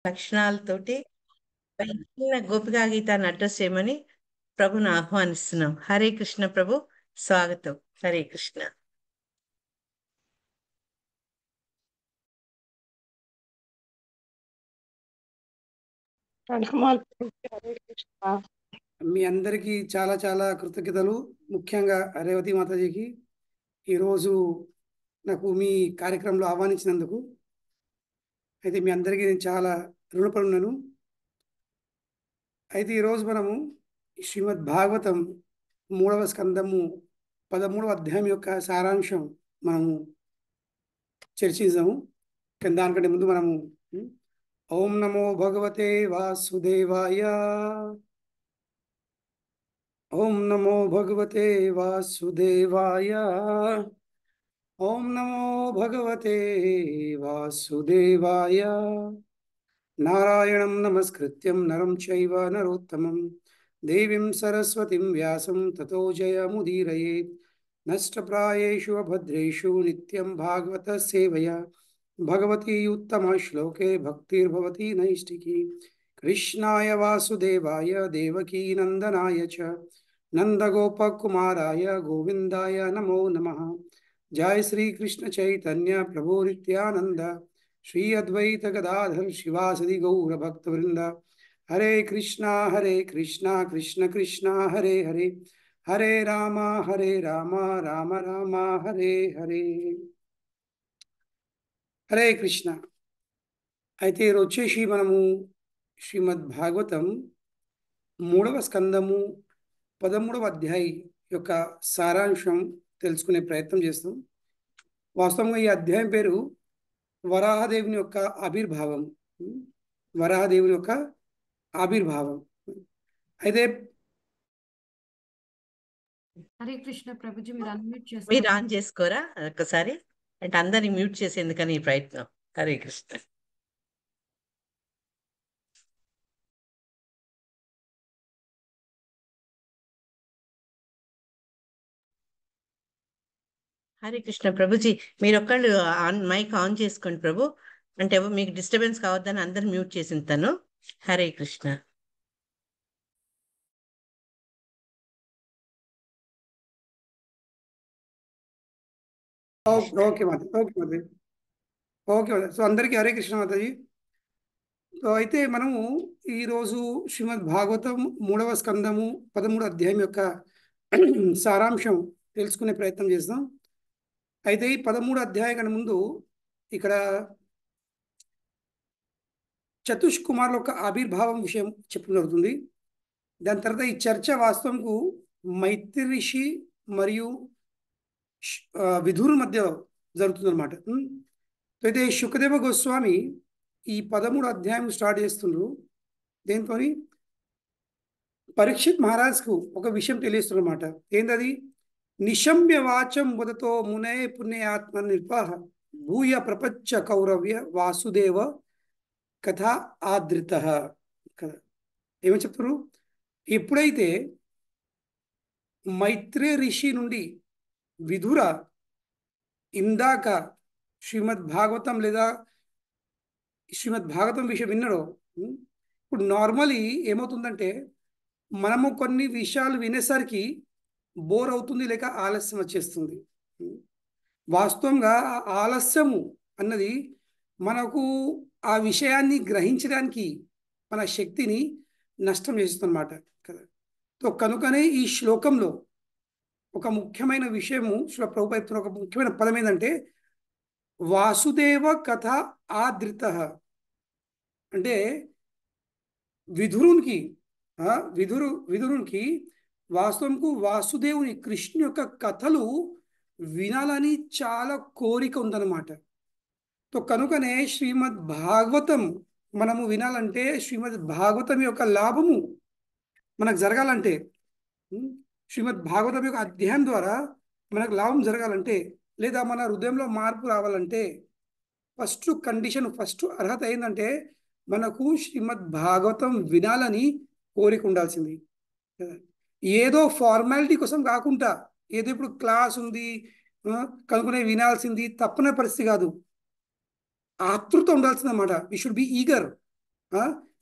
లక్షణాలతోటి చిన్న గోపికా గీతాన్ని అడ్రస్ చేయమని ప్రభుని ఆహ్వానిస్తున్నాం. హరే కృష్ణ ప్రభు, స్వాగతం. హరే కృష్ణ. మీ అందరికీ చాలా చాలా కృతజ్ఞతలు. ముఖ్యంగా రేవతి మాతాజీకి ఈరోజు నాకు మీ కార్యక్రమంలో ఆహ్వానించినందుకు. అయితే మీ అందరికీ నేను చాలా రుణపడి ఉన్నాను. అయితే ఈరోజు మనము శ్రీమద్ భాగవతం 3వ స్కందము 13వ అధ్యాయం యొక్క సారాంశం మనము చర్చించాము. కానీ దానికంటే ముందు మనము ఓం నమో భగవతే వాసుదేవాయ, ఓం నమో భగవతే వాసుదేవాయ, ఓం నమో భగవతే వాసుదేవాయ. నారాయణం నమస్కృత్యం నరం చైవ నరోత్తమం దేవీం సరస్వతిం వ్యాసం తతో జయముదీరయేత్. నష్టప్రాయేషు అభద్రేషు నిత్యం భాగవత సేవయా భగవతి ఉత్తమ శ్లోకే భక్తిర్భవతి నైష్టికీ. కృష్ణాయ వాసుదేవాయ దేవకీ నందనాయ చ నందగోపకుమారాయ గోవిందాయ నమో నమః. జయ శ్రీ కృష్ణ చైతన్య ప్రభు నిత్యానంద శ్రీ అద్వైత గదాధర్ శివాసది గౌర భక్తవృంద. హరే కృష్ణ కృష్ణ కృష్ణ హరే హరే, హరే రామ రామ రామ హరే హరే. హరే కృష్ణ. అయితే ఈరోజు వచ్చేసి మనము శ్రీమద్ భాగవతం 3వ స్కందము 13వ అధ్యాయం యొక్క సారాంశం తెలుసుకునే ప్రయత్నం చేస్తాం. వాస్తవంగా ఈ అధ్యాయం పేరు వరాహదేవుని యొక్క ఆవిర్భావం. వరాహదేవుని యొక్క ఆవిర్భావం. అయితే హరే కృష్ణ ప్రభుజీ, మీరు అన్మ్యూట్ మీరు చేస్తారు. ఆన్ చేసుకోరా ఒక్కసారి? అంటే అందరినీ మ్యూట్ చేసేందుకని ఈ ప్రయత్నం. హరే కృష్ణ. హరే కృష్ణ ప్రభుజీ, మీరు ఒక్కళ్ళు మైక్ ఆన్ చేసుకోండి ప్రభు. అంటే మీకు డిస్టర్బెన్స్ కావద్దని అందరు మ్యూట్ చేసిన తను. హరే కృష్ణ. ఓకే మాతాజీ. సో అందరికీ హరే కృష్ణ మాతాజీ. సో అయితే మనము ఈరోజు శ్రీమద్ భాగవతం 3వ స్కందము 13వ అధ్యాయం యొక్క సారాంశం తెలుసుకునే ప్రయత్నం చేస్తాం. అయితే ఈ 13వ అధ్యాయం కన్నా ముందు ఇక్కడ చతుష్కుమారుల యొక్క ఆవిర్భావం విషయం చెప్పడం జరుగుతుంది. దాని తర్వాత ఈ చర్చ వాస్తవంకు మైత్రి ఋషి మరియు విధురు మధ్య జరుగుతుంది అనమాట. అయితే శుకదేవ గోస్వామి ఈ 13వ అధ్యాయం స్టార్ట్ చేస్తుండ్రు. దేంతో పరీక్షిత్ మహారాజ్కు ఒక విషయం తెలియస్తున్నమాట. ఏంటది? నిశమ్య వాచం వదతో మునే పుణ్యాత్మ నిర్వాహ భూయ ప్రపంచ కౌరవ్య వాసుదేవ కథ ఆదృత. ఏమని చెప్తారు? ఎప్పుడైతే మైత్రే ఋషి నుండి విధుర ఇందాక శ్రీమద్ భాగవతం లేదా శ్రీమద్ భాగవతం విషయం విన్నాడో, ఇప్పుడు నార్మలీ ఏమవుతుందంటే మనము కొన్ని విషయాలు వినేసరికి బోర్ అవుతుంది, లేక ఆలస్యం వచ్చేస్తుంది. వాస్తవంగా ఆలస్యము అన్నది మనకు ఆ విషయాన్ని గ్రహించడానికి మన శక్తిని నష్టం చేస్తుందన్నమాట కదా. సో కనుకనే ఈ శ్లోకంలో ఒక ముఖ్యమైన విషయము ప్రభుత్వ ఒక ముఖ్యమైన పదం ఏంటంటే వాసుదేవ కథ ఆదృత. అంటే విధురునికి విధురునికి వాస్తవంకు వాసుదేవుని కృష్ణు యొక్క కథలు వినాలని చాలా కోరిక ఉందన్నమాట. సో కనుకనే శ్రీమద్ భాగవతం మనము వినాలంటే, శ్రీమద్ భాగవతం యొక్క లాభము మనకు జరగాలంటే, శ్రీమద్ భాగవతం యొక్క అధ్యాయం ద్వారా మనకు లాభం జరగాలంటే, లేదా మన హృదయంలో మార్పు రావాలంటే ఫస్ట్ కండిషన్, ఫస్ట్ అర్హత ఏంటంటే మనకు శ్రీమద్ భాగవతం వినాలని కోరిక ఉండాల్సింది. ఏదో ఫార్మాలిటీ కోసం కాకుండా, ఏదో ఇప్పుడు క్లాస్ ఉంది కనుక్కునే వినాల్సింది తప్పనే పరిస్థితి కాదు. ఆతృత ఉండాల్సింది అన్నమాట. We should be eager.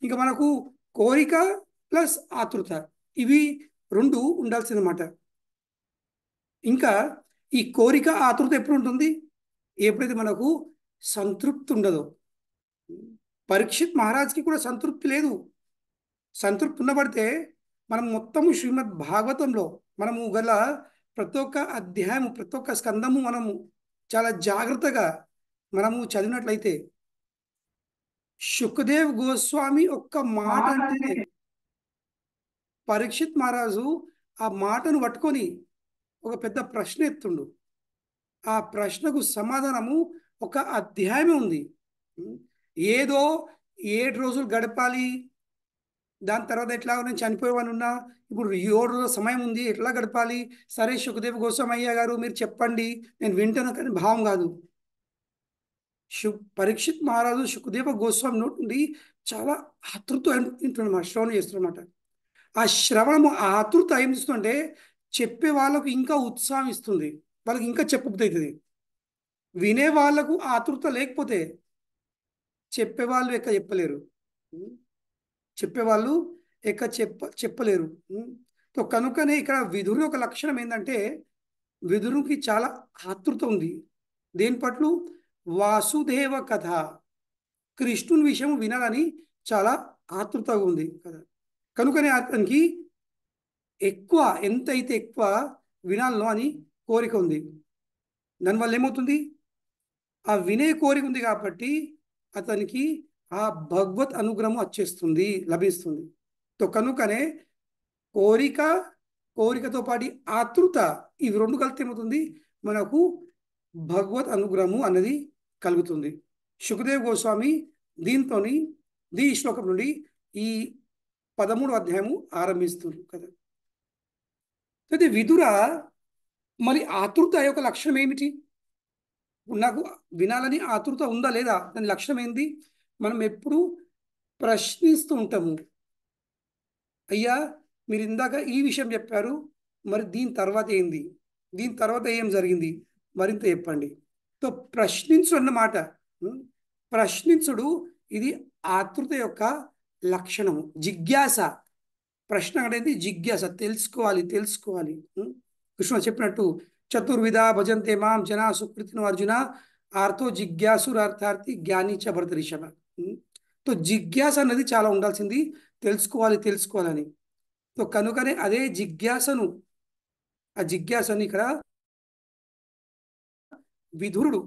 ఇంకా మనకు కోరిక ప్లస్ ఆతృత, ఇవి రెండు ఉండాల్సిందన్నమాట. ఇంకా ఈ కోరిక ఆతృత ఎప్పుడు ఉంటుంది? ఎప్పుడైతే మనకు సంతృప్తి ఉండదో. పరీక్షిత్ మహారాజ్కి కూడా సంతృప్తి లేదు. సంతృప్తి ఉండబడితే మనం మొత్తము శ్రీమద్ భాగవతంలో మనము గల ప్రతి ఒక్క అధ్యాయము, ప్రతి ఒక్క స్కందము మనము చాలా జాగ్రత్తగా మనము చదివినట్లయితే సుఖదేవ్ గోస్వామి ఒక్క మాట అంటేనే పరీక్షిత్ మహారాజు ఆ మాటను పట్టుకొని ఒక పెద్ద ప్రశ్న ఎత్తుండు. ఆ ప్రశ్నకు సమాధానము ఒక అధ్యాయమే ఉంది. ఏదో 7 రోజులు గడపాలి, దాని తర్వాత ఎట్లా నేను చనిపోయేవాని ఉన్నా, ఇప్పుడు 7 రోజుల సమయం ఉంది, ఎట్లా గడపాలి, సరే సుఖదేవ్ గోస్వామయ్య గారు మీరు చెప్పండి నేను వింటాను కానీ భావం కాదు. పరీక్షిత్ మహారాజు సుఖదేవ గోస్వామి నోటి నుండి చాలా ఆతృత వింటున్నమాట, శ్రవణం చేస్తున్నమాట. ఆ శ్రవణము, ఆ ఆతృత ఏం చేస్తుందంటే చెప్పే వాళ్ళకు ఇంకా ఉత్సాహం ఇస్తుంది, వాళ్ళకి ఇంకా చెప్పబుద్ధి అవుతుంది. వినే వాళ్ళకు ఆతృత లేకపోతే చెప్పేవాళ్ళు ఎక్క చెప్పలేరు, చెప్పేవాళ్ళు ఎక్క చెప్పలేరు. సో కనుకనే ఇక్కడ విదురు ఒక లక్షణం ఏంటంటే, విదురుకి చాలా ఆతృత ఉంది. దేని పట్ల? వాసుదేవ కథ, కృష్ణుని విషయం వినాలని చాలా ఆతృతగా ఉంది కదా. కనుకనే అతనికి ఎక్కువ, ఎంతైతే ఎక్కువ వినాలనో అని కోరిక ఉంది. దానివల్ల ఏమవుతుంది? ఆ వినే కోరిక ఉంది కాబట్టి అతనికి ఆ భగవత్ అనుగ్రహం వచ్చేస్తుంది, లభిస్తుంది. సో కనుకనే కోరిక, కోరికతో పాటు ఆతృత, ఇవి రెండు కలిస్తే ఏమవుతుంది? మనకు భగవత్ అనుగ్రహము అనేది కలుగుతుంది. సుఖదేవ్ గోస్వామి దీంతో ఈ శ్లోకం నుండి ఈ 13వ అధ్యాయము ఆరంభిస్తుంది కదా. అయితే విదుర మరి ఆతృత యొక్క లక్షణం ఏమిటి? నాకు వినాలని ఆతృత ఉందా లేదా, దాని లక్షణం ఏంది? మనం ఎప్పుడు ప్రశ్నిస్తూ ఉంటాము. అయ్యా మీరు ఇందాక ఈ విషయం చెప్పారు, మరి దీని తర్వాత ఏంది, దీని తర్వాత ఏం జరిగింది, మరింత చెప్పండి. సో ప్రశ్నించు అన్నమాట. ప్రశ్నించుడు ఇది ఆతృత యొక్క లక్షణము. జిజ్ఞాస, ప్రశ్న అనేది జిజ్ఞాస, తెలుసుకోవాలి తెలుసుకోవాలి. కృష్ణ చెప్పినట్టు చతుర్విధ భజంతే మాం జనా సుకృతిను అర్జున ఆర్తో జిజ్ఞాసురార్థార్థి జ్ఞాని చ భరత రిషభ. సో జిజ్ఞాస అన్నది చాలా ఉండాల్సింది, తెలుసుకోవాలి తెలుసుకోవాలని. సో కనుకనే అదే జిజ్ఞాసను, ఆ జిజ్ఞాసను ఇక్కడ విదురుడు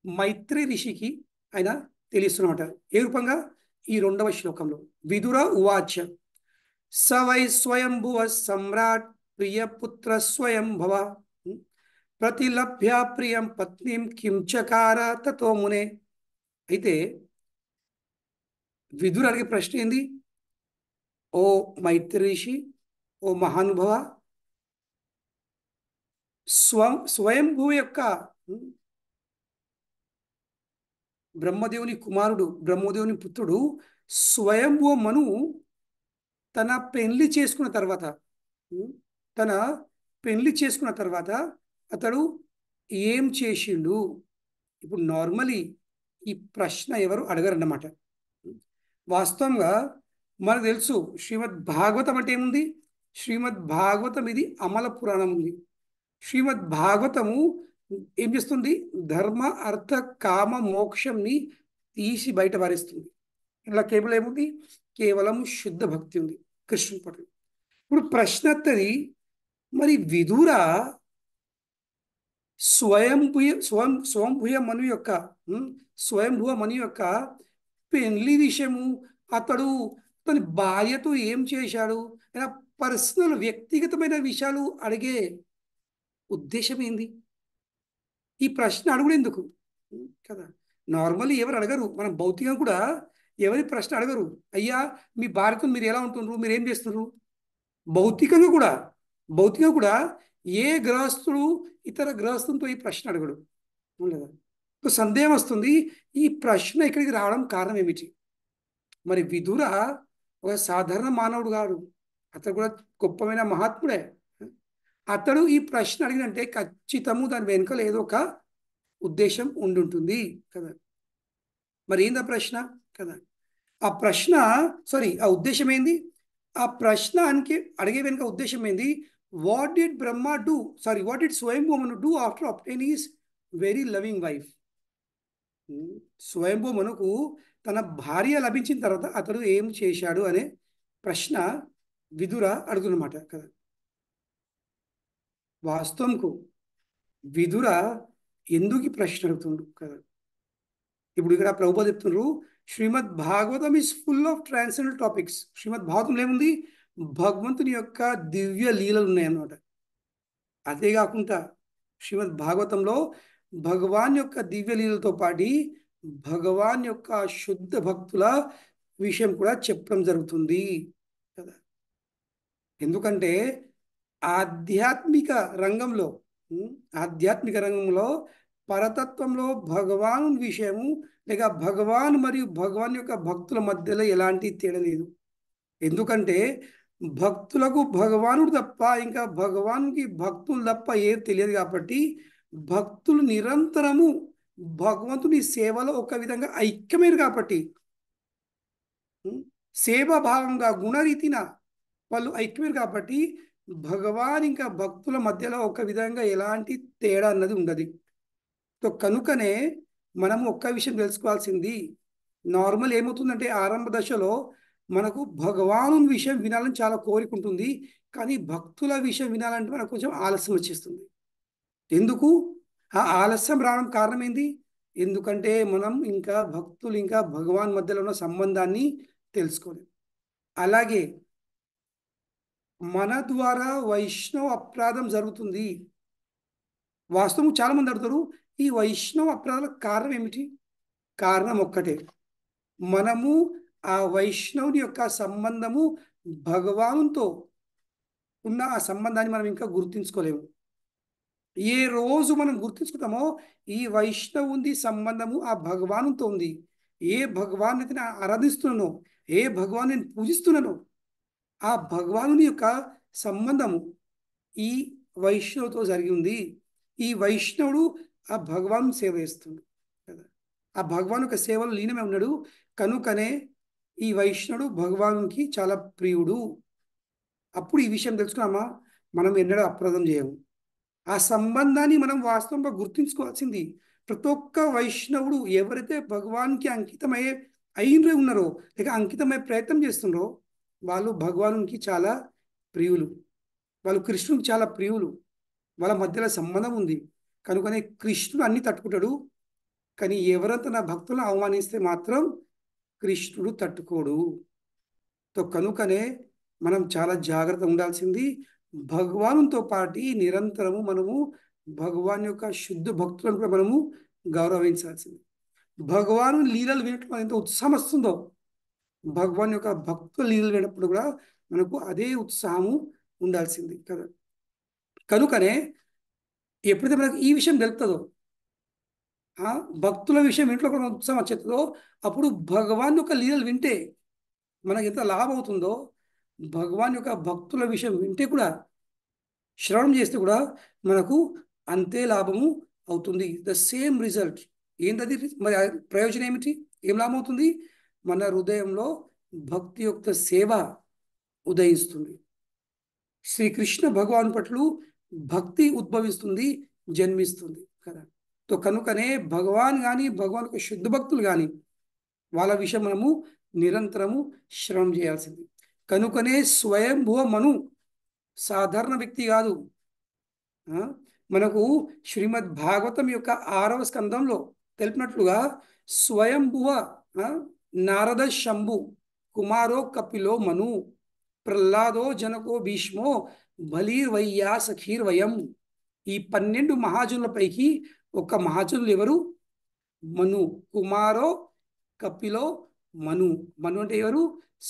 మైత్రి ఋషికి ఆయన తెలియస్తున్నమాట. ఏ రూపంగా? ఈ 2వ శ్లోకంలో విదుర ఉవాచ స వై స్వయంభువ సమ్రాట్ ప్రియపుత్ర స్వయంభవ ప్రతిలభ్య ప్రియం పత్నిం కించకార తతో మునే. అయితే విదురు అడిగే ప్రశ్న ఏంది? ఓ మైత్రి ఋషి, ఓ మహానుభవ, స్వయంభూ యొక్క బ్రహ్మదేవుని కుమారుడు, బ్రహ్మదేవుని పుత్రుడు స్వయంభూ మను తన పెళ్లి చేసుకున్న తర్వాత, తన పెళ్లి చేసుకున్న తర్వాత అతడు ఏం చేసిండు? ఇప్పుడు నార్మలీ ఈ ప్రశ్న ఎవరు అడగరన్నమాట. వాస్తవంగా మనకు తెలుసు శ్రీమద్ భాగవతం అంటే ఏముంది? శ్రీమద్ భాగవతం ఇది అమల పురాణం ఉంది. శ్రీమద్ భాగవతము ఏం చేస్తుంది? ధర్మ అర్థ కామ మోక్షంని తీసి బయట పారేస్తుంది. ఇలా కేవలం ఏముంది? కేవలం శుద్ధ భక్తి ఉంది కృష్ణుని పట్ల. ఇప్పుడు ప్రశ్న వస్తుంది, మరి విదుర స్వయంభూయ మను యొక్క స్వయంభువ మను యొక్క పెళ్లి విషయము, అతడు తన భార్యతో ఏం చేశాడు, ఆయన పర్సనల్ వ్యక్తిగతమైన విషయాలు అడిగే ఉద్దేశం ఏంది? ఈ ప్రశ్న అడుగుడు ఎందుకు కదా. నార్మల్లీ ఎవరు అడగరు, మనం భౌతికంగా కూడా ఎవరి ప్రశ్న అడగరు. అయ్యా మీ భార్యతో మీరు ఎలా ఉంటున్నారు, మీరు ఏం చేస్తున్నారు? భౌతికంగా కూడా ఏ గృహస్థుడు ఇతర గృహస్థులతో ఈ ప్రశ్న అడగడు లేదా. సందేహం వస్తుంది, ఈ ప్రశ్న ఇక్కడికి రావడం కారణం ఏమిటి? మరి విదుర ఒక సాధారణ మానవుడు కాదు, అతడు కూడా గొప్పమైన మహాత్ముడే. అతడు ఈ ప్రశ్న అడిగినంటే ఖచ్చితము దాని వెనుకలు ఏదో ఒక ఉద్దేశం ఉండుంటుంది కదా. మరి ఏందా ప్రశ్న కదా. ఆ ప్రశ్న ఆ ఉద్దేశం ఏంది? ఆ ప్రశ్న అడిగే వెనుక ఉద్దేశం ఏంది? What did Brahma do what did Swayambhu Manu do after obtaining his very loving wife? స్వయంభూమనుకు తన భార్య లభించిన తర్వాత అతడు ఏం చేశాడు అనే ప్రశ్న విదుర అడుగుతున్నమాట కదా. వాస్తవంకు విదుర ఎందుకు ఈ ప్రశ్న అడుగుతుండు కదా. ఇప్పుడు ఇక్కడ ప్రభుపాద చెప్తున్నారు, Srimad Bhagavatam is full of transcendental topics. Srimad భాగవతంలో ఏముంది? భగవంతుని యొక్క దివ్య లీలలు ఉన్నాయన్నమాట. అదే కాకుండా శ్రీమద్ భాగవతంలో భగవాన్ యొక్క దివ్య లీలతో పాటు భగవాన్ యొక్క శుద్ధ భక్తుల విషయం కూడా చెప్పడం జరుగుతుంది కదా. ఎందుకంటే ఆధ్యాత్మిక రంగంలో ఆధ్యాత్మిక రంగంలో పరతత్వంలో భగవాను విషయము లేక భగవాన్ మరియు భగవాన్ యొక్క భక్తుల మధ్యలో ఎలాంటి తేడా లేదు. ఎందుకంటే భక్తులకు భగవానుడు తప్ప ఇంకా భగవానుకి భక్తులు తప్ప ఏం తెలియదు కాబట్టి భక్తులు నిరంతరము భగవంతుని సేవలో ఒక విధంగా ఐక్యమైనరు కాబట్టి సేవాభావంగా గుణరీతిన వాళ్ళు ఐక్యమైనరు కాబట్టి భగవాన్ ఇంకా భక్తుల మధ్యలో ఒక విధంగా ఎలాంటి తేడా అన్నది ఉండదు. సో కనుకనే మనం ఒక్క విషయం తెలుసుకోవాల్సింది, నార్మల్ ఏమవుతుందంటే ఆరంభ దశలో మనకు భగవాను విషయం వినాలని చాలా కోరిక ఉంటుంది, కానీ భక్తుల విషయం వినాలంటే మనకు కొంచెం ఆలస్యం వచ్చేస్తుంది. ఎందుకు ఆ ఆలస్యం రావడం కారణం ఏంది? ఎందుకంటే మనం ఇంకా భక్తులు ఇంకా భగవాన్ మధ్యలో ఉన్న సంబంధాన్ని తెలుసుకోలేదు. అలాగే మన ద్వారా వైష్ణవ అపరాధం జరుగుతుంది. వాస్తవం చాలా మంది అడుగుతారు, ఈ వైష్ణవ అపరాధాలకు కారణం ఏమిటి? కారణం ఒక్కటే, మనము ఆ వైష్ణవుని యొక్క సంబంధము భగవానుతో ఉన్న ఆ సంబంధాన్ని మనం ఇంకా గుర్తించుకోలేము. ఏ రోజు మనం గుర్తించుకుంటామో ఈ వైష్ణవుని సంబంధము ఆ భగవానుతో ఉంది, ఏ భగవాన్ అయితే నేను ఆరాధిస్తున్నానో, ఏ భగవాన్ నేను పూజిస్తున్నానో ఆ భగవానుని యొక్క సంబంధము ఈ వైష్ణవుతో జరిగి ఉంది. ఈ వైష్ణవుడు ఆ భగవాను సేవ చేస్తుంది కదా, ఆ భగవాన్ యొక్క సేవలో లీనమే ఉన్నాడు. కనుకనే ఈ వైష్ణవుడు భగవానునికి చాలా ప్రియుడు. అప్పుడు ఈ విషయం తెలుసుకున్నామా, మనం ఎన్నడూ అపరాధం చేయము. ఆ సంబంధాన్ని మనం వాస్తవంగా గుర్తుంచుకోవాల్సింది. ప్రతి ఒక్క వైష్ణవుడు ఎవరైతే భగవాన్కి అయినరే ఉన్నారో లేక అంకితమయ్యే ప్రయత్నం చేస్తున్నారో వాళ్ళు భగవానునికి చాలా ప్రియులు, వాళ్ళు కృష్ణునికి చాలా ప్రియులు, వాళ్ళ మధ్యలో సంబంధం ఉంది. కనుకనే కృష్ణుడు అన్ని తట్టుకుంటాడు, కానీ ఎవరైతే నా భక్తులను అవమానిస్తే మాత్రం కృష్ణుడు తట్టుకోడు. కనుకనే మనం చాలా జాగ్రత్త ఉండాల్సింది. భగవానుతో పాటు నిరంతరము మనము భగవాన్ యొక్క శుద్ధ భక్తులను కూడా మనము గౌరవించాల్సింది. భగవాను లీలలు వినటం ఎంత ఉత్సాహం వస్తుందో భగవాన్ యొక్క భక్తుల లీలలు వినప్పుడు కూడా మనకు అదే ఉత్సాహము ఉండాల్సింది కదా. కనుకనే ఎప్పుడైతే మనకు ఈ విషయం తెలుస్తుందో, భక్తుల విషయం ఇంట్లో కూడా ఉత్సాహం వచ్చేస్తుందో, అప్పుడు భగవాన్ యొక్క లీలలు వింటే మనకి ఎంత లాభం అవుతుందో, భగవాన్ యొక్క భక్తుల విషయం వింటే కూడా శ్రవణం చేస్తే కూడా మనకు అంతే లాభము అవుతుంది. The same result. ఏంటది మరి ప్రయోజనం ఏమిటి? ఏం లాభం అవుతుంది? మన హృదయంలో భక్తి యొక్క సేవ ఉదయిస్తుంది. శ్రీకృష్ణ భగవాన్ పట్ల భక్తి ఉద్భవిస్తుంది, జన్మిస్తుంది కదా. కనుకనే భగవాన్ కానీ భగవాన్ యొక్క శుద్ధ భక్తులు కానీ వాళ్ళ విషయం మనము నిరంతరము శ్రవణం చేయాల్సింది. కనుకనే స్వయంభువ మను సాధారణ వ్యక్తి కాదు. మనకు శ్రీమద్ భాగవతం యొక్క 6వ స్కందంలో తెలిపినట్లుగా స్వయంభువ నారద శంభు కుమారో కపిలో మను ప్రహ్లాదో జనకో భీష్మో బలీర్వయ్యా సఖీర్వయం. ఈ 12 మహాజనుల పైకి ఒక మహాజనులు ఎవరు? మను. కుమారో కపిలో మను. మను అంటే ఎవరు?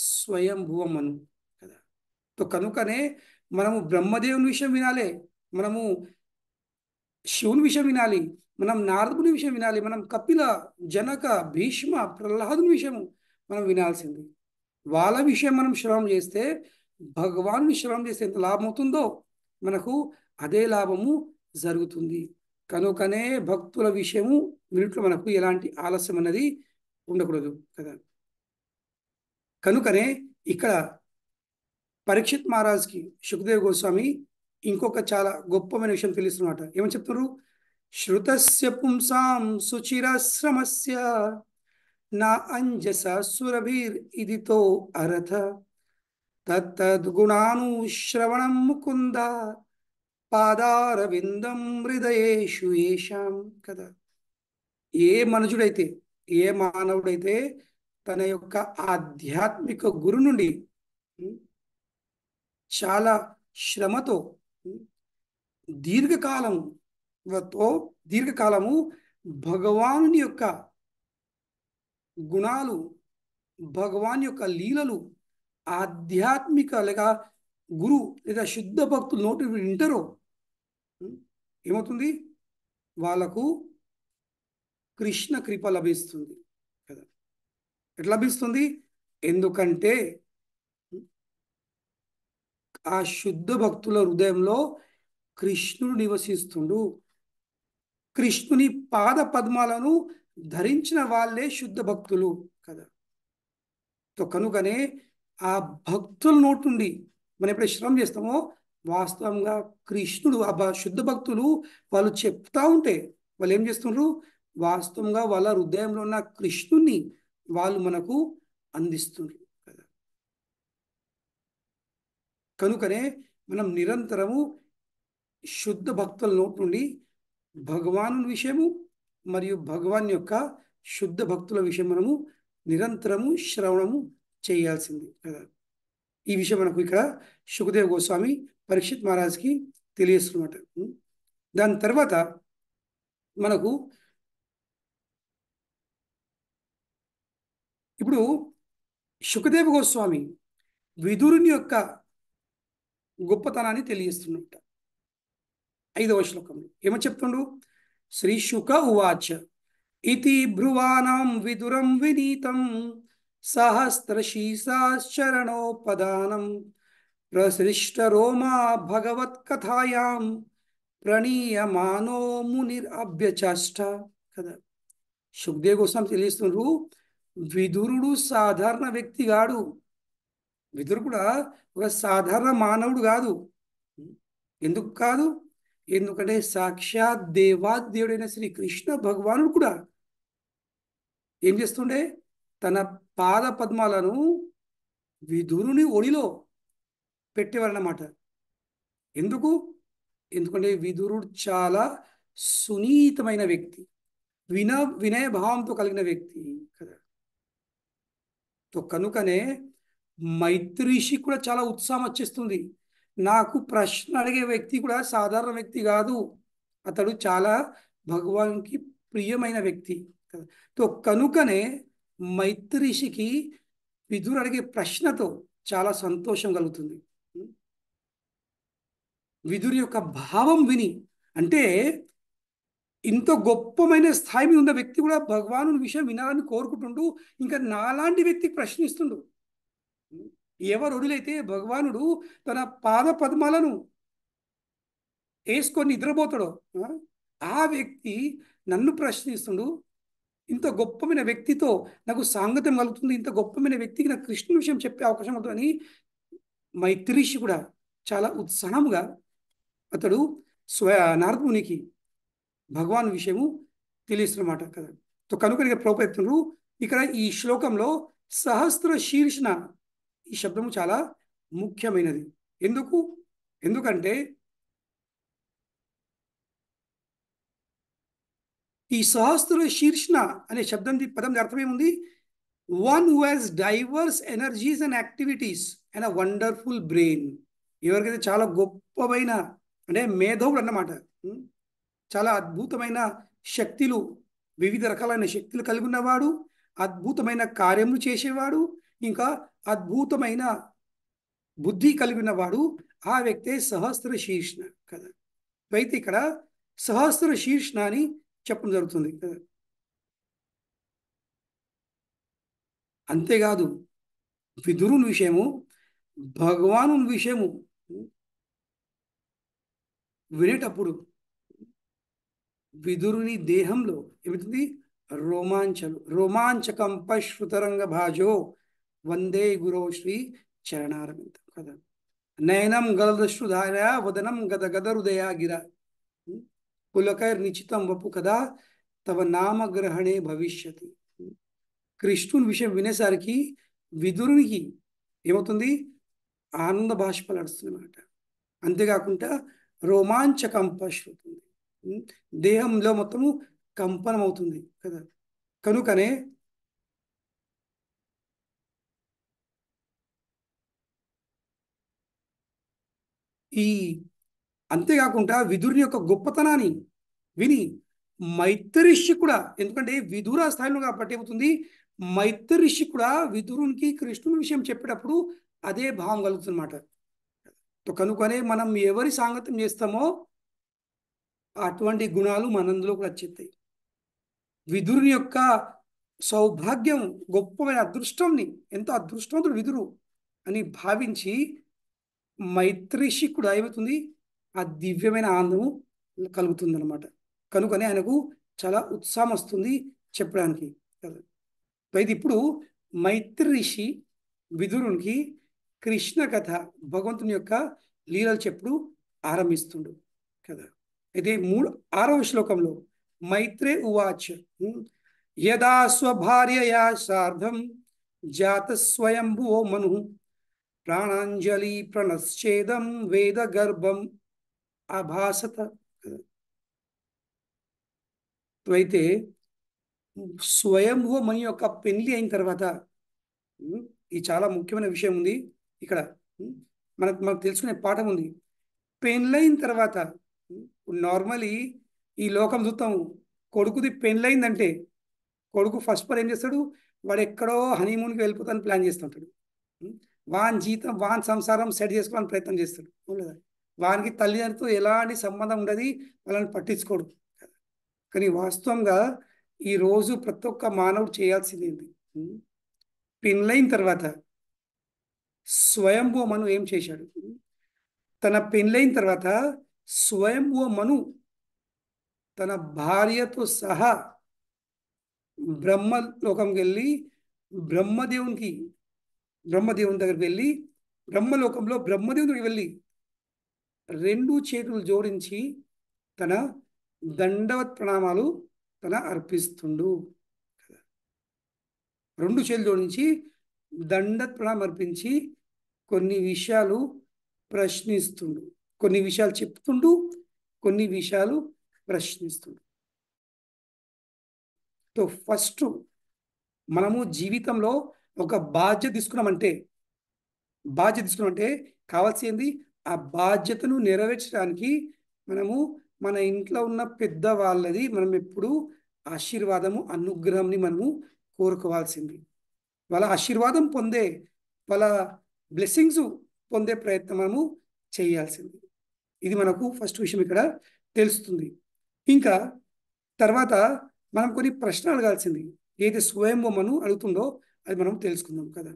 స్వయంభువ మను కదా. కనుకనే మనము బ్రహ్మదేవుని విషయం వినాలి, మనము శివుని విషయం వినాలి, మనం నారదుని విషయం వినాలి, మనం కపిల జనక భీష్మ ప్రహ్లాదుని విషయం మనం వినాల్సింది. వాళ్ళ విషయం మనం శ్రవణం చేస్తే భగవాను శ్రవణం చేస్తే ఎంత లాభం అవుతుందో మనకు అదే లాభము జరుగుతుంది. కనుకనే భక్తుల విషయము వినుట్లో మనకు ఎలాంటి ఆలస్యం అనేది ఉండకూడదు కదా. కనుకనే ఇక్కడ పరీక్షిత్ మహారాజ్కి సుఖదేవ్ గోస్వామి ఇంకొక చాలా గొప్పమైన విషయం తెలుస్తున్నమాట. ఏమని చెప్తున్నారు? శ్రుతస్య పుంసాం సుచిరాశ్రమస్య నా అంజస సురభిర్ ఇదితో అరథ తత్తద్గుణానుశ్రవణం ముకుంద పాదారవిందం హృదయేషు ఏషాం. కదా, ఏ మనుషుడైతే, ఏ మానవుడైతే తన యొక్క ఆధ్యాత్మిక గురు నుండి చాలా శ్రమతో దీర్ఘకాలము భగవానుని యొక్క గుణాలు, భగవాన్ యొక్క లీలలు, ఆధ్యాత్మిక లేక గురు లేదా శుద్ధ భక్తులు నోటి వింటారో ఏమవుతుంది? వాళ్ళకు కృష్ణ కృప లభిస్తుంది. కదా, ఎట్లా లభిస్తుంది? ఎందుకంటే ఆ శుద్ధ భక్తుల హృదయంలో కృష్ణుడు నివసిస్తుండు. కృష్ణుని పాద పద్మాలను ధరించిన వాళ్ళే శుద్ధ భక్తులు. కదా, కనుకనే ఆ భక్తుల నోటి నుండి మనం ఎప్పుడైతే శ్రమ చేస్తామో వాస్తవంగా కృష్ణుడు, ఆ శుద్ధ భక్తులు వాళ్ళు చెప్తా ఉంటే వాళ్ళు ఏం చేస్తున్నారు? వాస్తవంగా వాళ్ళ హృదయంలో ఉన్న కృష్ణుని వాళ్ళు మనకు అందిస్తున్నారు. కదా, కనుకనే మనం నిరంతరము శుద్ధ భక్తుల నోటి నుండి భగవాను విషయము మరియు భగవాన్ యొక్క శుద్ధ భక్తుల విషయం మనము నిరంతరము శ్రవణము చేయాల్సింది. కదా, ఈ విషయం మనకు ఇక్కడ సుఖదేవ్ గోస్వామి పరీక్షిత్ మహారాజ్కి తెలియస్తున్నమాట. దాని తర్వాత మనకు ఇప్పుడు సుఖదేవ్ గోస్వామి విదురుని యొక్క గొప్పతనాన్ని తెలియస్తున్నట్ట. 5వ శ్లోకంలో ఏమని చెప్తుండు? శ్రీ శుక ఉవాచ ఇతి బ్రువాణం విదురం వినీతం సహస్రశీర్షాశ్చరణోపదానం ప్రసృష్ట రోమా భగవత్కథాయాం ప్రణీయమానో మునిర్ అభ్యచాష్ట. కదా, సుఖదేవ్ గోస్వామి తెలియస్తున్నారు, విదురుడు సాధారణ వ్యక్తి కాడు. విదురు కూడా ఒక సాధారణ మానవుడు కాదు. ఎందుకు కాదు? ఎందుకంటే సాక్షాత్ దేవాదేవుడైన శ్రీ కృష్ణ భగవానుడు కూడా ఏం చేస్తుండే? తన పాద పద్మాలను విదురుని ఒడిలో పెట్టేవారన్నమాట. ఎందుకు? ఎందుకంటే విదురుడు చాలా సునీతమైన వ్యక్తి, వినయ భావంతో కలిగిన వ్యక్తి. కదా, కనుకనే మైత్రిషి కూడా చాలా ఉత్సాహం వచ్చేస్తుంది. నాకు ప్రశ్న అడిగే వ్యక్తి కూడా సాధారణ వ్యక్తి కాదు, అతడు చాలా భగవాన్కి ప్రియమైన వ్యక్తి. కనుకనే మైత్రిషికి విదురు అడిగే ప్రశ్నతో చాలా సంతోషం కలుగుతుంది. విదురు యొక్క భావం విని, అంటే ఇంత గొప్పమైన స్థాయి మీద ఉన్న వ్యక్తి కూడా భగవాను విషయం వినాలని కోరుకుంటుండు, ఇంకా నాలాంటి వ్యక్తికి ప్రశ్నిస్తుండు. ఎవరు ఒడిలైతే భగవానుడు తన పాద పద్మాలను వేసుకొని నిద్రపోతాడో ఆ వ్యక్తి నన్ను ప్రశ్నిస్తుండు. ఇంత గొప్పమైన వ్యక్తితో నాకు సాంగత్యం కలుగుతుంది, ఇంత గొప్పమైన వ్యక్తికి నాకు కృష్ణ విషయం చెప్పే అవకాశం అవుతుందని మైత్రిషి కూడా చాలా ఉత్సాహంగా అతడు నారదునికి భగవాన్ విషయము తెలియస్తున్నమాట. కదా, కనుక ప్రభుత్వం ఇక్కడ ఈ శ్లోకంలో సహస్ర శీర్షణ ఈ శబ్దము చాలా ముఖ్యమైనది. ఎందుకంటే ఈ సహస్ర శీర్షణ అనే శబ్దం పదం అర్థం ఏముంది? One who has divorce energies and activities and a wonderful brain. ఎవరికైతే చాలా గొప్పమైన అంటే మేధవుడు అన్నమాట, చాలా అద్భుతమైన శక్తులు, వివిధ రకాలైన శక్తులు కలిగి ఉన్నవాడు, అద్భుతమైన కార్యములు చేసేవాడు, ఇంకా అద్భుతమైన బుద్ధి కలిగి ఉన్నవాడు, ఆ వ్యక్తే సహస్ర శీర్షణ. కదా, అయితే ఇక్కడ సహస్ర శీర్షణ అని చెప్పడం జరుగుతుంది. కదా, అంతేకాదు విదురుని విషయము, భగవాను విషయము వినేటప్పుడు విదురుని దేహంలో ఏమవుతుంది? రోమాంచకం పశ్రుతరంగ భాజో వందే గురో శ్రీ చరణారవిందం కదా. నయనం గలదశ్రుధార వదనం గద గద హృదయ గిర పులకైర్ నిశ్చితం వపు కదా తవ నామగ్రహణే భవిష్యతి. కృష్ణుని విషయం వినేసరికి విదురునికి ఏమవుతుంది? ఆనంద బాష్పాలు నడుస్తున్నమాట. అంతేకాకుండా రోమాంచ కంపశ్రుతుంది, దేహంలో మొత్తము కంపనం అవుతుంది కదా. కనుకనే ఈ అంతేకాకుండా విదురుని యొక్క గొప్పతనాన్ని విని మైత్రిషి కూడా, ఎందుకంటే విదుర స్థాయిలో కాబట్టి ఏమవుతుంది, మైత్రిషి కూడా విదురునికి కృష్ణుని విషయం చెప్పేటప్పుడు అదే భావం కలుగుతుందన్నమాట. కనుకనే మనం ఎవరి సాంగత్యం చేస్తామో అటువంటి గుణాలు మనందులో కూడా వచ్చేస్తాయి. విదురుని యొక్క సౌభాగ్యం, గొప్పమైన అదృష్టంని, ఎంతో అదృష్టవంతుడు విదురు అని భావించి మైత్రిషి కూడా ఏమవుతుంది, ఆ దివ్యమైన ఆనందము కలుగుతుంది అనమాట. కనుకనే ఆయనకు చాలా ఉత్సాహం వస్తుంది చెప్పడానికి కదా. అయితే ఇప్పుడు మైత్రి ఋషి విదురునికి కృష్ణ కథ, భగవంతుని యొక్క లీలలు చెప్పుడు ఆరంభిస్తుండు కదా. అయితే 6వ శ్లోకంలో మైత్రే ఉవాచ యదా స్వభార్యయా సార్ధం జాత స్వయంభువో మను ప్రాణాంజలి ప్రణశ్చేదం వేద గర్భం అభాసత. అయితే స్వయంభువ మను యొక్క పెళ్లి అయిన తర్వాత ఈ చాలా ముఖ్యమైన విషయం ఉంది ఇక్కడ. మనకు తెలుసుకునే పాఠం ఉంది. పెళ్ళైన తర్వాత నార్మలీ ఈ లోకం చూస్తాము, కొడుకుది పెళ్ళైందంటే కొడుకు ఫస్ట్ పని ఏం చేస్తాడు, వాడు ఎక్కడో హనీమూన్కి వెళ్ళిపోతాను ప్లాన్ చేస్తుంటాడు. వాని జీతం వాని సంసారం సెట్ చేసుకోవాలని ప్రయత్నం చేస్తాడు. లేదా వానికి తల్లిదండ్రులతో ఎలాంటి సంబంధం ఉండదు, వాళ్ళని పట్టించుకోడు. కానీ వాస్తవంగా ఈరోజు ప్రతి ఒక్క మానవుడు చేయాల్సింది ఏంటి, పెళ్ళైన తర్వాత స్వయంభూ మను ఏం చేశాడు, తన పెళ్ళైన తర్వాత స్వయంభూ మను తన భార్యతో సహా బ్రహ్మలోకంకి వెళ్ళి బ్రహ్మదేవుని దగ్గరికి వెళ్ళి బ్రహ్మలోకంలో బ్రహ్మదేవునికి వెళ్ళి 2 చేతులు జోడించి తన దండవత్ ప్రణామాలు తన అర్పిస్తుండు. 2 చేతులు జోడించి దండవత్ ప్రణామం అర్పించి కొన్ని విషయాలు ప్రశ్నిస్తుండు, కొన్ని విషయాలు చెప్తుండు, కొన్ని విషయాలు ప్రశ్నిస్తుండు. సో ఫస్ట్ మనము జీవితంలో ఒక బాధ్యత తీసుకున్నామంటే కావాల్సింది ఆ బాధ్యతను నెరవేర్చడానికి మనము మన ఇంట్లో ఉన్న పెద్ద వాళ్ళది మనం ఎప్పుడు ఆశీర్వాదము, అనుగ్రహంని మనము కోరుకోవాల్సింది. వాళ్ళ ఆశీర్వాదం పొందే, వాళ్ళ బ్లెస్సింగ్స్ పొందే ప్రయత్నం మనము చేయాల్సింది. ఇది మనకు ఫస్ట్ విషయం ఇక్కడ తెలుస్తుంది. ఇంకా తర్వాత మనం కొన్ని ప్రశ్నలు అడగాల్సింది. ఏదైతే స్వయంభూ మను అడుగుతుందో అది మనం తెలుసుకుందాం కదా.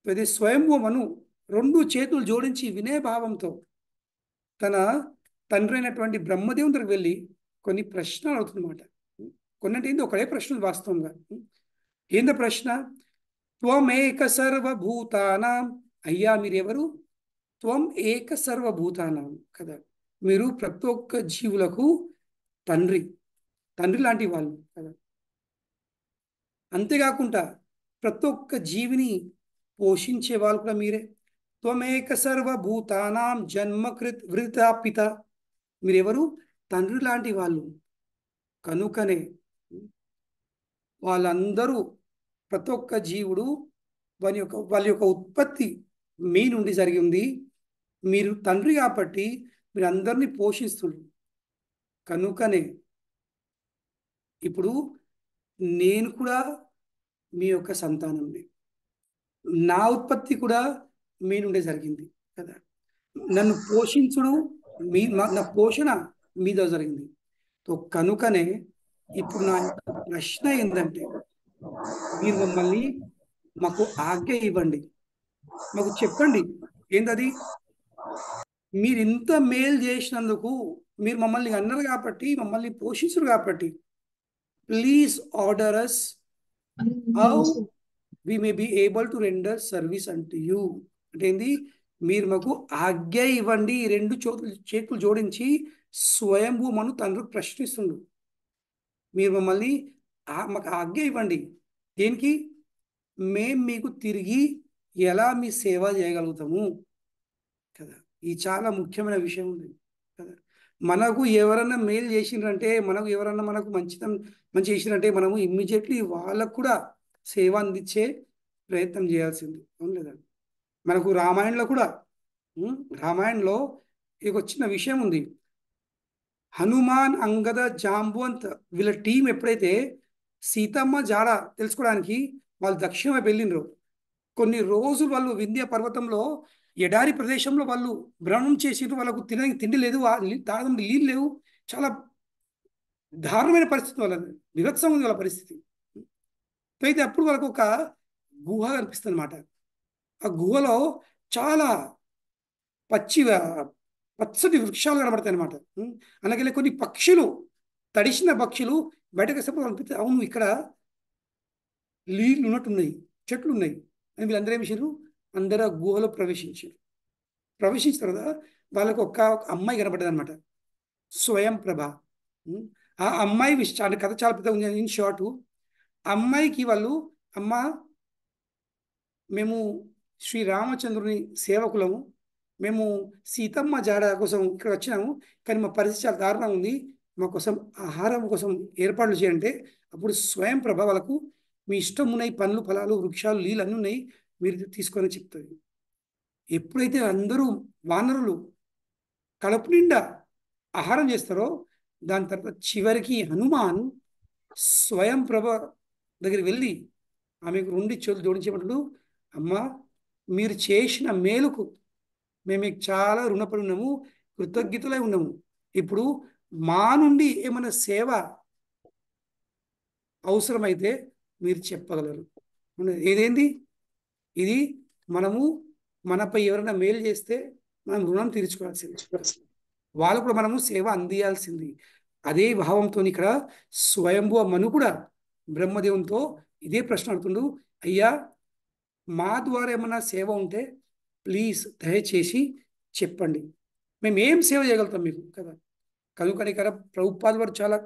అయితే స్వయంభూ మను 2 చేతులు జోడించి వినయభావంతో తన తండ్రి అయినటువంటి బ్రహ్మదేవుని దగ్గరికి వెళ్ళి కొన్ని ప్రశ్నలు అడుగుతుందన్నమాట. కొన్నంటే ఏంది, ఒకటే ప్రశ్న వాస్తవంగా. ఏందో ప్రశ్న, త్వమేక సర్వభూతానాం, అయ్యా మీరెవరు? త్వం ఏక సర్వభూతానాం కదా, మీరు ప్రతి ఒక్క జీవులకు తండ్రి లాంటి వాళ్ళు కదా. అంతేకాకుండా ప్రతి ఒక్క జీవిని పోషించే వాళ్ళు కూడా మీరే. త్వమేక సర్వభూతానాం జన్మకృత్ వృతా పిత, మీరెవరు? తండ్రి లాంటి వాళ్ళు. కనుకనే వాళ్ళందరూ, ప్రతి ఒక్క జీవుడు వాళ్ళ యొక్క ఉత్పత్తి మీ నుండి జరిగింది. మీరు తండ్రి కాబట్టి మీరు అందరినీ పోషిస్తున్నారు. కనుకనే ఇప్పుడు నేను కూడా మీ యొక్క సంతానంని, నా ఉత్పత్తి కూడా మీ నుండే జరిగింది కదా. నన్ను పోషించుడు నా పోషణ మీద జరిగింది. కనుకనే ఇప్పుడు నా యొక్క ప్రశ్న ఏంటంటే, మీరు మమ్మల్ని మాకు ఆజ్ఞ ఇవ్వండి, మాకు చెప్పండి ఏంటది. మీరు ఇంత మేలు చేసినందుకు, మీరు మమ్మల్ని అన్నారు కాబట్టి, మమ్మల్ని పోషించరు కాబట్టి, please order us how we may be able to render service unto you. అంటే ఏంది, మీరు మాకు ఆజ్ఞ ఇవ్వండి. ఈ రెండు చేతులు జోడించి స్వయంభూ మను తండ్రి ప్రశ్నిస్తుండు. మీరు మమ్మల్ని మాకు ఆజ్ఞ ఇవ్వండి. దేనికి? మేం మీకు తిరిగి ఎలా మీ సేవ చేయగలుగుతాము కదా. ఇది చాలా ముఖ్యమైన విషయం ఉంది కదా. మనకు ఎవరన్నా మేలు చేసిండ్రంటే, మనకు ఎవరన్నా మనకు మంచి చేసిండ్రంటే, మనము ఇమ్మీడియట్లీ వాళ్ళకు కూడా సేవ అందించే ప్రయత్నం చేయాల్సింది, అవును లేదా? మనకు రామాయణంలో కూడా రామాయణంలో ఒక చిన్న విషయం ఉంది. హనుమాన్, అంగద, జాంబవంత్ వీళ్ళ టీం ఎప్పుడైతే సీతమ్మ జాడ తెలుసుకోవడానికి వాళ్ళు దక్షిణ వైపు వెళ్ళిండ్రు, కొన్ని రోజులు వాళ్ళు వింధ్య పర్వతంలో ఎడారి ప్రదేశంలో వాళ్ళు భ్రమణం చేసిండ్రు. వాళ్ళకు తినడానికి తిండి లేదు, తాగడానికి నీళ్ళు లేవు. చాలా దారుణమైన పరిస్థితి, వాళ్ళది విభత్సం ఉంది వాళ్ళ పరిస్థితి. అయితే అప్పుడు వాళ్ళకు ఒక గుహ కనిపిస్తుంది అనమాట. ఆ గుహలో చాలా పచ్చటి వృక్షాలు కనబడతాయి అనమాట. అలాగే కొన్ని పక్షులు, తడిసిన పక్షులు బయటకు వస్తే కనిపిస్తాయి. అవును, ఇక్కడ నీళ్ళు ఉన్నట్టున్నాయి, చెట్లు ఉన్నాయి అని వీళ్ళందరూ ఏం చేశారు, అందరూ ఆ గుహలో ప్రవేశించారు. ప్రవేశించిన తర్వాత వాళ్ళకు ఒక అమ్మాయి కనబడ్డది అనమాట, స్వయం ప్రభ. ఆ అమ్మాయి విషయం కథ చాలా పెద్ద ఉంది. ఇన్ షార్ట్, అమ్మాయికి వాళ్ళు, అమ్మ మేము శ్రీరామచంద్రుని సేవకులము, మేము సీతమ్మ జాడ కోసం ఇక్కడ వచ్చినాము, కానీ మా పరిస్థితి చాలా దారుణంగా ఉంది, మా కోసం ఆహారం కోసం ఏర్పాట్లు చేయంటే, అప్పుడు స్వయం ప్రభ వాళ్ళకు మీ ఇష్టం ఉన్నాయి, పండ్లు ఫలాలు వృక్షాలు నీళ్ళు అన్నీ ఉన్నాయి, మీరు తీసుకొని చెప్తుంది. ఎప్పుడైతే అందరూ వానరులు కడుపు నిండా ఆహారం చేస్తారో, దాని తర్వాత చివరికి హనుమాన్ స్వయం ప్రభ దగ్గరికి వెళ్ళి ఆమెకు రెండు చేతులు జోడించేటప్పుడు, అమ్మ మీరు చేసిన మేలుకు మేము మీకు చాలా రుణపడి ఉన్నాము, కృతజ్ఞతలై ఉన్నాము. ఇప్పుడు మా నుండి ఏమైనా సేవ అవసరమైతే మీరు చెప్పగలరు. ఏదేంది ఇది, మనము మనపై ఎవరైనా మేలు చేస్తే మనం రుణం తీర్చుకోవాల్సింది, వాళ్ళు కూడా మనము సేవ అందియాల్సింది. అదే భావంతో ఇక్కడ స్వయంభూ మను కూడా బ్రహ్మదేవునితో ఇదే ప్రశ్న అడుగుతుండు, అయ్యా మా ద్వారా ఏమైనా సేవ ఉంటే ప్లీజ్ దయచేసి చెప్పండి, మేము ఏం సేవ చేయగలుగుతాం మీకు కదా. కనుక ఇక్కడ ప్రభుపాద వారు చాలా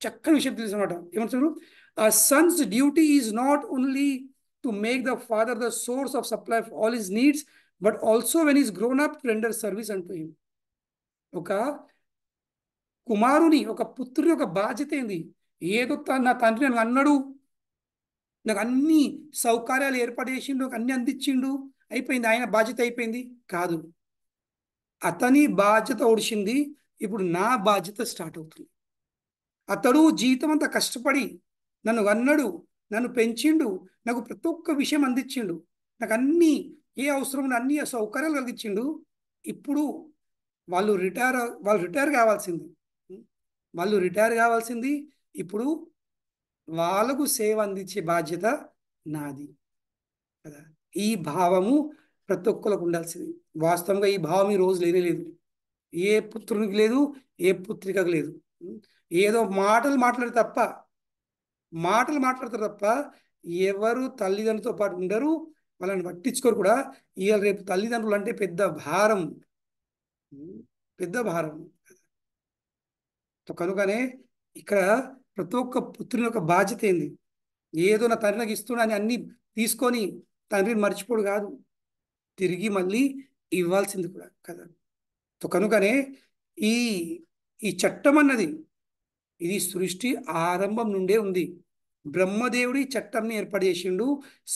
చక్కని విషయం తెలుసు అనమాట. ఏమంటారు, ఆ Sons duty is not only to make the father the source of supply of all his needs, but also when is grown up to render service అంటూ హిమ్. ఒక కుమారుని, ఒక పుత్రుని ఒక బాధ్యత ఏంది, ఏదో నా తండ్రి నన్ను అన్నాడు, నాకు అన్ని సౌకర్యాలు ఏర్పాటు చేసిండు, నాకు అన్ని అందించిండు, అయిపోయింది, ఆయన బాధ్యత అయిపోయింది కాదు. అతని బాధ్యత ఒడిచింది, ఇప్పుడు నా బాధ్యత స్టార్ట్ అవుతుంది. అతడు జీవితం అంతా కష్టపడి నన్ను అన్నాడు, నన్ను పెంచిండు, నాకు ప్రతి ఒక్క విషయం అందించిండు, నాకు అన్ని ఏ అవసరం అన్ని సౌకర్యాలు కలిగించిండు. ఇప్పుడు వాళ్ళు రిటైర్ కావాల్సింది, వాళ్ళు రిటైర్ కావాల్సింది. ఇప్పుడు వాళ్ళకు సేవ అందించే బాధ్యత నాది కదా. ఈ భావము ప్రతి ఒక్కరికి ఉండాల్సింది. వాస్తవంగా ఈ భావం ఈ రోజు లేనే లేదు, ఏ పుత్రునికి లేదు, ఏ పుత్రికకు లేదు. ఏదో మాటలు మాట్లాడతారు తప్ప ఎవరు తల్లిదండ్రులతో పాటు ఉండరు, వాళ్ళని పట్టించుకోరు కూడా. ఇవాళ రేపు తల్లిదండ్రులు అంటే పెద్ద భారం, పెద్ద భారం. కనుకనే ఇక్కడ ప్రతి ఒక్క పుత్రుని యొక్క బాధ్యత ఏంది, ఏదో నా తండ్రి నాకు ఇస్తున్నా అని అన్ని తీసుకొని తండ్రిని మర్చిపోడు కాదు, తిరిగి మళ్ళీ ఇవ్వాల్సింది కూడా కదా. కనుకనే ఈ ఈ చట్టం అన్నది ఇది సృష్టి ఆరంభం నుండే ఉంది. బ్రహ్మదేవుడి చట్టంని ఏర్పాటు చేసిండు,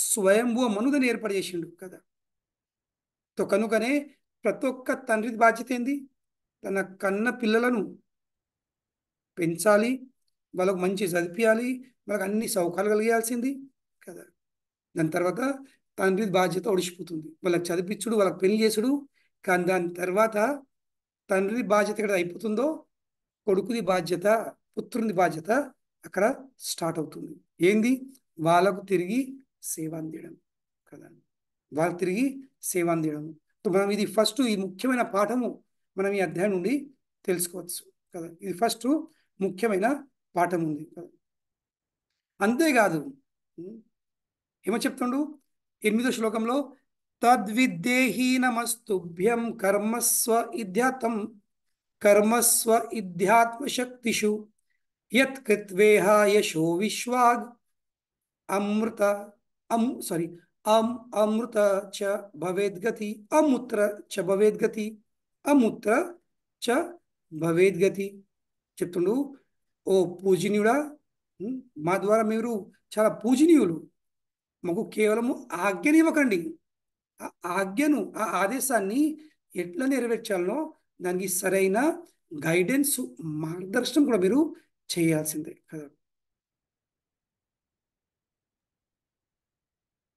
స్వయంభూ మనుదని ఏర్పాటు చేసిండు కదా. కనుకనే ప్రతి ఒక్క తండ్రి బాధ్యత ఏంది, తన కన్న పిల్లలను పెంచాలి, వాళ్ళకు మంచి చదివించాలి, వాళ్ళకి అన్ని సౌకర్యాలు కలిగాల్సింది కదా. దాని తర్వాత తండ్రి బాధ్యత ఒడిచిపోతుంది, వాళ్ళకి చదివించుడు, వాళ్ళకి పెళ్లి చేసుడు. కానీ దాని తర్వాత తండ్రి బాధ్యత ఎక్కడ అయిపోతుందో, కొడుకుది బాధ్యత, పుత్రుని బాధ్యత అక్కడ స్టార్ట్ అవుతుంది. ఏంది, వాళ్ళకు తిరిగి సేవ అందించడం కదా, వాళ్ళకు తిరిగి సేవ అందించడం. మనం ఇది ఫస్ట్, ఈ ముఖ్యమైన పాఠము మనం ఈ అధ్యాయం నుండి తెలుసుకోవచ్చు కదా. ఇది ఫస్ట్ ముఖ్యమైన పాఠం ఉంది కదా. అంతేకాదు, ఏమో చెప్తుండు 8వ శ్లోకంలో, తద్విద్దేహీనమస్తుభ్యం కర్మస్వ ఇధ్యాత్మశక్తిషు యత్ కృత్వేహ యశో విశ్వాగ్ అమృత సారీ అమృత చ భవేద్గతి అముత్ర చ భవేద్గతి అముత్ర చ భవేద్గతి చెప్తుండు. ఓ పూజనీయుడా, మా ద్వారా మీరు చాలా పూజనీయులు, మాకు కేవలము ఆజ్ఞనివ్వకండి. ఆ ఆజ్ఞను, ఆ ఆదేశాన్ని ఎట్లా నెరవేర్చాలనో దానికి సరైన గైడెన్స్, మార్గదర్శనం కూడా మీరు చేయాల్సిందే కదా.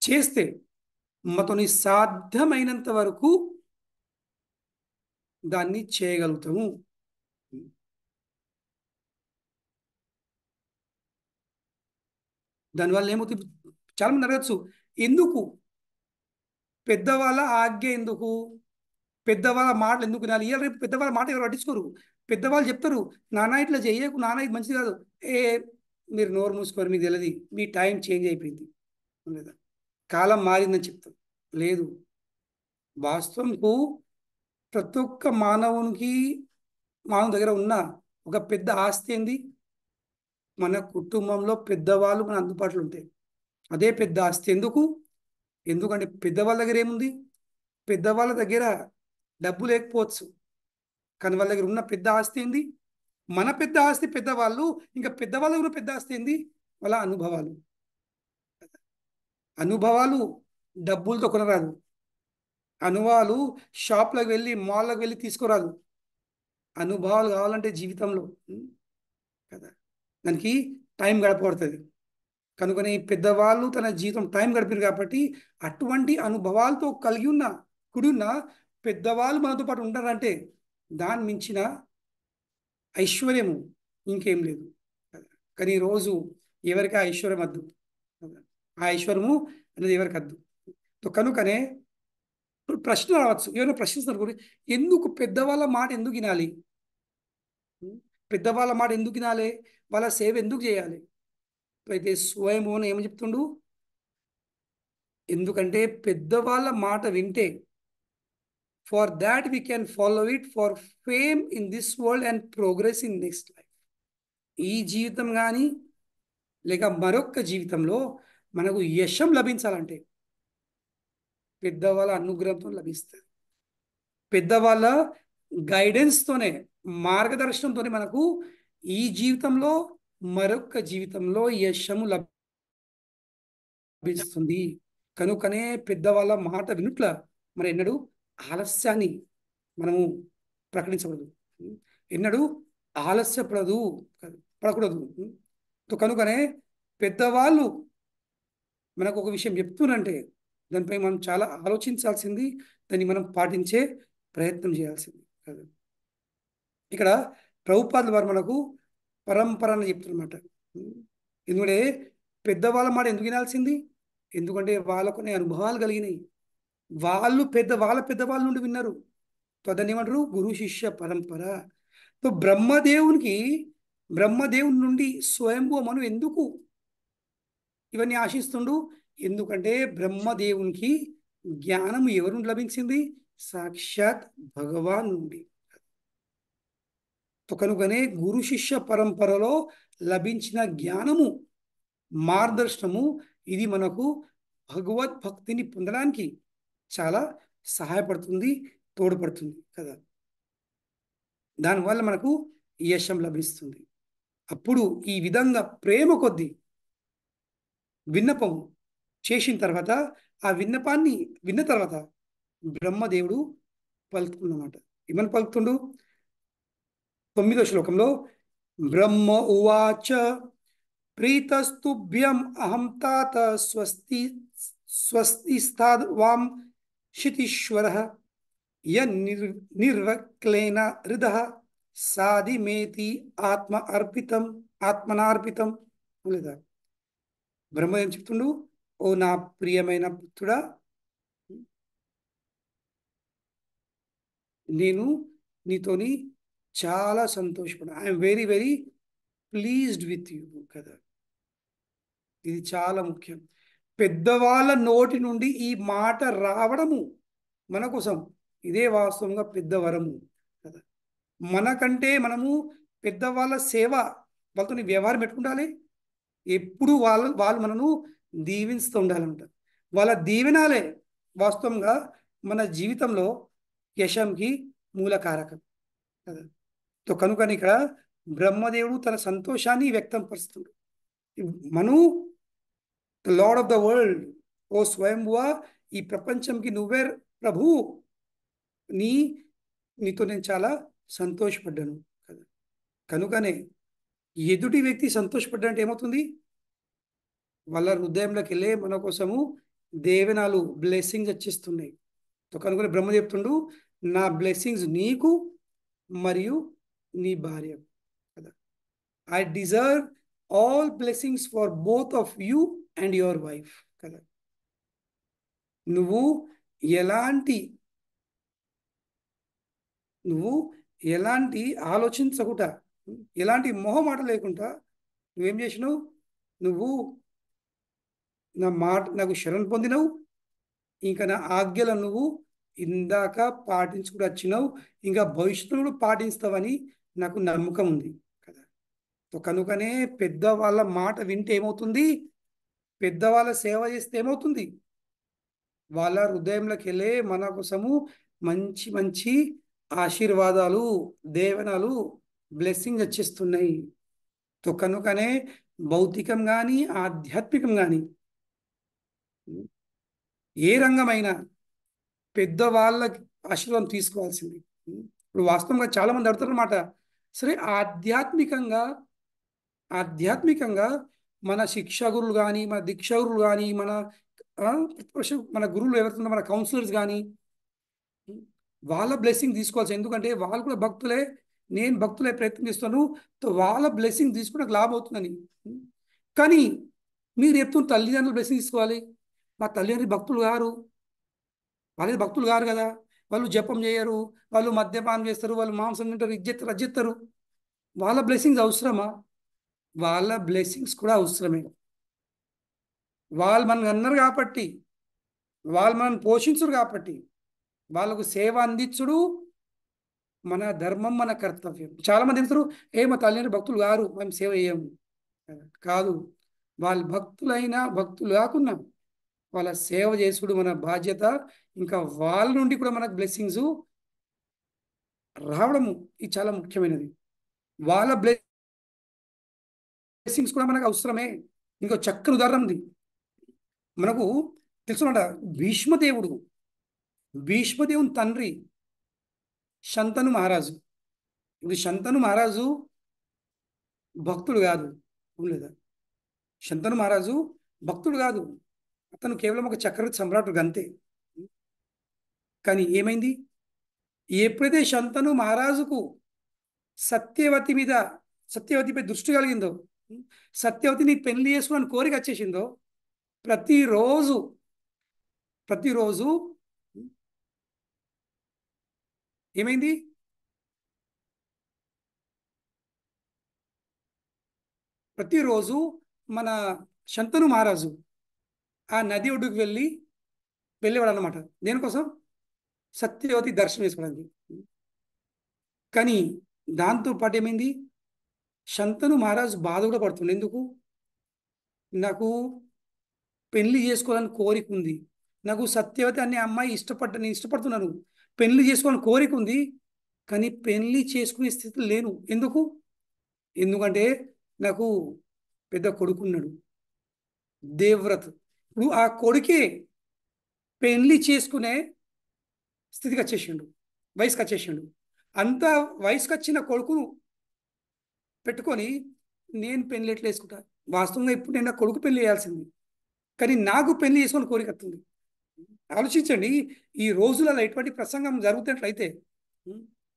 చేస్తే మాతోని సాధ్యమైనంత వరకు దాన్ని చేయగలుగుతాము. దానివల్ల ఏమవుతుంది? చాలా మంది అడగచ్చు, ఎందుకు పెద్దవాళ్ళ ఆజ్ఞ, ఎందుకు పెద్దవాళ్ళ మాటలు ఎందుకు వినాలి? ఇవాళ రేపు పెద్దవాళ్ళ మాట ఎవరు పట్టించుకోరు. పెద్దవాళ్ళు చెప్తారు, నాన్న ఇట్లా చెయ్యకు, నాన్న ఇది మంచిది కాదు. ఏ మీరు నోరు మూసుకోరు, మీకు తెలియదు, మీ టైం చేంజ్ అయిపోయింది లేదా కాలం మారిందని చెప్తారు. లేదు, వాస్తవంకు ప్రతి ఒక్క మానవునికి, మానవ దగ్గర ఉన్న ఒక పెద్ద ఆస్తి ఏంది? మన కుటుంబంలో పెద్దవాళ్ళు మన అందుబాటులో ఉంటాయి. అదే పెద్ద ఆస్తి. ఎందుకంటే పెద్దవాళ్ళ దగ్గర ఏముంది? పెద్దవాళ్ళ దగ్గర డబ్బు లేకపోవచ్చు, కానీ వాళ్ళ దగ్గర ఉన్న పెద్ద ఆస్తి ఏంది? మన పెద్ద ఆస్తి పెద్దవాళ్ళు. ఇంకా పెద్దవాళ్ళ దగ్గర ఉన్న పెద్ద ఆస్తి ఏంది? వాళ్ళ అనుభవాలు. అనుభవాలు డబ్బులతో కొనరాదు. అనుభవాలు షాప్లకు వెళ్ళి, మాల్లకు వెళ్ళి తీసుకురాదు. అనుభవాలు కావాలంటే జీవితంలో కదా, దానికి టైం గడపడుతుంది. కనుకనే పెద్దవాళ్ళు తన జీవితం టైం గడిపారు కాబట్టి అటువంటి అనుభవాలతో కలిగి ఉన్న కుడి ఉన్న పెద్దవాళ్ళు మనతో పాటు ఉంటారంటే దాన్ని మించిన ఐశ్వర్యము ఇంకేం లేదు. కానీ ఈరోజు ఎవరికి ఆ ఐశ్వర్యం వద్దు, ఆ ఐశ్వర్యము అనేది ఎవరికి వద్దు. కనుకనే ఇప్పుడు ప్రశ్న రావచ్చు, ఏమైనా ప్రశ్నిస్తున్నారు కూడా, ఎందుకు పెద్దవాళ్ళ మాట ఎందుకు వినాలి? పెద్దవాళ్ళ మాట ఎందుకు వినాలి? వాళ్ళ సేవ ఎందుకు చేయాలి? అయితే స్వయంభువన్ ఏమని చెప్తుండు? ఎందుకంటే పెద్దవాళ్ళ మాట వింటే, for that we can follow it for fame in this world and progress in next life. ఈ జీవితం కానీ లేక మరొక జీవితంలో మనకు యశం లభించాలంటే పెద్దవాళ్ళ అనుగ్రహంతో లభిస్తుంది. పెద్దవాళ్ళ గైడెన్స్తోనే, మార్గదర్శనంతోనే మనకు ఈ జీవితంలో మరొక జీవితంలో యశము లభిస్తుంది. కనుకనే పెద్దవాళ్ళ మాట వినుట్ల మరి ఎన్నడూ ఆలస్యాన్ని మనము ప్రకటించకూడదు, ఎన్నడూ పడకూడదు. కనుకనే పెద్దవాళ్ళు మనకు ఒక విషయం చెప్తున్నంటే దానిపై మనం చాలా ఆలోచించాల్సింది, దాన్ని మనం పాటించే ప్రయత్నం చేయాల్సింది కదా. ఇక్కడ ప్రభుపాదుల వారు మనకు పరంపర అని చెప్తున్నమాట. ఎందుకంటే పెద్దవాళ్ళ మాట ఎందుకు వినాల్సింది? ఎందుకంటే వాళ్ళకు అనుభవాలు కలిగినాయి, వాళ్ళు పెద్దవాళ్ళ నుండి విన్నారు. దాన్ని ఏమంటారు? గురు శిష్య పరంపర. బ్రహ్మదేవుని నుండి స్వయంభూ మను ఎందుకు ఇవన్నీ ఆశిస్తుండు? ఎందుకంటే బ్రహ్మదేవునికి జ్ఞానం ఎవరు నుండి లభించింది? సాక్షాత్ భగవాన్ నుండి. కనుకనే గురు శిష్య పరంపరలో లభించిన జ్ఞానము, మార్గదర్శనము ఇది మనకు భగవద్భక్తిని పొందడానికి చాలా సహాయపడుతుంది, తోడ్పడుతుంది కదా. దానివల్ల మనకు యశం లభిస్తుంది. అప్పుడు ఈ విధంగా ప్రేమ కొద్దీ విన్నపం చేసిన తర్వాత, ఆ విన్నపాన్ని విన్న తర్వాత బ్రహ్మదేవుడు పలుకుతున్నమాట. ఏమని పలుకుతుండు? 9వ శ్లోకంలో, బ్రహ్మ ఉవాచ ప్రీతస్తుభ్యం అహం తాత స్వస్తి వాం శితీశ్వర నిర్వక్లేన హృదః సాధిమేతి ఆత్మనార్పితం. లేదా బ్రహ్మ ఏం చెప్తుండు? ఓ నా ప్రియమైన పుత్రుడా, నేను నీతోని చాలా సంతోషపడా, I'm very very pleased with you కదా. ఇది చాలా ముఖ్యం. పెద్దవాళ్ళ నోటి నుండి ఈ మాట రావడము మన కోసం ఇదే వాస్తవంగా పెద్ద వరము కదా. మనకంటే మనము పెద్దవాళ్ళ సేవ, వాళ్ళతో వ్యవహారం పెట్టుకుండాలి. ఎప్పుడు వాళ్ళు మనను దీవిస్తూ ఉండాలంట. వాళ్ళ దీవెనాలే వాస్తవంగా మన జీవితంలో యశంకి మూల కారకం కదా. సో కనుకని ఇక్కడ బ్రహ్మదేవుడు తన సంతోషాన్ని వ్యక్తం పరుస్తున్నాడు. Manu the lord of the world, O Swayambhuva, ఈ ప్రపంచంకి నువ్వే ప్రభు, నీ నీతో నేను చాలా సంతోషపడ్డాను కదా. కనుకనే ఎదుటి వ్యక్తి సంతోషపడ్డా అంటే ఏమవుతుంది, వాళ్ళ హృదయంలోకి వెళ్ళే మన కోసము దేవనాలు బ్లెస్సింగ్స్ వచ్చేస్తున్నాయి. కనుక బ్రహ్మ చెప్తుండు, నా బ్లెస్సింగ్స్ నీకు మరియు నీ భార్య కదా. I deserve all blessings for both of you and your wife కదా. నువ్వు ఎలాంటి నువ్వు ఎలాంటి ఆలోచించకుండా, ఎలాంటి మొహమాట లేకుండా నువ్వేం చేసినావు, నువ్వు నా మాట నాకు శరణ్ పొందినవు, ఇంకా నా ఆజ్ఞలను నువ్వు ఇందాక పాటించుకుని వచ్చినావు, ఇంకా భవిష్యత్తులో కూడా పాటిస్తావని నాకు నమ్మకం ఉంది కదా. కనుకనే పెద్దవాళ్ళ మాట వింటే ఏమవుతుంది, పెద్దవాళ్ళ సేవ చేస్తే ఏమవుతుంది, వాళ్ళ హృదయంలోకి వెళ్ళే మన కోసము మంచి మంచి ఆశీర్వాదాలు, దేవనాలు, బ్లెస్సింగ్ వచ్చేస్తున్నాయి. కనుకనే భౌతికం కానీ ఆధ్యాత్మికం కానీ ఏ రంగమైనా పెద్దవాళ్ళకి ఆశీర్వాదం తీసుకోవాల్సింది. ఇప్పుడు వాస్తవంగా చాలా మంది అడుగుతారన్నమాట, సరే ఆధ్యాత్మికంగా మన శిక్షా గురువులు కానీ, మన దీక్షా గురువులు కానీ, మన గురువులు ఎవరుతున్నా, మన కౌన్సిలర్స్ కానీ వాళ్ళ బ్లెస్సింగ్ తీసుకోవాల్సి. ఎందుకంటే వాళ్ళు కూడా భక్తులే, నేను భక్తులే ప్రయత్నం చేస్తాను, వాళ్ళ బ్లెస్సింగ్ తీసుకుని లాభం అవుతుందని. కానీ మీరు చెప్తున్న తల్లిదండ్రులు బ్లెస్సింగ్ తీసుకోవాలి. మా తల్లిదండ్రులు భక్తులు గారు, వాళ్ళే భక్తులు గారు కదా, వాళ్ళు జపం చేయరు, వాళ్ళు మద్యపానం చేస్తారు, వాళ్ళు మాంసం తింటారు, ఇజ్జెత్తారు, అజ్జెత్తారు. వాళ్ళ బ్లెస్సింగ్స్ అవసరమా? వాళ్ళ బ్లెస్సింగ్స్ కూడా అవసరమే. వాళ్ళు మనల్ని అన్నారు కాబట్టి, వాళ్ళు మనల్ని పోషించరు కాబట్టి, వాళ్ళకు సేవ అందించుడు మన ధర్మం, మన కర్తవ్యం. చాలామంది చెప్తారు, మా తల్లిదండ్రులు భక్తులు గారు, మేము సేవ చేయము. కాదు, వాళ్ళు భక్తులైనా భక్తులు కాకున్నా వాళ్ళ సేవ చేసుడు మన బాధ్యత. ఇంకా వాళ్ళ నుండి కూడా మనకు బ్లెస్సింగ్స్ రావడము ఇది చాలా ముఖ్యమైనది. వాళ్ళ బ్లెస్సింగ్స్ కూడా మనకు అవసరమే. ఇంకో చక్కని ఉదాహరణ ఉంది మనకు తెలుసున్నట. భీష్మదేవుని తండ్రి శంతను మహారాజు. ఇప్పుడు శంతను మహారాజు భక్తుడు కాదు, లేదా శంతను మహారాజు భక్తుడు కాదు, అతను కేవలం ఒక చక్రవర్తి సమ్రాటుడు అంతే. కానీ ఏమైంది, ఎప్పుడైతే శంతను మహారాజుకు సత్యవతిపై దృష్టి కలిగిందో, సత్యవతిని పెళ్లి చేసుకోవాలని కోరిక వచ్చేసిందో, ప్రతిరోజు ఏమైంది, ప్రతిరోజు మన శంతను మహారాజు ఆ నది ఒడ్డుకు వెళ్ళేవాడు అన్నమాట. దేనికోసం? సత్యవతి దర్శనం చేసుకోవడానికి. కానీ దాంతో పాటు ఏమైంది, శంతను మహారాజు బాధ కూడా పడుతుంది. ఎందుకు? నాకు పెళ్లి చేసుకోవాలని కోరిక ఉంది, నాకు సత్యవతి అనే అమ్మాయి నేను ఇష్టపడుతున్నాను, పెళ్లి చేసుకోవాలని కోరిక ఉంది, కానీ పెళ్లి చేసుకునే స్థితిలో లేను. ఎందుకంటే నాకు పెద్ద కొడుకున్నాడు, దేవ్రత్. ఇప్పుడు ఆ కొడుకే పెళ్లి చేసుకునే స్థితికి వయసుకు వచ్చేసిండు. అంత వయసుకు వచ్చిన కొడుకును పెట్టుకొని నేను పెళ్లి ఎట్లా వేసుకుంటా? వాస్తవంగా ఇప్పుడు నేను నా కొడుకు పెళ్లి చేయాల్సింది, కానీ నాకు పెళ్లి చేసుకొని కోరిక వస్తుంది. ఆలోచించండి, ఈ రోజులలో ఎటువంటి ప్రసంగం జరుగుతున్నట్లయితే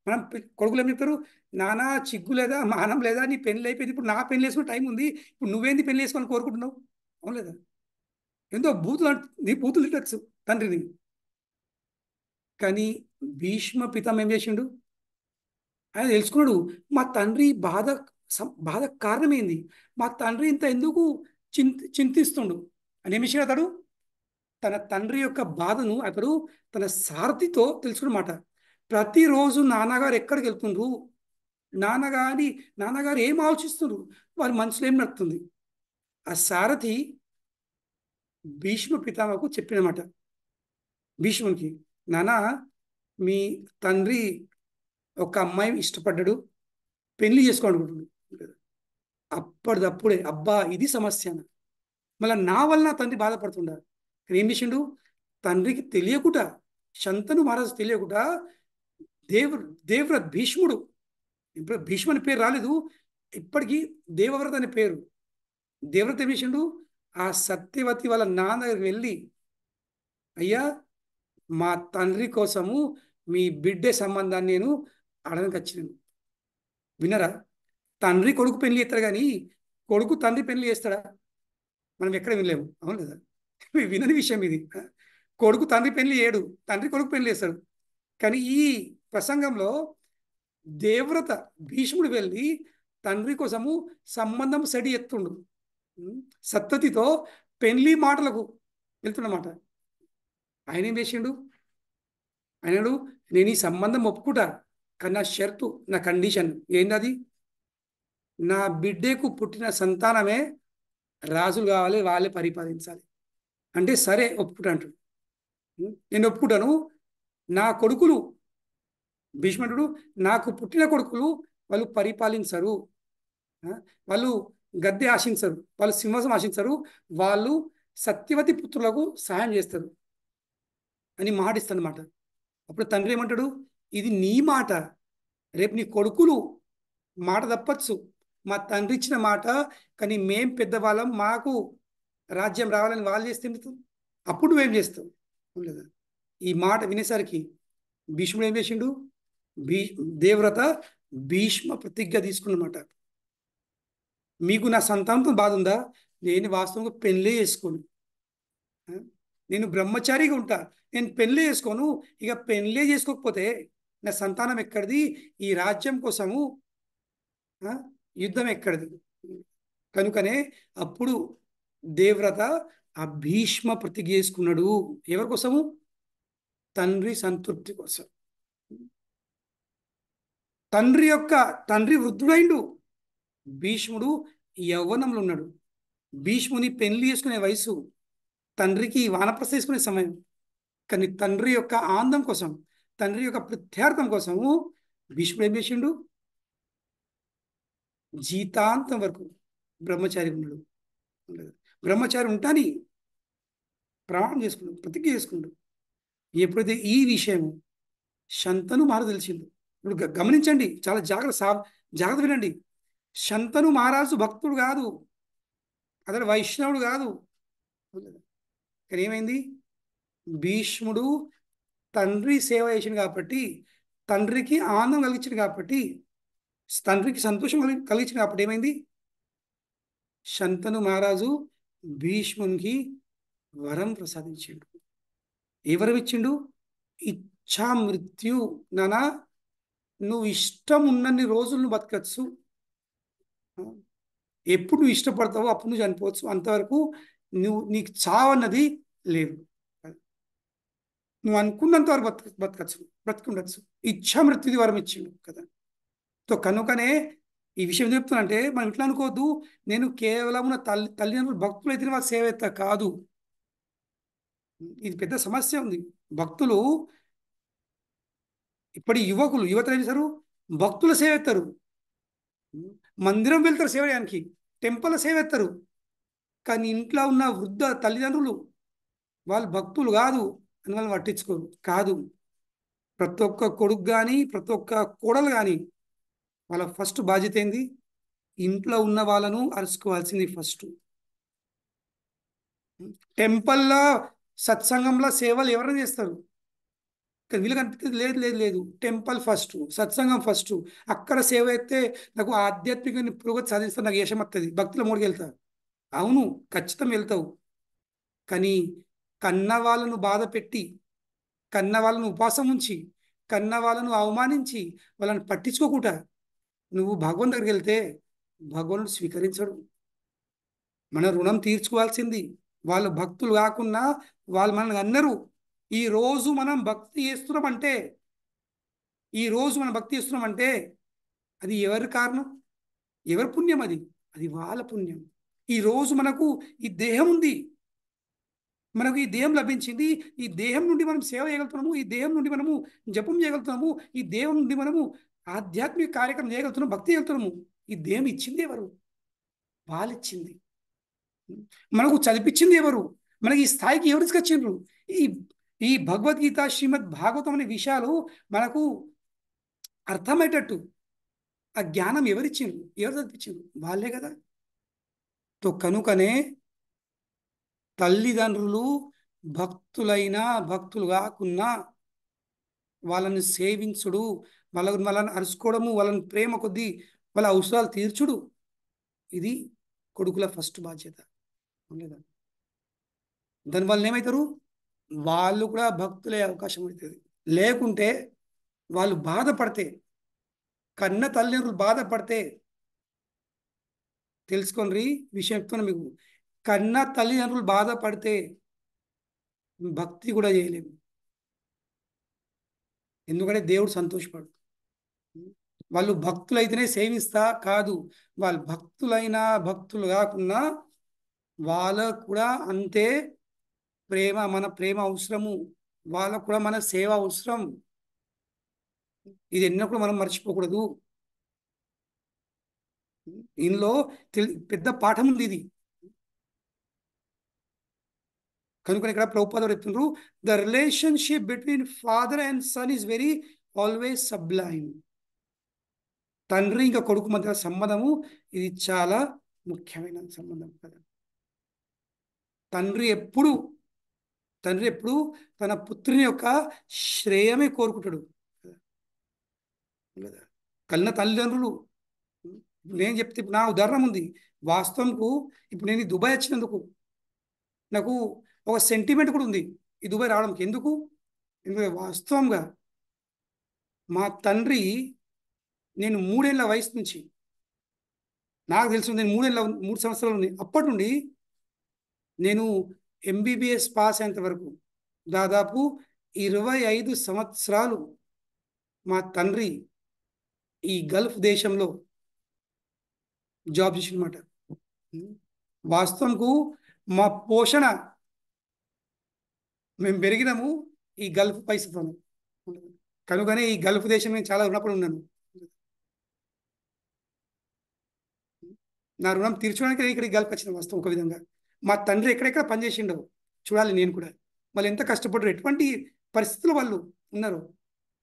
మనం కొడుకులు ఏం చెప్తారు, నానా చిగ్గు లేదా, మానం లేదా, నీ పెళ్లి అయిపోయింది, ఇప్పుడు నా పెళ్లి వేసుకునే టైం ఉంది, ఇప్పుడు నువ్వేంది పెళ్లి వేసుకొని కోరుకుంటున్నావు? అవును లేదా? ఎంతో నీ బూతులు తిట్టచ్చు తండ్రిని. కానీ భీష్మ పితం ఏం చేసిండు, ఆయన తెలుసుకున్నాడు, మా తండ్రి బాధ కారణమైంది, మా తండ్రి ఇంత ఎందుకు చింతిస్తుండు. అని ఏం చేశాడు అతడు? తన తండ్రి యొక్క బాధను అతడు తన సారథితో తెలుసుకున్నమాట. ప్రతిరోజు నాన్నగారు ఎక్కడికి వెళ్తుండ్రు, నాన్నగారి నాన్నగారు ఏం ఆలోచిస్తున్నారు, వారి మనసులో ఏం నడుతుంది, ఆ సారథి భీష్మ పితామహకు చెప్పినమాట. భీష్మునికి, నాన్న, మీ తండ్రి ఒక అమ్మాయి ఇష్టపడ్డాడు, పెళ్లి చేసుకోవాలనుకుంటున్నాడు. అప్పటిదప్పుడే అబ్బా ఇది సమస్య. మళ్ళీ నా వల్ల నా తండ్రి బాధపడుతుండ. ఏం చేసిండు? తండ్రికి తెలియకుండా, శంతను మహారాజు తెలియకుండా దేవవ్రత్ భీష్ముడు, ఇప్పుడు భీష్ముని పేరు రాలేదు, ఇప్పటికీ దేవవ్రత అనే పేరు. దేవవ్రత ఏం చేసిండు? ఆ సత్యవతి వాళ్ళ నాన్న దగ్గరికి వెళ్ళి, అయ్యా, మా తండ్రి కోసము మీ బిడ్డే సంబంధాన్ని నేను అడగడానికి వచ్చినాను. వినరా? తండ్రి కొడుకు పెళ్లి చేస్తాడు కానీ కొడుకు తండ్రి పెళ్లి చేస్తాడా? మనం ఎక్కడ వినలేము, అవును కదా? వినని విషయం ఇది. కొడుకు తండ్రి పెళ్లి చేయడు, తండ్రి కొడుకు పెళ్లి చేస్తాడు. కానీ ఈ ప్రసంగంలో దేవ్రత భీష్ముడు వెళ్ళి తండ్రి కోసము సంబంధం సెడి ఎత్తుండు. సత్వతితో పెళ్లి మాటలకు వెళ్తున్నమాట. ఆయన ఏం చేసిండు? ఆయనడు, నేను ఈ సంబంధం ఒప్పుకుంటా, కానీ నా షరతు, నా కండిషన్ ఏందది? నా బిడ్డకు పుట్టిన సంతానమే రాజులు కావాలి, వాళ్ళే పరిపాలించాలి. అంటే సరే ఒప్పుకుంటా అంటాడు. నేను ఒప్పుకుంటాను, నా కొడుకులు, భీష్ముడు, నాకు పుట్టిన కొడుకులు వాళ్ళు పరిపాలించరు, వాళ్ళు గద్దె ఆశించరు, వాళ్ళు సింహాసం ఆశించరు, వాళ్ళు సత్యవతి పుత్రులకు సహాయం చేస్తారు అని మాటిస్తానమాట. అప్పుడు తండ్రి ఏమంటాడు? ఇది నీ మాట, రేపు నీ కొడుకులు మాట తప్పచ్చు, మా తండ్రి ఇచ్చిన మాట, కానీ మేం పెద్దవాళ్ళం, మాకు రాజ్యం రావాలని వాళ్ళు చేస్తే అప్పుడు నువ్వేం చేస్తావు లేదా? ఈ మాట వినేసరికి భీష్ముడు ఏం చేసిండు? దేవ్రత భీష్మ ప్రతిజ్ఞ తీసుకున్నమాట. మీకు నా సంతానంతో బాధ ఉందా? నేను వాస్తవంగా పెళ్ళే చేసుకోను, నేను బ్రహ్మచారిగా ఉంటా, నేను పెళ్ళే చేసుకోను. ఇక పెళ్ళే చేసుకోకపోతే నా సంతానం ఎక్కడిది? ఈ రాజ్యం కోసము యుద్ధం ఎక్కడిది? కనుకనే అప్పుడు దేవ్రత ఆ భీష్మ ప్రతిజ్ఞ చేసుకున్నాడు. ఎవరి కోసము? తండ్రి సంతృప్తి కోసం. తండ్రి వృద్ధుడైండు, భీష్ముడు యవ్వనంలో ఉన్నాడు. భీష్ముని పెళ్లి చేసుకునే వయసు, తండ్రికి వానప్రస్థ చేసుకునే సమయం. కానీ తండ్రి యొక్క ఆనందం కోసం, తండ్రి యొక్క ప్రత్యార్థం కోసము భీష్ముడు ఏం చేసిండు? జీతాంతం వరకు బ్రహ్మచారి ఉన్నాడు. బ్రహ్మచారి ఉంటాని ప్రమాణం చేసుకున్నాడు, ప్రతిజ్ఞ చేసుకున్నాడు. ఎప్పుడైతే ఈ విషయం శంతను మహారాజు తెలిసిండు, ఇప్పుడు గమనించండి, చాలా జాగ్రత్త వినండి. శంతను మహారాజు భక్తుడు కాదు, అతడు వైష్ణవుడు కాదు. కానీ ఏమైంది? భీష్ముడు తండ్రి సేవ చేసింది కాబట్టి, తండ్రికి ఆనందం కలిగించింది కాబట్టి, తండ్రికి సంతోషం కలిగించింది కాబట్టి ఏమైంది? శంతను మహారాజు భీష్మునికి వరం ప్రసాదించిండు. ఏ వరం ఇచ్చిండు? ఇచ్ఛా మృత్యు. నానా, నువ్వు ఇష్టం ఉన్నన్ని రోజులు నువ్వు బతకచ్చు, ఎప్పుడు నువ్వు ఇష్టపడతావో అప్పుడు నువ్వు చనిపోవచ్చు, అంతవరకు నీకు చావన్నది లేదు, నువ్వు అనుకున్నంత వరకు బ్రతుకుండొచ్చు. ఇచ్ఛా మృత్యుది వరం ఇచ్చిండు కదా. సో కనుకనే ఈ విషయం చెప్తున్నా అంటే, మనం ఇట్లా అనుకోవద్దు, నేను కేవలం నా తల్లిదండ్రులు భక్తులు అయితే వాళ్ళ సేవ ఎత్తా కాదు. ఇది పెద్ద సమస్య ఉంది. భక్తులు, ఇప్పటి యువతలు ఏం చేశారు? భక్తుల సేవ ఎత్తారు, మందిరం వెళ్తారు సేవ చేయడానికి, టెంపుల్ సేవ ఎత్తారు. కానీ ఇంట్లో ఉన్న వృద్ధ తల్లిదండ్రులు వాళ్ళు భక్తులు కాదు అని వాళ్ళు పట్టించుకోరు. కాదు, ప్రతి ఒక్క కొడుకు కానీ ప్రతి ఒక్క కోడలు కానీ వాళ్ళ ఫస్ట్ బాధ్యత ఏంది? ఇంట్లో ఉన్న వాళ్ళను అరుచుకోవాల్సింది ఫస్ట్. టెంపుల్లో సత్సంగంలో సేవలు ఎవరైనా చేస్తారు, కానీ వీళ్ళకి అనిపిస్తుంది లేదు లేదు లేదు, టెంపుల్ ఫస్ట్, సత్సంగం ఫస్ట్, అక్కడ సేవ అయితే నాకు ఆధ్యాత్మిక పురోగతి సాధిస్తాను, నాకు యశం వస్తుంది, భక్తుల మూడికి వెళ్తా. అవును, ఖచ్చితంగా వెళ్తావు. కానీ కన్న వాళ్ళను బాధ పెట్టి, కన్న వాళ్ళను ఉపవాసం ఉంచి, కన్న వాళ్ళను అవమానించి, వాళ్ళని పట్టించుకోకుండా నువ్వు భగవంతుడి దగ్గరికి వెళ్తే భగవంతుడు స్వీకరించడు. మన రుణం తీర్చుకోవాల్సింది వాళ్ళు భక్తులు కాకున్నా వాళ్ళు మనల్ని అన్నారు. ఈ రోజు మనం భక్తి చేస్తున్నామంటే ఈ రోజు మనం భక్తి చేస్తున్నామంటే అది ఎవరి కారణం, ఎవరి పుణ్యం? అది అది వాళ్ళ పుణ్యం. ఈ రోజు మనకు ఈ దేహం ఉంది, మనకు ఈ దేహం లభించింది. ఈ దేహం నుండి మనం సేవ చేయగలుగుతున్నాము, ఈ దేహం నుండి మనము జపం చేయగలుగుతున్నాము, ఈ దేహం నుండి మనము ఆధ్యాత్మిక కార్యక్రమం చేయగలుగుతున్నాము, భక్తి చేయగలుగుతున్నాము. ఈ దేహం ఇచ్చింది ఎవరు? వాళ్ళు ఇచ్చింది. మనకు చదివించింది ఎవరు? మనకి ఈ స్థాయికి ఎవరు తీసుకొచ్చిండ్రు? ఈ ఈ భగవద్గీత, శ్రీమద్ భాగవతం అనే విషయాలు మనకు అర్థమయ్యేటట్టు ఆ జ్ఞానం ఎవరిచ్చిండ్రు? ఎవరు చదివించిండ్రు? వాళ్ళే కదా. తో కనుకనే తల్లిదండ్రులు భక్తులైనా భక్తులు కాకున్నా వాళ్ళని సేవించుడు, వాళ్ళని అరుచుకోవడము, వాళ్ళని ప్రేమ కొద్దీ వాళ్ళ అవసరాలు తీర్చుడు, ఇది కొడుకుల ఫస్ట్ బాధ్యత. లేదా దానివల్ల ఏమవుతారు? వాళ్ళు కూడా భక్తులే అవకాశం అవుతుంది. లేకుంటే వాళ్ళు బాధపడితే, కన్న తల్లిదండ్రులు బాధపడితే, తెలుసుకోండి విషయం చెప్తున్నా మీకు, కన్న తల్లిదండ్రులు బాధపడితే భక్తి కూడా చేయలేము. ఎందుకంటే దేవుడు సంతోషపడు. వాళ్ళు భక్తులైతేనే సేవిస్తా కాదు, వాళ్ళు భక్తులైనా భక్తులు కాకున్నా వాళ్ళకు కూడా అంతే ప్రేమ, మన ప్రేమ అవసరము, వాళ్ళకు కూడా మన సేవ అవసరం. ఇది ఎన్నప్పుడు మనం మర్చిపోకూడదు. ఇందులో పెద్ద పాఠం ఉంది ఇది. కనుక ఇక్కడ ప్రభుపాద చెప్తున్నారు, the relationship between father and son is very always sublime. తండ్రి ఇంకా కొడుకు మధ్య సంబంధము ఇది చాలా ముఖ్యమైన సంబంధం కదా. తండ్రి ఎప్పుడు తన పుత్రుని యొక్క శ్రేయమే కోరుకుంటాడు కదా. కన్న తల్లిదండ్రులు, నేను చెప్తే నా ఉదాహరణ ఉంది. వాస్తవంకు ఇప్పుడు నేను ఈ దుబాయ్ వచ్చినందుకు నాకు ఒక సెంటిమెంట్ కూడా ఉంది ఈ దుబాయ్ రావడానికి. ఎందుకు? ఎందుకంటే వాస్తవంగా మా తండ్రి, నేను 3 ఏళ్ల వయసు నుంచి, నాకు తెలుసు నేను 3 సంవత్సరాలు ఉంది, అప్పటి నుండి నేను ఎంబీబీఎస్ పాస్ అయ్యేంత వరకు దాదాపు 25 సంవత్సరాలు మా తండ్రి ఈ గల్ఫ్ దేశంలో జాబ్ చేసినమాట. వాస్తవంకు మా పోషణ, మేము పెరిగినాము ఈ గల్ఫ్ పైసతోనే. కనుకనే ఈ గల్ఫ్ దేశం నేను చాలా రుణపడి ఉన్నాను. నా రుణం తీర్చడానికి నేను ఇక్కడికి గల్ఫ్ వచ్చిన. వాస్తవం ఒక విధంగా మా తండ్రి ఎక్కడెక్కడ పనిచేసిండో చూడాలి నేను కూడా. వాళ్ళు ఎంత కష్టపడ్డారు, ఎటువంటి పరిస్థితుల్లో వాళ్ళు ఉన్నారు,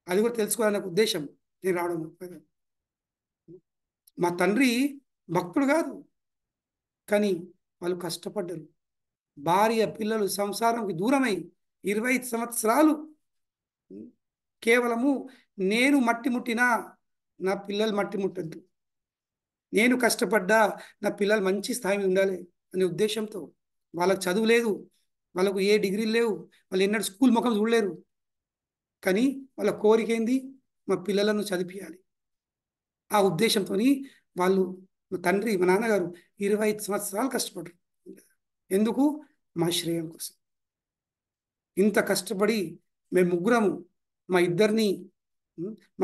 అది కూడా తెలుసుకోవాలనే ఉద్దేశం నేను రావడం. మా తండ్రి భక్తుడు కాదు, కానీ వాళ్ళు కష్టపడ్డారు. భార్య పిల్లలు సంసారంకి దూరమై 25 సంవత్సరాలు కేవలము నేను మట్టి ముట్టినా నా పిల్లలు మట్టి ముట్టద్దు, నేను కష్టపడ్డా నా పిల్లలు మంచి స్థాయి ఉండాలి అనే ఉద్దేశంతో. వాళ్ళకి చదువు లేదు, వాళ్ళకు ఏ డిగ్రీలు లేవు, వాళ్ళు ఎన్నడూ స్కూల్ ముఖం చూడలేరు, కానీ వాళ్ళ కోరిక ఏంది? మా పిల్లలను చదివించాలి. ఆ ఉద్దేశంతో వాళ్ళు, మా తండ్రి మా నాన్నగారు 25 సంవత్సరాలు కష్టపడరు. ఎందుకు? మా శ్రేయం కోసం. ఇంత కష్టపడి మేము ముగ్గురము, మా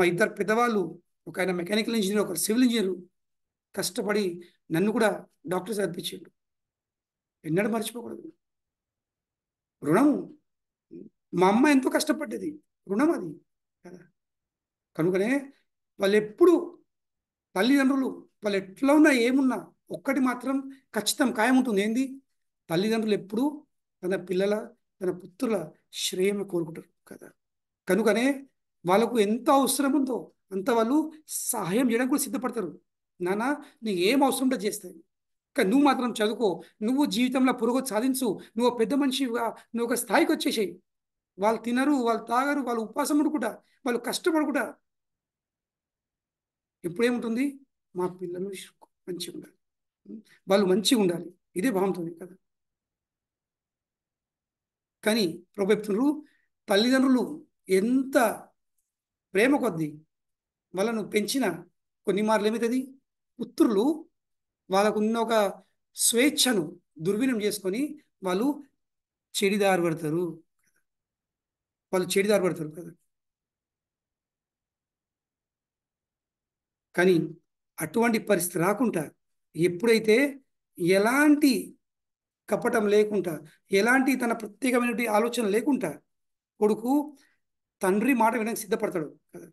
ఇద్దరు పెద్దవాళ్ళు, ఒక ఆయన మెకానికల్ ఇంజనీర్, ఒకరు సివిల్ ఇంజనీర్, కష్టపడి నన్ను కూడా డాక్టర్ చదివించాడు. ఎన్నడూ మర్చిపోకూడదు. రుణము. మా అమ్మ ఎంతో కష్టపడ్డది, రుణం అది కదా. కనుకనే వాళ్ళు ఎప్పుడు తల్లిదండ్రులు వాళ్ళు ఎట్లా ఉన్నా ఏమున్నా ఒక్కటి మాత్రం ఖచ్చితం ఖాయం ఉంటుంది. ఏంది? తల్లిదండ్రులు ఎప్పుడూ తన పుత్రుల శ్రేయమే కోరుకుంటారు కదా. కనుకనే వాళ్ళకు ఎంత అవసరం ఉందో అంత వాళ్ళు సహాయం చేయడానికి కూడా సిద్ధపడతారు. నాన్న నీకు ఏం అవసరం ఉందో చేస్తాయి, కానీ నువ్వు మాత్రం చదువుకో, నువ్వు జీవితంలో పురోగతి సాధించు, నువ్వు పెద్ద మనిషిగా నువ్వు ఒక స్థాయికి వచ్చేసేయి. వాళ్ళు తినరు, వాళ్ళు తాగరు, వాళ్ళు ఉపవాసం ఉండుకుంటా, వాళ్ళు కష్టపడుకుంటా. ఎప్పుడేముంటుంది? మా పిల్లలు మంచిగా ఉండాలి, వాళ్ళు మంచిగా ఉండాలి, ఇదే బాగుంటుంది కదా. కానీ ప్రభు చెప్తున్నారు, తల్లిదండ్రులు ఎంత ప్రేమ కొద్దీ వాళ్ళను పెంచిన కొన్ని మార్లు ఏమవుతుంది? పుత్రులు వాళ్ళకున్న ఒక స్వేచ్ఛను దుర్వినియోగం చేసుకొని వాళ్ళు చెడిదారి పడతారు, వాళ్ళు చెడిదారి పడతారు కదా. కానీ అటువంటి పరిస్థితి రాకుండా ఎప్పుడైతే ఎలాంటి కపటం లేకుండా, ఎలాంటి తన ప్రత్యేకమైన ఆలోచన లేకుండా కొడుకు తండ్రి మాట వినడానికి సిద్ధపడతాడు కదా.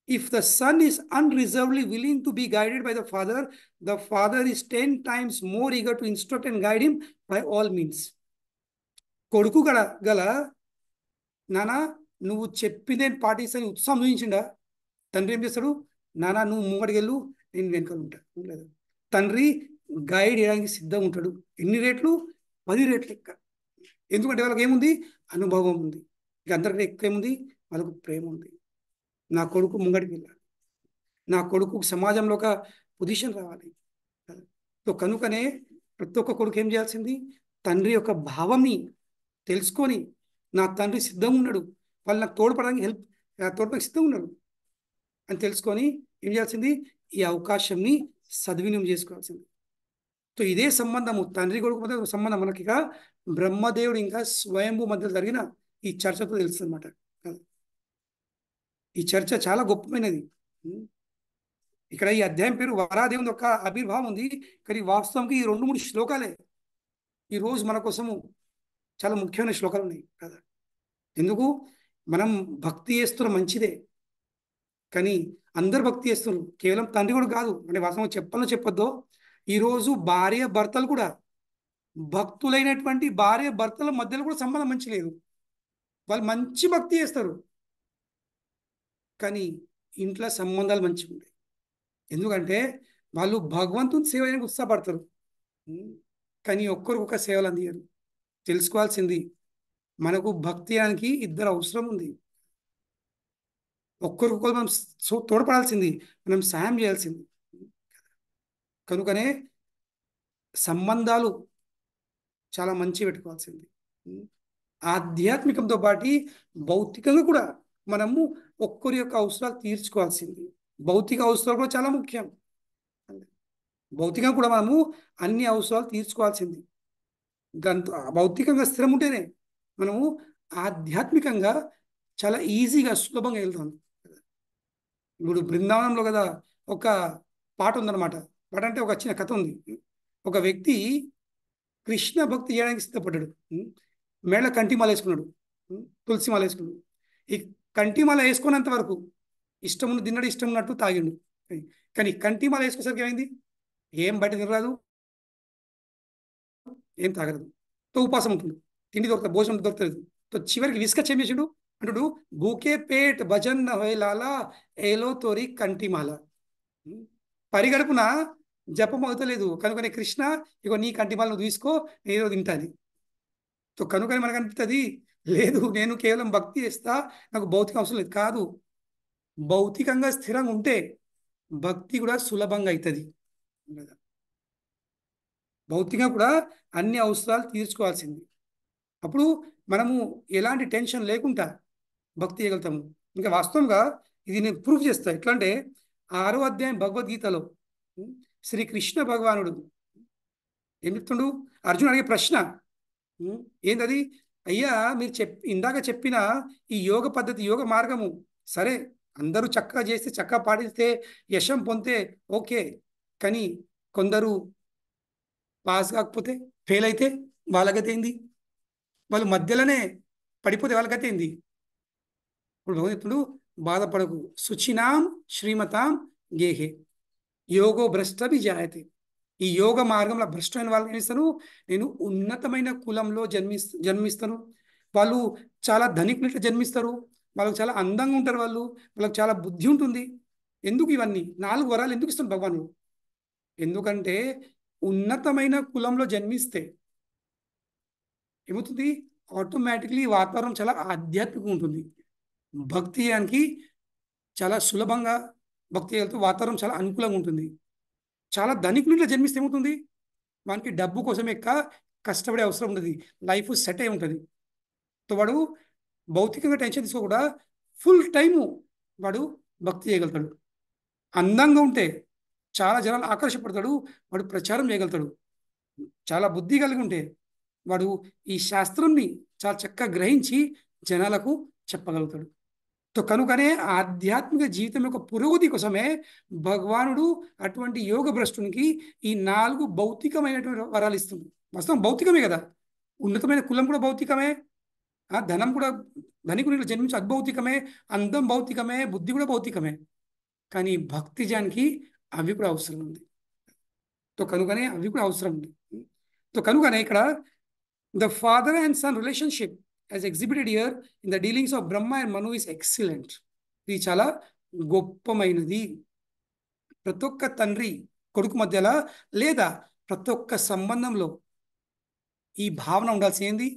If the son is unreservedly willing to be guided by the father is 10 times more eager to instruct and guide him by all means. కొడుకు గల నానా నువ్వు చెప్పిందే పాటిస్తని ఉత్సాహం చూపించిండా, తండ్రి ఏం చేస్తాడు, నానా నువ్వు ముంగడికెళ్ళు, నేను వెనుకలు ఉంటా లేదా. తండ్రి గైడ్ చేయడానికి సిద్ధంగా ఉంటాడు. ఎన్ని రేట్లు? 10 రేట్లు లెక్క. ఎందుకంటే వాళ్ళకి ఏముంది? అనుభవం ఉంది. ఇక అందరికీ ఎక్కువ ఏముంది? వాళ్ళకు ప్రేమ ఉంది. నా కొడుకు ముంగడికి వెళ్ళాలి, నా కొడుకు సమాజంలో ఒక పొజిషన్ రావాలి. సో కనుకనే ప్రతి ఒక్క కొడుకు ఏం చేయాల్సింది? తండ్రి యొక్క భావంని తెలుసుకొని, నా తండ్రి సిద్ధంగా ఉన్నాడు, వాళ్ళు నాకు తోడ్పడడానికి తోడ్పడడానికి సిద్ధంగా ఉన్నాడు అని తెలుసుకొని ఏం చేయాల్సింది? ఈ అవకాశంని సద్వినియోగం చేసుకోవాల్సింది. సో ఇదే సంబంధము తండ్రి కొడుకు మధ్య సంబంధం మనకి ఇక బ్రహ్మదేవుడు ఇంకా స్వయంభూ మధ్య జరిగిన ఈ చర్చతో తెలుస్తుంది అనమాట. ఈ చర్చ చాలా గొప్పమైనది. ఇక్కడ ఈ అధ్యాయం పేరు వరాదేవుని యొక్క ఆవిర్భావం ఉంది, కానీ వాస్తవంకి ఈ 2-3 శ్లోకాలే ఈరోజు మన కోసము చాలా ముఖ్యమైన శ్లోకాలు ఉన్నాయి కదా. ఎందుకు? మనం భక్తి చేస్తున్న మంచిదే, కానీ అందరు భక్తి చేస్తున్నారు, కేవలం తండ్రి కూడా కాదు. అంటే వాస్తవం చెప్పాలో చెప్పొద్దో, ఈరోజు భార్య భర్తలు కూడా, భక్తులైనటువంటి భార్య భర్తల మధ్యలో కూడా సంబంధం మంచి లేదు. వాళ్ళు మంచి భక్తి చేస్తారు, కానీ ఇంట్లో సంబంధాలు మంచిగా ఉంటాయి. ఎందుకంటే వాళ్ళు భగవంతుని సేవ చేయడానికి ఉత్సాహపడతారు, కానీ ఒక్కరికొక సేవలు అందియరు. తెలుసుకోవాల్సింది, మనకు భక్తి చేయడానికి 2 అవసరం ఉంది. ఒక్కరికొకరు మనం తోడ్పడాల్సింది, మనం సాయం చేయాల్సింది. కనుకనే సంబంధాలు చాలా మంచి పెట్టుకోవాల్సింది. ఆధ్యాత్మికంతో పాటు భౌతికంగా కూడా మనము ఒక్కరి యొక్క అవసరాలు తీర్చుకోవాల్సింది. భౌతిక అవసరాలు కూడా చాలా ముఖ్యం. భౌతికంగా కూడా మనము అన్ని అవసరాలు తీర్చుకోవాల్సింది. భౌతికంగా స్థిరం ఉంటేనే మనము ఆధ్యాత్మికంగా చాలా ఈజీగా సులభంగా వెళ్తాం. ఇప్పుడు బృందావనంలో కదా ఒక పాట ఉందన్నమాట. పాట అంటే ఒక చిన్న కథ ఉంది. ఒక వ్యక్తి కృష్ణ భక్తి చేయడానికి సిద్ధపడ్డాడు. మేళ కంటిమాల వేసుకున్నాడు, తులసి మాల వేసుకున్నాడు. ఈ కంటిమాల వేసుకున్నంత వరకు ఇష్టం ఉన్న తిన్నాడు, ఇష్టం ఉన్నట్టు తాగిండు. కానీ కంటిమాల వేసుకునేసరికి ఏమైంది? ఏం బయట తినరాదు, ఏం తాగరదు, తో ఉపాసం ఉంటుంది, తిండి దొరుకుతుంది, భోజనం దొరుకుతుంది. తో చివరికి విసుక చేసేసాడు అంటుడు, భూకే పేట్ భజన్ హోయలాలా ఏలో తోరి కంటిమాల. పరిగడుపున జపం అవుతలేదు, కనుకనే కృష్ణ ఇగో నీ కంటిమాల నువ్వు తీసుకో, నేను తింటాది. సో కనుకనే మనకు అనిపిస్తుంది, లేదు నేను కేవలం భక్తి చేస్తా, నాకు భౌతిక అవసరం లేదు. కాదు, భౌతికంగా స్థిరంగా ఉంటే భక్తి కూడా సులభంగా అవుతుంది. భౌతికంగా కూడా అన్ని అవసరాలు తీర్చుకోవాల్సింది. అప్పుడు మనము ఎలాంటి టెన్షన్ లేకుండా భక్తి చేయగలుగుతాము. ఇంకా వాస్తవంగా ఇది నేను ప్రూఫ్ చేస్తా. ఎట్లా అంటే 6వ అధ్యాయం భగవద్గీతలో శ్రీకృష్ణ భగవానుడు ఏం చెప్తుండు? అర్జున్ అడిగే ప్రశ్న ఏంటది? అయ్యా మీరు ఇందాక చెప్పిన ఈ యోగ పద్ధతి, యోగ మార్గము సరే, అందరూ చక్కగా చేస్తే, చక్కగా పాటిస్తే, యశం పొందితే ఓకే, కానీ కొందరు పాస్ కాకపోతే, ఫెయిల్ అయితే వాళ్ళకైతే ఏంది? వాళ్ళు మధ్యలోనే పడిపోతే వాళ్ళకైతే ఏంది? ఇప్పుడు భగవంతుడు బాధపడకు, శుచినాం శ్రీమతాం గేహే యోగో భ్రష్టభి జాయతే. ఈ యోగ మార్గంలో భ్రష్టమైన వాళ్ళని ఏం ఇస్తాను? నేను ఉన్నతమైన కులంలో జన్మిస్తాను. వాళ్ళు చాలా ధనికులు జన్మిస్తారు, వాళ్ళకి చాలా అందంగా ఉంటారు, వాళ్ళకి చాలా బుద్ధి ఉంటుంది. ఎందుకు ఇవన్నీ 4 వరాలు ఎందుకు ఇస్తాను భగవానుడు? ఎందుకంటే ఉన్నతమైన కులంలో జన్మిస్తే ఏమవుతుంది? ఆటోమేటిక్లీ వాతావరణం చాలా ఆధ్యాత్మికంగా ఉంటుంది. భక్తి చేయడానికి చాలా సులభంగా భక్తి చేయగలుగుతూ వాతావరణం చాలా అనుకూలంగా ఉంటుంది. చాలా ధనికునిలో జన్మిస్తే ఏమవుతుంది? వానికి డబ్బు కోసం కష్టపడే అవసరం ఉండదు, లైఫ్ సెట్ అయి ఉంటుంది. సో వాడు భౌతికంగా టెన్షన్ తీసుకోకుండా ఫుల్ టైము వాడు భక్తి చేయగలుగుతాడు. అందంగా ఉంటే చాలా జనాలు ఆకర్షపడతాడు, వాడు ప్రచారం చేయగలుగుతాడు. చాలా బుద్ధి కలిగి ఉంటే వాడు ఈ శాస్త్రంని చాలా చక్కగా గ్రహించి జనాలకు చెప్పగలుగుతాడు. కనుకనే ఆధ్యాత్మిక జీవితం యొక్క పురోగతి కోసమే భగవానుడు అటువంటి యోగ భ్రష్టునికి ఈ 4 భౌతికమైనటువంటి వరాలు ఇస్తుంది. వాస్తవం భౌతికమే కదా, ఉన్నతమైన కులం కూడా భౌతికమే, ధనం కూడా, ధనికునికి జన్మించి అద్భౌతికమే, అందం భౌతికమే, బుద్ధి కూడా భౌతికమే. కానీ భక్తి జానికి అవి కూడా అవసరం ఉంది. కనుకనే అవి కూడా అవసరం ఉంది. కనుకనే ఇక్కడ the father and son relationship as exhibited here in the dealings of Brahma and Manu is excellent. ఇది చాలా గొప్పమైనది. ప్రతి ఒక్క తండ్రి కొడుకు మధ్యలో లేదా ప్రతి ఒక్క సంబంధంలో ఈ భావన ఉండాల్సింది.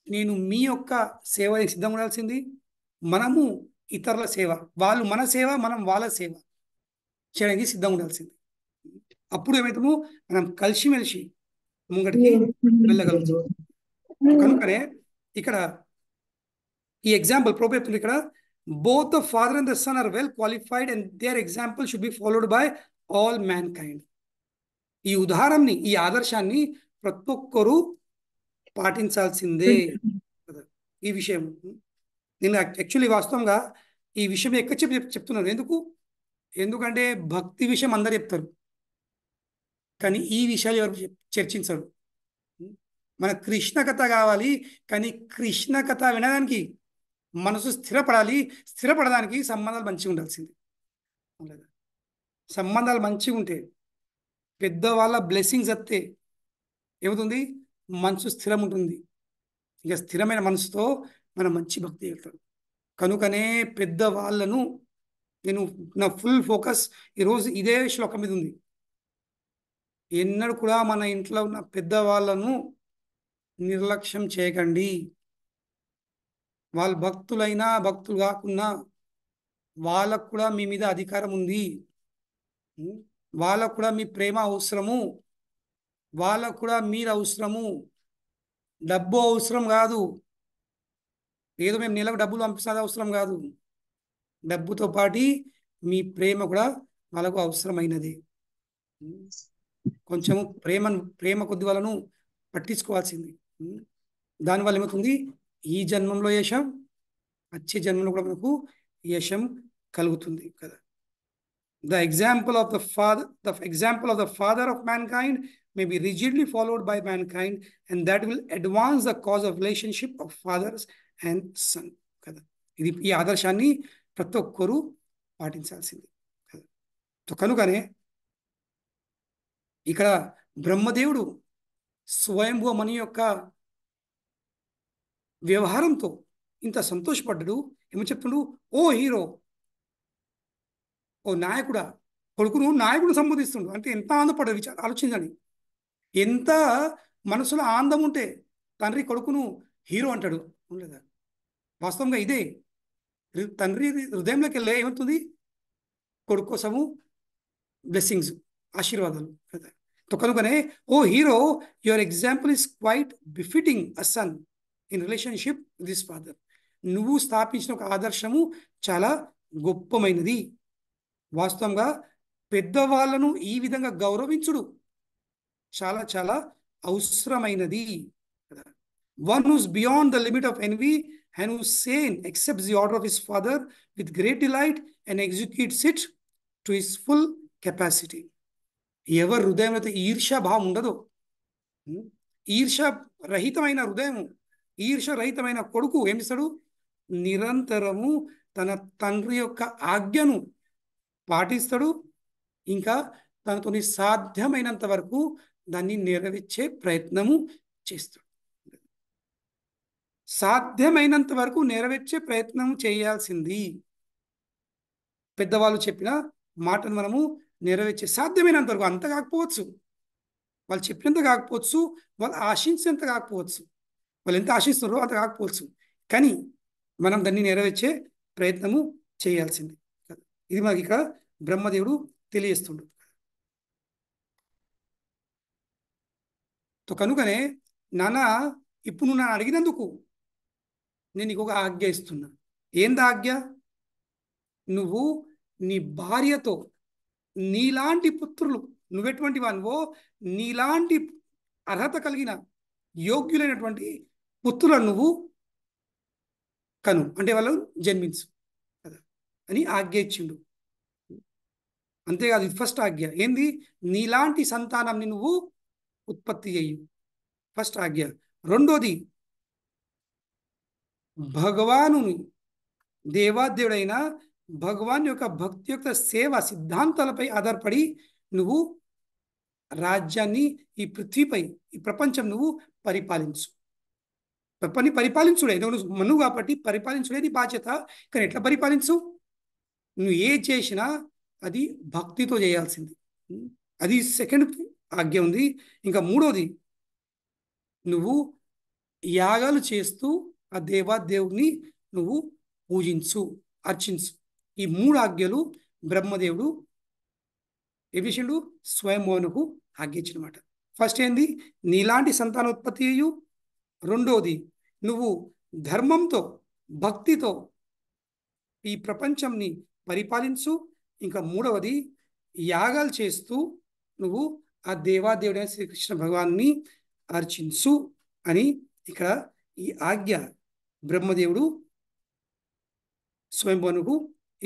నేను మీ యొక్క సేవ సిద్ధంగా ఉండాల్సింది. మనము ఇతరుల సేవ, వాళ్ళు మన సేవ, మనం వాళ్ళ సేవ చేయడానికి సిద్ధంగా ఉండాల్సింది. అప్పుడు ఏమవుతాము, మనం కలిసిమెలిసి ముంగటికి వెళ్ళగలుగుతాం. కనుకనే ఇక్కడ ఈ ఎగ్జాంపుల్ ప్రోపే చెప్తుంది. ఇక్కడ both the father and the son are well qualified and their example should be followed by all mankind. ఈ ఉదాహరణని, ఈ ఆదర్శాన్ని ప్రతి ఒక్కరూ పాటించాల్సిందే. ఈ విషయం నేను యాక్చువల్లీ వాస్తవంగా ఈ విషయం ఎక్కడ చెప్తున్నాను. ఎందుకంటే భక్తి విషయం అందరు చెప్తారు, కానీ ఈ విషయాలు ఎవరు చర్చించరు. మన కృష్ణ కథ కావాలి, కానీ కృష్ణ కథ వినడానికి మనసు స్థిరపడాలి. స్థిరపడడానికి సంబంధాలు మంచిగా ఉండాల్సింది. సంబంధాలు మంచిగా ఉంటే, పెద్దవాళ్ళ బ్లెస్సింగ్స్ వస్తే ఏమవుతుంది, మనసు స్థిరం ఉంటుంది. ఇక స్థిరమైన మనసుతో మనం మంచి భక్తి వెళ్తాం. కనుకనే పెద్దవాళ్ళను నేను నా ఫుల్ ఫోకస్ ఈరోజు ఇదే శ్లోకం మీద ఉంది. ఎన్నడూ కూడా మన ఇంట్లో ఉన్న పెద్దవాళ్ళను నిర్లక్ష్యం చేయకండి. వాళ్ళు భక్తులైనా భక్తులు కాకున్నా వాళ్ళకు కూడా మీ మీద అధికారం ఉంది. వాళ్ళకు కూడా మీ ప్రేమ అవసరము, వాళ్ళకు కూడా మీరు అవసరము. డబ్బు అవసరం కాదు, ఏదో మేము నెలకు డబ్బులు పంపిస్తుంది అవసరం కాదు. డబ్బుతో పాటు మీ ప్రేమ కూడా వాళ్ళకు అవసరమైనది. కొంచెము ప్రేమ కొద్ది వాళ్ళను పట్టించుకోవాల్సింది. దానివల్ల ఏమవుతుంది, ఈ జన్మంలో యశం, వచ్చే జన్మంలో కూడా మనకు యశం కలుగుతుంది కదా. The example of the father of mankind may be rigidly followed by mankind, and that will advance the cause of relationship of fathers and son కదా. ఇది ఈ ఆదర్శాన్ని ప్రతి ఒక్కరూ పాటించాల్సింది కదా. కనుకనే ఇక్కడ బ్రహ్మదేవుడు స్వయంభూ మని యొక్క వ్యవహారంతో ఇంత సంతోషపడ్డాడు. ఏమో చెప్తుండు, ఓ హీరో, ఓ నాయకుడా, కొడుకును నాయకుడు సంబోధిస్తుండు అంటే ఎంత ఆనందపడ్డాడు ఆలోచించండి. ఎంత మనసులో ఆనందం ఉంటే తండ్రి కొడుకును హీరో అంటాడు లేదా. వాస్తవంగా ఇదే తండ్రి హృదయంలోకి వెళ్ళే ఏమవుతుంది, కొడుకు కోసము బ్లెస్సింగ్స్, ఆశీర్వాదాలు కదా. కనుకనే O hero, your example is quite befitting a son in relationship with this father. నువ్వు స్థాపించిన ఒక ఆదర్శము చాలా గొప్పమైనది. వాస్తవంగా పెద్దవాళ్ళను ఈ విధంగా గౌరవించుడు చాలా చాలా అవసరమైనది. One who's beyond the limit of envy and who sane accepts the order of his father with great delight and executes it to his full capacity. ఎవరు హృదయంలో ఈర్ష్యా భావం ఉండదో, ఈర్ష్య రహితమైన హృదయము, ఈర్ష్య రహితమైన కొడుకు ఏం చేస్తాడు, నిరంతరము తన తండ్రి యొక్క ఆజ్ఞను పాటిస్తాడు. ఇంకా తనతో సాధ్యమైనంత వరకు దాన్ని నెరవేర్చే ప్రయత్నము చేస్తాడు. సాధ్యమైనంత వరకు నెరవేర్చే ప్రయత్నం చేయాల్సింది. పెద్దవాళ్ళు చెప్పిన మాటను మనము నెరవేర్చే సాధ్యమైనంత వరకు, అంత కాకపోవచ్చు, వాళ్ళు చెప్పినంత కాకపోవచ్చు, వాళ్ళు ఆశించేంత కాకపోవచ్చు, వాళ్ళు ఎంత ఆశిస్తున్నారో అంత కాకపోవచ్చు, కానీ మనం దాన్ని నెరవేర్చే ప్రయత్నము చేయాల్సింది. ఇది మనకి ఇక్కడ బ్రహ్మదేవుడు తెలియజేస్తుండు. కనుకనే నాన్న, ఇప్పుడు నువ్వు నన్ను అడిగినందుకు నేను నీకు ఒక ఆజ్ఞ ఇస్తున్నా. ఏంది ఆజ్ఞ? నువ్వు నీ భార్యతో నీలాంటి పుత్రులు, నువ్వెటువంటి వానివో నీలాంటి అర్హత కలిగిన యోగ్యులైనటువంటి పుత్రులను నువ్వు కను, అంటే వాళ్ళు జన్మించు కదా అని ఆజ్ఞ ఇచ్చిండు. అంతేకాదు, ఇది ఫస్ట్ ఆజ్ఞ ఏంది? నీలాంటి సంతానంని నువ్వు ఉత్పత్తి చేయు, ఫస్ట్ ఆజ్ఞ. రెండోది, భగవాను దేవాదేవుడైన భగవాన్ యొక్క భక్తి యొక్క సేవ సిద్ధాంతాలపై ఆధారపడి నువ్వు రాజ్యాన్ని, ఈ పృథ్వీపై, ఈ ప్రపంచం నువ్వు పరిపాలించు. పని పరిపాలించుడే, నువ్వు మనువు కాబట్టి పరిపాలించుడే నీ బాధ్యత. కానీ ఎట్లా పరిపాలించు? నువ్వు ఏ చేసినా అది భక్తితో చేయాల్సింది. అది సెకండ్ ఆజ్ఞ ఉంది. ఇంకా మూడోది, నువ్వు యాగాలు చేస్తూ ఆ దేవాదేవుని నువ్వు పూజించు, అర్చించు. ఈ మూడు ఆజ్ఞలు బ్రహ్మదేవుడు ఏం చేసిండు? స్వయంభువునకు ఆజ్ఞ ఇచ్చినమాట. ఫస్ట్ ఏంది? నీలాంటి సంతానోత్పత్తి అయ్యు. రెండోది, నువ్వు ధర్మంతో భక్తితో ఈ ప్రపంచంని పరిపాలించు. ఇంకా మూడవది, యాగాలు చేస్తూ నువ్వు ఆ దేవాదేవుడైన శ్రీకృష్ణ భగవాన్ని అర్చించు అని ఇక్కడ ఈ ఆజ్ఞ బ్రహ్మదేవుడు స్వయంభువునకు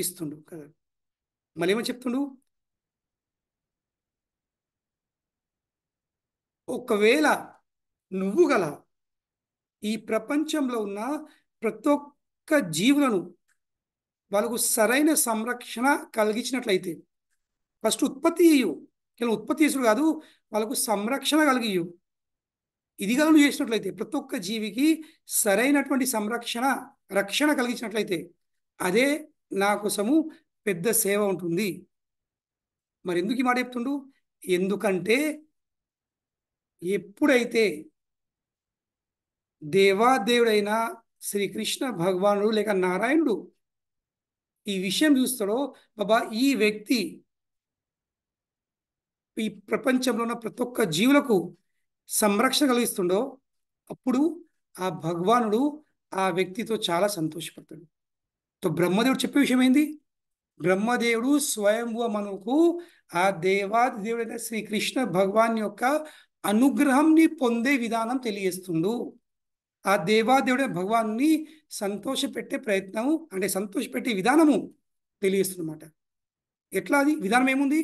ఇస్తుండు కదా. మళ్ళీ ఏమని చెప్తుండు? ఒకవేళ నువ్వు గల ఈ ప్రపంచంలో ఉన్న ప్రతి ఒక్క జీవులను వాళ్ళకు సరైన సంరక్షణ కలిగించినట్లయితే, ఫస్ట్ ఉత్పత్తి చేయు, కేవలం ఉత్పత్తి చేసుడు కాదు, వాళ్ళకు సంరక్షణ కలిగియు. ఇది కనుక నువ్వు చేసినట్లయితే, ప్రతి ఒక్క జీవికి సరైనటువంటి సంరక్షణ, రక్షణ కలిగించినట్లయితే, అదే నా కోసము పెద్ద సేవ ఉంటుంది. మరి ఎందుకు ఈ మాట చెప్తుండు? ఎందుకంటే ఎప్పుడైతే దేవాదేవుడైన శ్రీకృష్ణ భగవానుడు లేక నారాయణుడు ఈ విషయం చూస్తాడో, బాబా ఈ వ్యక్తి ఈ ప్రపంచంలో ఉన్న ప్రతి ఒక్క జీవులకు సంరక్షణ కలిగిస్తుండో, అప్పుడు ఆ భగవానుడు ఆ వ్యక్తితో చాలా సంతోషపడతాడు. తో బ్రహ్మదేవుడు చెప్పే విషయం ఏంది? బ్రహ్మదేవుడు స్వయంభువ మనువుకు ఆ దేవాది దేవుడైన శ్రీకృష్ణ భగవాన్ యొక్క అనుగ్రహంని పొందే విధానం తెలియజేస్తుండు. ఆ దేవాదేవుడైన భగవాన్ని సంతోషపెట్టే ప్రయత్నము, అంటే సంతోషపెట్టే విధానము తెలియజేస్తుందన్నమాట. ఎట్లా? అది విధానం ఏముంది?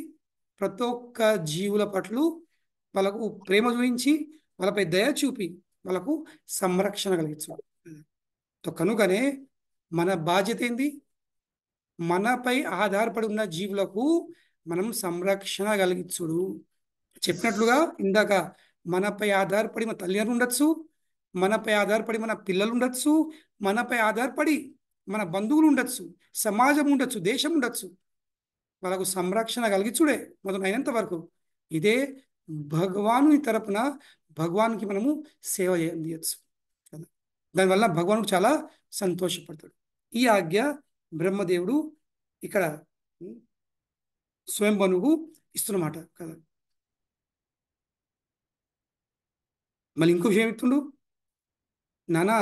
ప్రతి ఒక్క జీవుల పట్ల వాళ్ళకు ప్రేమ చూపించి, వాళ్ళపై దయ చూపి, వాళ్ళకు సంరక్షణ కలిగించు. కనుకనే మన బాధ్యత ఏంది? మనపై ఆధారపడి ఉన్న జీవులకు మనం సంరక్షణ కలిగించుడు. చెప్పినట్లుగా ఇందాక, మనపై ఆధారపడి మన తల్లిదండ్రులు ఉండొచ్చు, మనపై ఆధారపడి మన పిల్లలు ఉండొచ్చు, మనపై ఆధారపడి మన బంధువులు ఉండొచ్చు, సమాజం ఉండొచ్చు, దేశం ఉండొచ్చు. వాళ్ళకు సంరక్షణ కలిగించుడే మొదలు అయినంత వరకు. ఇదే భగవాను తరపున భగవానికి మనము సేవ చేయచ్చు. దానివల్ల భగవానుడు చాలా సంతోషపడతాడు. ఈ ఆజ్ఞ బ్రహ్మదేవుడు ఇక్కడ స్వయంభువునకు ఇస్తున్నమాట కదా. మళ్ళీ ఇంకో విషయం చెప్తుండు, నానా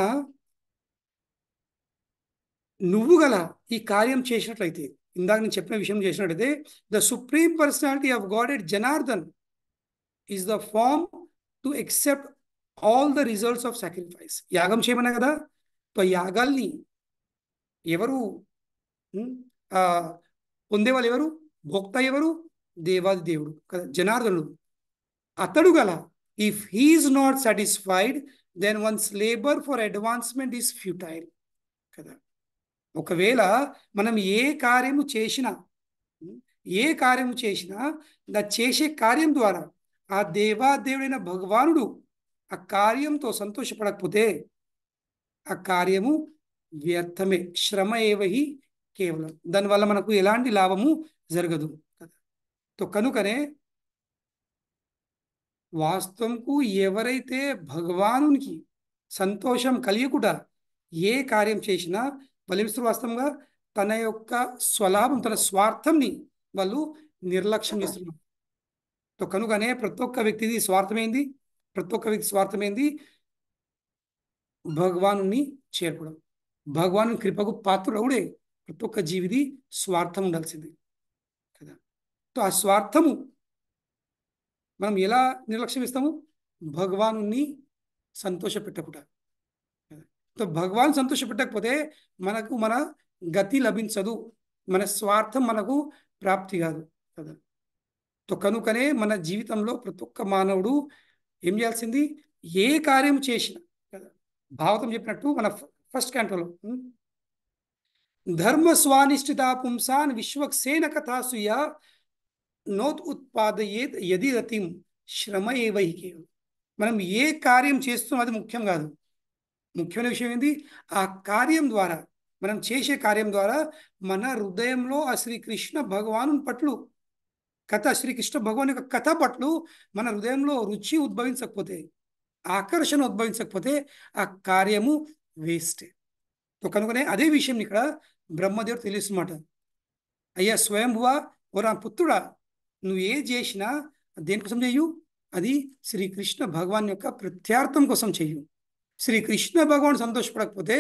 నువ్వు గల ఈ కార్యం చేసినట్లయితే, ఇందాక నేను చెప్పిన విషయం చేసినట్లయితే, the supreme personality of godhead Janardan is the form to accept all the results of sacrifice. యాగం చేయమన్నా కదా, తో యాగాల్ని ఎవరు పొందేవాళ్ళు ఎవరు? భోక్త ఎవరు? దేవాది దేవుడు కదా, జనార్దనుడు. అతడు గల, if he's not satisfied then one's labour for advancement is futile కదా. ఒకవేళ మనం ఏ కార్యము చేసినా చేసే కార్యం ద్వారా ఆ దేవాదేవుడైన భగవానుడు ఆ కార్యంతో సంతోషపడకపోతే ఆ కార్యము వ్యర్థమే, శ్రమ ఏవహి కేవలం. దానివల్ల మనకు ఎలాంటి లాభము జరగదు కదా. తో కనుకనే వాస్తవంకు ఎవరైతే భగవానునికి సంతోషం కలిగకుండా ఏ కార్యం చేసినా బలిమిస్తారు, వాస్తవంగా తన యొక్క స్వలాభం, తన స్వార్థంని వాళ్ళు నిర్లక్ష్యం చేస్తున్నారు. తో కనుకనే ప్రతి ఒక్క వ్యక్తిది స్వార్థమైంది, ప్రతి ఒక్క వ్యక్తి స్వార్థమైంది భగవానుని చేరుకోవడం. భగవాను కృపకు పాత్రుడవుడే ప్రతి ఒక్క జీవిది స్వార్థం ఉండాల్సింది కదా. తో ఆ స్వార్థము మనం ఎలా నిర్లక్ష్యం ఇస్తాము? భగవానుని సంతోషపెట్టకుట. సో భగవాన్ సంతోషపెట్టకపోతే మనకు మన గతి లభించదు, మన స్వార్థం మనకు ప్రాప్తి కాదు కదా. సో కనుకనే మన జీవితంలో ప్రతి ఒక్క మానవుడు ఏం చేయాల్సింది, ఏ కార్యం చేసినా కదా, భాగవతం చెప్పినట్టు మన ఫస్ట్ క్యాంటోలో ధర్మ స్వానిష్ఠిత పుంసాన్ విశ్వక్సేన కథాసుయ నోత్ ఉత్పాదయేత్ యది రతిం శ్రమ ఏవై కేవలం. మనం ఏ కార్యం చేస్తున్నాం అది ముఖ్యం కాదు. ముఖ్యమైన విషయం ఏంది, ఆ కార్యం ద్వారా, మనం చేసే కార్యం ద్వారా మన హృదయంలో ఆ శ్రీకృష్ణ భగవాను పట్లు కథ, శ్రీకృష్ణ భగవాన్ యొక్క కథ పట్లు మన హృదయంలో రుచి ఉద్భవించకపోతే, ఆకర్షణ ఉద్భవించకపోతే ఆ కార్యము వేస్టే. కనుకనే అదే విషయం ఇక్కడ బ్రహ్మదేవుడు తెలుస్తున్నమాట. అయ్యా స్వయంభువా, ఓ నా పుత్రుడా, నువ్వు ఏ చేసినా దేనికోసం చెయ్యు, అది శ్రీకృష్ణ భగవాన్ యొక్క ప్రత్యార్థం కోసం చెయ్యు. శ్రీకృష్ణ భగవాన్ సంతోషపడకపోతే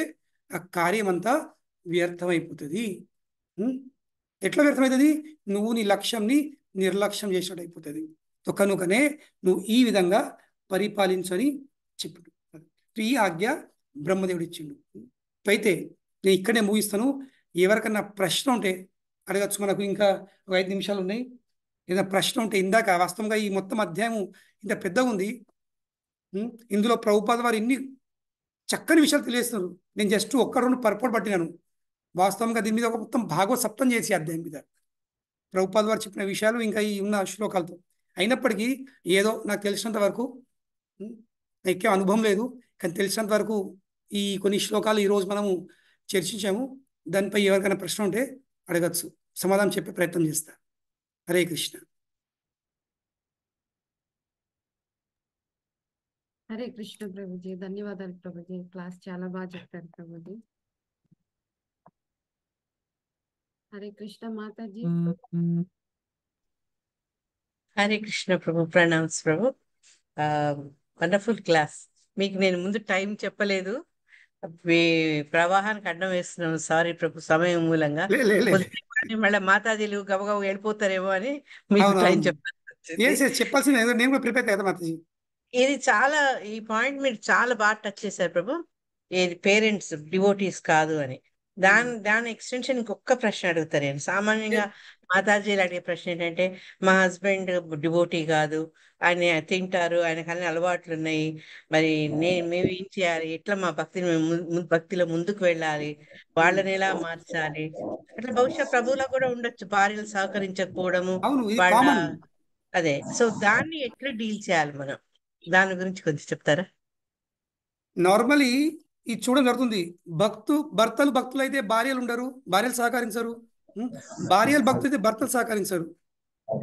ఆ కార్యం అంతా వ్యర్థమైపోతుంది. ఎట్లా వ్యర్థమవుతుంది, నువ్వు నీ లక్ష్యంని నిర్లక్ష్యం చేసినట్టు అయిపోతుంది. కనుకనే నువ్వు ఈ విధంగా పరిపాలించని చెప్పాడు. ఈ ఆజ్ఞ బ్రహ్మదేవుడు ఇచ్చిండు. అయితే నేను ఇక్కడే ముగిస్తాను. ఎవరికన్నా ప్రశ్న ఉంటే అడగచ్చు. మనకు ఇంకా ఒక 5 నిమిషాలు ఉన్నాయి. ఏదైనా ప్రశ్న ఉంటే, ఇందాక వాస్తవంగా ఈ మొత్తం అధ్యాయం ఇంత పెద్దగా ఉంది. ఇందులో ప్రభుపాద వారు ఇన్ని చక్కని విషయాలు తెలియజేస్తున్నారు. నేను జస్ట్ ఒక్క రెండు పొరపాటు పట్టినాను. వాస్తవంగా దీని మీద ఒక మొత్తం భాగవత సప్తం చేసి అధ్యాయం మీద ప్రభుపాద వారు చెప్పిన విషయాలు ఇంకా ఈ ఉన్న శ్లోకాలతో. అయినప్పటికీ ఏదో నాకు తెలిసినంత వరకు, ఎక్కువ అనుభవం లేదు కానీ తెలిసినంత వరకు ఈ కొన్ని శ్లోకాలు ఈరోజు మనము చర్చించాము. దానిపై ఎవరికైనా ప్రశ్న ఉంటే అడగచ్చు, సమాధానం చెప్పే ప్రయత్నం చేస్తా. హరే కృష్ణ. హరే కృష్ణ ప్రభుజీ, ధన్యవాదాలు ప్రభుజీ. క్లాస్ చాలా బాగా చెప్పారు ప్రభుజీ. హరే కృష్ణ మాతాజీ. హరే కృష్ణ ప్రభు, ప్రణామ్స్ ప్రభు. Wonderful class. మీకు నేను ముందు టైం చెప్పలేదు, మీ ప్రవాహానికి అడ్డం వేస్తున్నాను. సారీ ప్రభు, సమయం మూలంగా. మళ్ళీ మాతాజీలు గబగబ వెళ్ళిపోతారేమో అని మీకు టైం చెప్పాల్సి చెప్పాల్సింది నేను కూడా ప్రిపేర్ కదా మాతాజీ. ఇది చాలా, ఈ పాయింట్ మీరు చాలా బాగా టచ్ చేశారు ప్రభు. ఏది పేరెంట్స్ డివోటీస్ కాదు అని, దాని ఎక్స్టెన్షన్ ఇంకొక ప్రశ్న అడుగుతారు. నేను సామాన్యంగా మాతాజీలు అడిగే ప్రశ్న ఏంటంటే, మా హస్బెండ్ డివోటీ కాదు, ఆయన తింటారు, ఆయనకు అన్ని అలవాట్లు ఉన్నాయి, మరి మేము ఏం చేయాలి, ఎట్లా మా భక్తిని మేము భక్తిలో ముందుకు వెళ్ళాలి, వాళ్ళని ఎలా మార్చాలి. అట్లా బహుశా ప్రభువులో కూడా ఉండొచ్చు, భార్యలు సహకరించకపోవడము వాళ్ళ. అదే, సో దాన్ని ఎట్లా డీల్ చేయాలి మనం, దాని గురించి కొంచెం చెప్తారా? నార్మలీ ఇది చూడడం జరుగుతుంది. భర్తలు అయితే భార్యలు ఉండరు, భార్యలు సహకరించరు. భార్యలు భక్తులు అయితే భర్తలు సహకరించరు.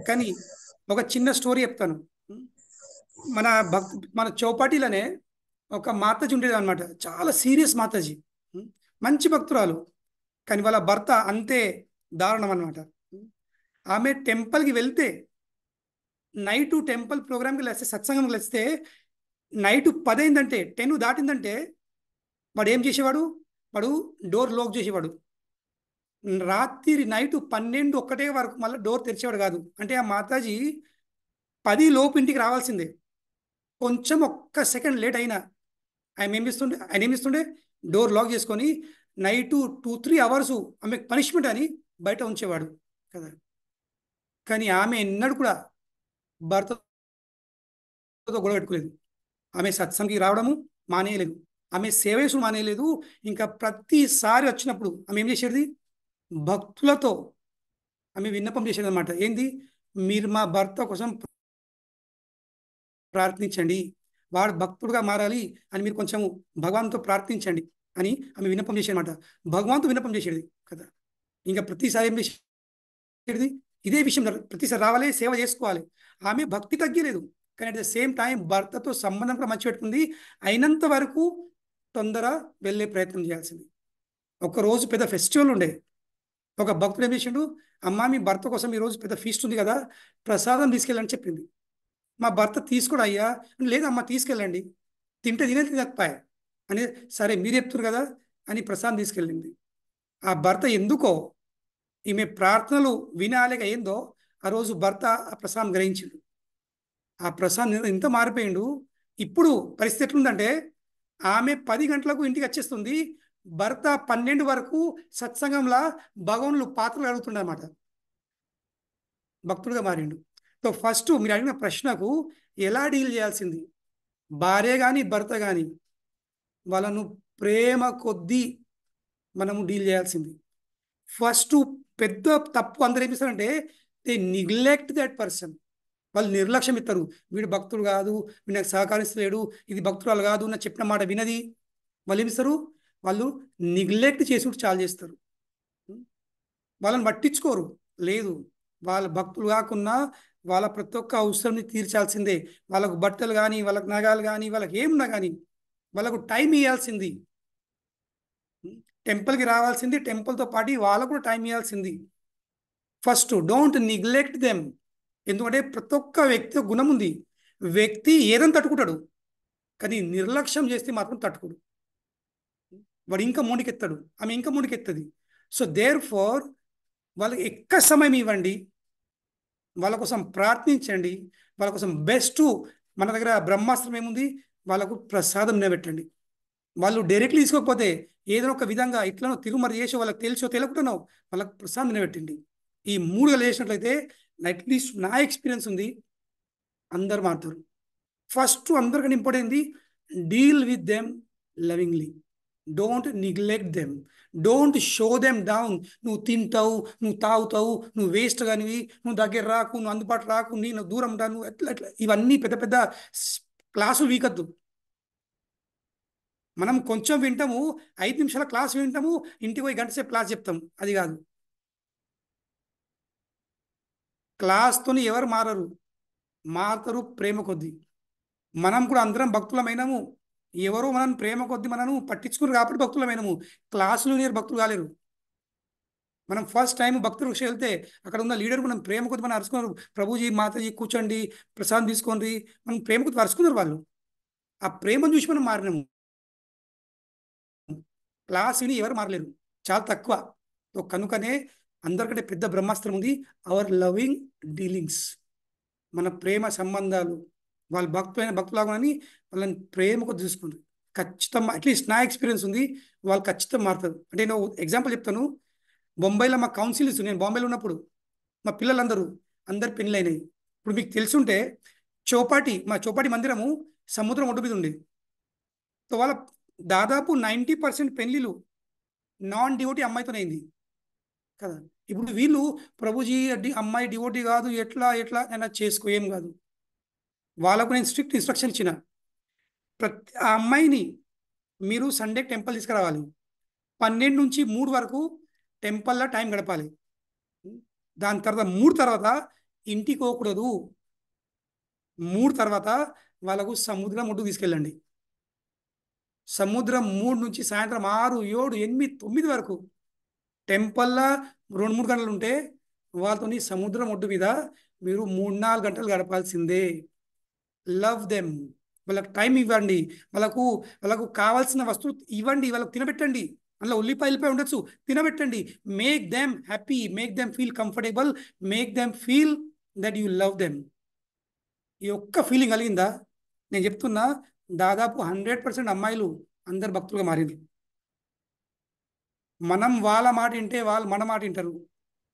కానీ ఒక చిన్న స్టోరీ చెప్తాను. మన చౌపాటీలోనే ఒక మాతాజీ ఉండేది అనమాట. చాలా సీరియస్ మాతాజీ, మంచి భక్తురాలు. కానీ వాళ్ళ భర్త అంతే దారుణం అనమాట. ఆమె టెంపుల్కి వెళ్తే, నైట్ టెంపుల్ ప్రోగ్రామ్కి వెళ్తే, సత్సంగంకి వెళ్తే, నైట్ 10 అయిందంటే, 10 దాటిందంటే వాడు ఏం చేసేవాడు, వాడు డోర్ లాక్ చేసేవాడు. రాత్రి నైట్ 12, 1 వరకు మళ్ళీ డోర్ తెరిచేవాడు కాదు. అంటే ఆ మాతాజీ 10 లోపు ఇంటికి రావాల్సిందే. కొంచెం ఒక్క సెకండ్ లేట్ అయినా ఆయన ఏమిస్తుండే డోర్ లాక్ చేసుకొని నైట్ 2-3 అవర్స్ ఆమెకు పనిష్మెంట్ అని బయట ఉంచేవాడు కదా. కానీ ఆమె ఎన్నడూ కూడా భర్తతో గొడవ పెట్టుకోలేదు. ఆమె సత్సంగికి రావడము మానేయలేదు, ఆమె సేవేసుడు మానేయలేదు. ఇంకా ప్రతిసారి వచ్చినప్పుడు ఆమె ఏం చేసేది, భక్తులతో ఆమె విన్నపం చేసేది అనమాట. ఏంది, మీరు మా భర్త కోసం ప్రార్థించండి, వాడు భక్తుడుగా మారాలి అని మీరు కొంచెం భగవాన్తో ప్రార్థించండి అని ఆమె విన్నపం చేసేది అనమాట. భగవాన్తో విన్నపం చేసేది కదా. ఇంకా ప్రతిసారి ఏం చేసేది, ఇదే విషయం ప్రతిసారి రావాలి, సేవ చేసుకోవాలి. ఆమె భక్తి తగ్గలేదు, కానీ అట్ ద సేమ్ టైం భర్తతో సంబంధం కూడా మంచి పెట్టుకుంది. అయినంత వరకు తొందర వెళ్ళే ప్రయత్నం చేయాల్సింది. ఒకరోజు పెద్ద ఫెస్టివల్ ఉండే, ఒక భక్తుడు ఏం చేసిండు, అమ్మ మీ భర్త కోసం ఈరోజు పెద్ద ఫీస్ట్ ఉంది కదా, ప్రసాదం తీసుకెళ్ళని చెప్పింది. మా భర్త తీసుకోడు అయ్యా, లేదమ్మా తీసుకెళ్ళండి, తింటే తినకపోయా అని, సరే మీరు చెప్తున్నారు కదా అని ప్రసాదం తీసుకెళ్ళింది. ఆ భర్త ఎందుకో ఈమె ప్రార్థనలు వినాలేక ఏందో ఆ రోజు భర్త ఆ ప్రసాదం గ్రహించిండు. ఆ ప్రసాదం ఎంత మారిపోయిండు, ఇప్పుడు పరిస్థితి ఎట్లుందంటే ఆమె 10 గంటలకు ఇంటికి వచ్చేస్తుంది, భర్త 12 వరకు సత్సంగంలా భగవానులు పాత్రలు అడుగుతుండే అనమాట, భక్తుడుగా మారిండు. సో ఫస్ట్ మీరు అడిగిన ప్రశ్నకు ఎలా డీల్ చేయాల్సింది, భార్య కానీ భర్త కానీ వాళ్ళను ప్రేమ కొద్దీ మనము డీల్ చేయాల్సింది. ఫస్ట్ పెద్ద తప్పు అందరూ ఏం చేస్తారంటే దే నిగ్లెక్ట్ దట్ పర్సన్. వాళ్ళు నిర్లక్ష్యం ఇస్తారు, వీడు భక్తుడు కాదు, వీడు నాకు సహకరిస్తలేడు, ఇది భక్తురాలు కాదు, నా చెప్పిన మాట వినది. వాళ్ళు ఏమిస్తారు, వాళ్ళు నిగ్లెక్ట్ చేసుకుంటూ చాలా చేస్తారు, వాళ్ళని పట్టించుకోరు. లేదు, వాళ్ళ భక్తులు కాకున్నా వాళ్ళ ప్రతి ఒక్క అవసరంని తీర్చాల్సిందే. వాళ్ళకు బట్టలు కానీ, వాళ్ళకి నగాలు కానీ, వాళ్ళకి ఏమున్నా కానీ వాళ్ళకు టైం ఇవ్వాల్సింది. టెంపుల్కి రావాల్సింది, టెంపుల్తో పాటు వాళ్ళకు కూడా టైం ఇవ్వాల్సింది. First don't neglect them. ఎందుకంటే ప్రతి ఒక్క వ్యక్తి గుణం ఉంది. వ్యక్తి ఏదని తట్టుకుంటాడు, కానీ నిర్లక్ష్యం చేస్తే మాత్రం తట్టుకోడు. వాడు ఇంకా ముందుకెత్తాడు, ఆమె ఇంకా ముందుకెత్తది. సో దేర్ ఫోర్ వాళ్ళకి ఎక్కువ సమయం ఇవ్వండి, వాళ్ళ కోసం ప్రార్థించండి, వాళ్ళ కోసం బెస్ట్. మన దగ్గర బ్రహ్మాస్త్రం ఏముంది, వాళ్ళకు ప్రసాదం నిలబెట్టండి. వాళ్ళు డైరెక్ట్లీ తీసుకోకపోతే ఏదైనా ఒక విధంగా ఇట్లనో తిరుమల చేసి వాళ్ళకి తెలిసో తెలియకుండానో వాళ్ళకి ప్రసాదం నిలబెట్టండి. ఈ 3 చేసినట్లయితే అట్లీస్ట్ నా ఎక్స్పీరియన్స్ ఉంది, అందరు మారుతారు. ఫస్ట్ అందరికన్నా important deal with them lovingly. Don't neglect them, don't show them down. నువ్వు తింటావు, నువ్వు తాగుతావు, నువ్వు వేస్ట్ కానివి, నువ్వు దగ్గర రాకు, నువ్వు అందుబాటు రాకు, నేను దూరం రాను, ఎట్లా ఎట్లా ఇవన్నీ పెద్ద పెద్ద క్లాసులు వీకద్దు. మనం కొంచెం వింటాము, 5 నిమిషాల క్లాస్ వింటాము, ఇంటికి పోయి గంట సేపు క్లాస్ చెప్తాం, అది కాదు. క్లాస్తోని ఎవరు మారరు, మారుతారు ప్రేమ కొద్దీ. మనం కూడా అందరం భక్తులమైనము, ఎవరో మనం ప్రేమ కొద్దీ మనను పట్టించుకున్నారు కాబట్టి భక్తులమైనము. క్లాసులు నేరు భక్తులు కాలేరు. మనం ఫస్ట్ టైం భక్తుల విషయం వెళ్తే అక్కడ ఉన్న లీడర్ మనం ప్రేమ కొద్ది మనం అరుచుకున్నారు, ప్రభుజీ మాతాజీ కూర్చోండి, ప్రసాదం తీసుకోండి, మనం ప్రేమ కొద్ది అరుచుకున్నారు. వాళ్ళు ఆ ప్రేమను చూసి మనం మారినాము. క్లాస్ విని ఎవరు మారలేరు, చాలా తక్కువ. కనుకనే అందరికంటే పెద్ద బ్రహ్మాస్త్రం ఉంది, అవర్ లవింగ్ డీలింగ్స్. మన ప్రేమ సంబంధాలు. వాళ్ళు భక్తులైన భక్తులాగాని వాళ్ళని ప్రేమకు చూసుకుంటారు. ఖచ్చితంగా అట్లీస్ట్ నా ఎక్స్పీరియన్స్ ఉంది, వాళ్ళు ఖచ్చితంగా మారుతారు. అంటే నేను ఎగ్జాంపుల్ చెప్తాను. బొంబాయిలో మా కౌన్సిల్స్, నేను బాంబేలో ఉన్నప్పుడు మా పిల్లలందరూ అందరు పెళ్ళైనాయి. ఇప్పుడు మీకు తెలుసుంటే మా చౌపాటి మందిరము సముద్రం ఒడ్డు మీద ఉండేది. సో వాళ్ళ దాదాపు 90% పెళ్ళిళ్ళు నాన్ డివోటీ అమ్మాయితోనైంది కదా. ఇప్పుడు వీళ్ళు ప్రభుజీ అమ్మాయి డివోటీ కాదు, ఎట్లా ఎట్లా అయినా చేసుకో, ఏం కాదు. వాళ్ళకు నేను స్ట్రిక్ట్ ఇన్స్ట్రక్షన్ ఇచ్చిన, ఆ అమ్మాయిని మీరు సండే టెంపుల్ తీసుకురావాలి, 12 నుంచి 3 వరకు టెంపుల్లో టైం గడపాలి. దాని తర్వాత 3 తర్వాత ఇంటికి పోకూడదు. 3 తర్వాత వాళ్ళకు సముద్రం ఒడ్డుకు తీసుకెళ్ళండి. సముద్రం 3 నుంచి సాయంత్రం 6, 7, 8, 9 వరకు టెంపుల్లో 2-3 గంటలు ఉంటే వాళ్ళతో సముద్రం ఒడ్డు మీద మీరు 3-4 గంటలు గడపాల్సిందే. Love them. వాళ్ళకి టైం ఇవ్వండి, వాళ్ళకు కావాల్సిన వస్తువు ఇవ్వండి, వాళ్ళకు తినబెట్టండి. అందులో ఉల్లిపాయలపై ఉండొచ్చు, తినబెట్టండి. Make them happy, make them feel comfortable, make them feel that you love them. ఈ ఒక్క ఫీలింగ్ కలిగిందా, నేను చెప్తున్నా దాదాపు 100% అమ్మాయిలు అందరు భక్తులుగా మారింది. మనం వాళ్ళ మాట వింటే వాళ్ళు మన మాట వింటారు,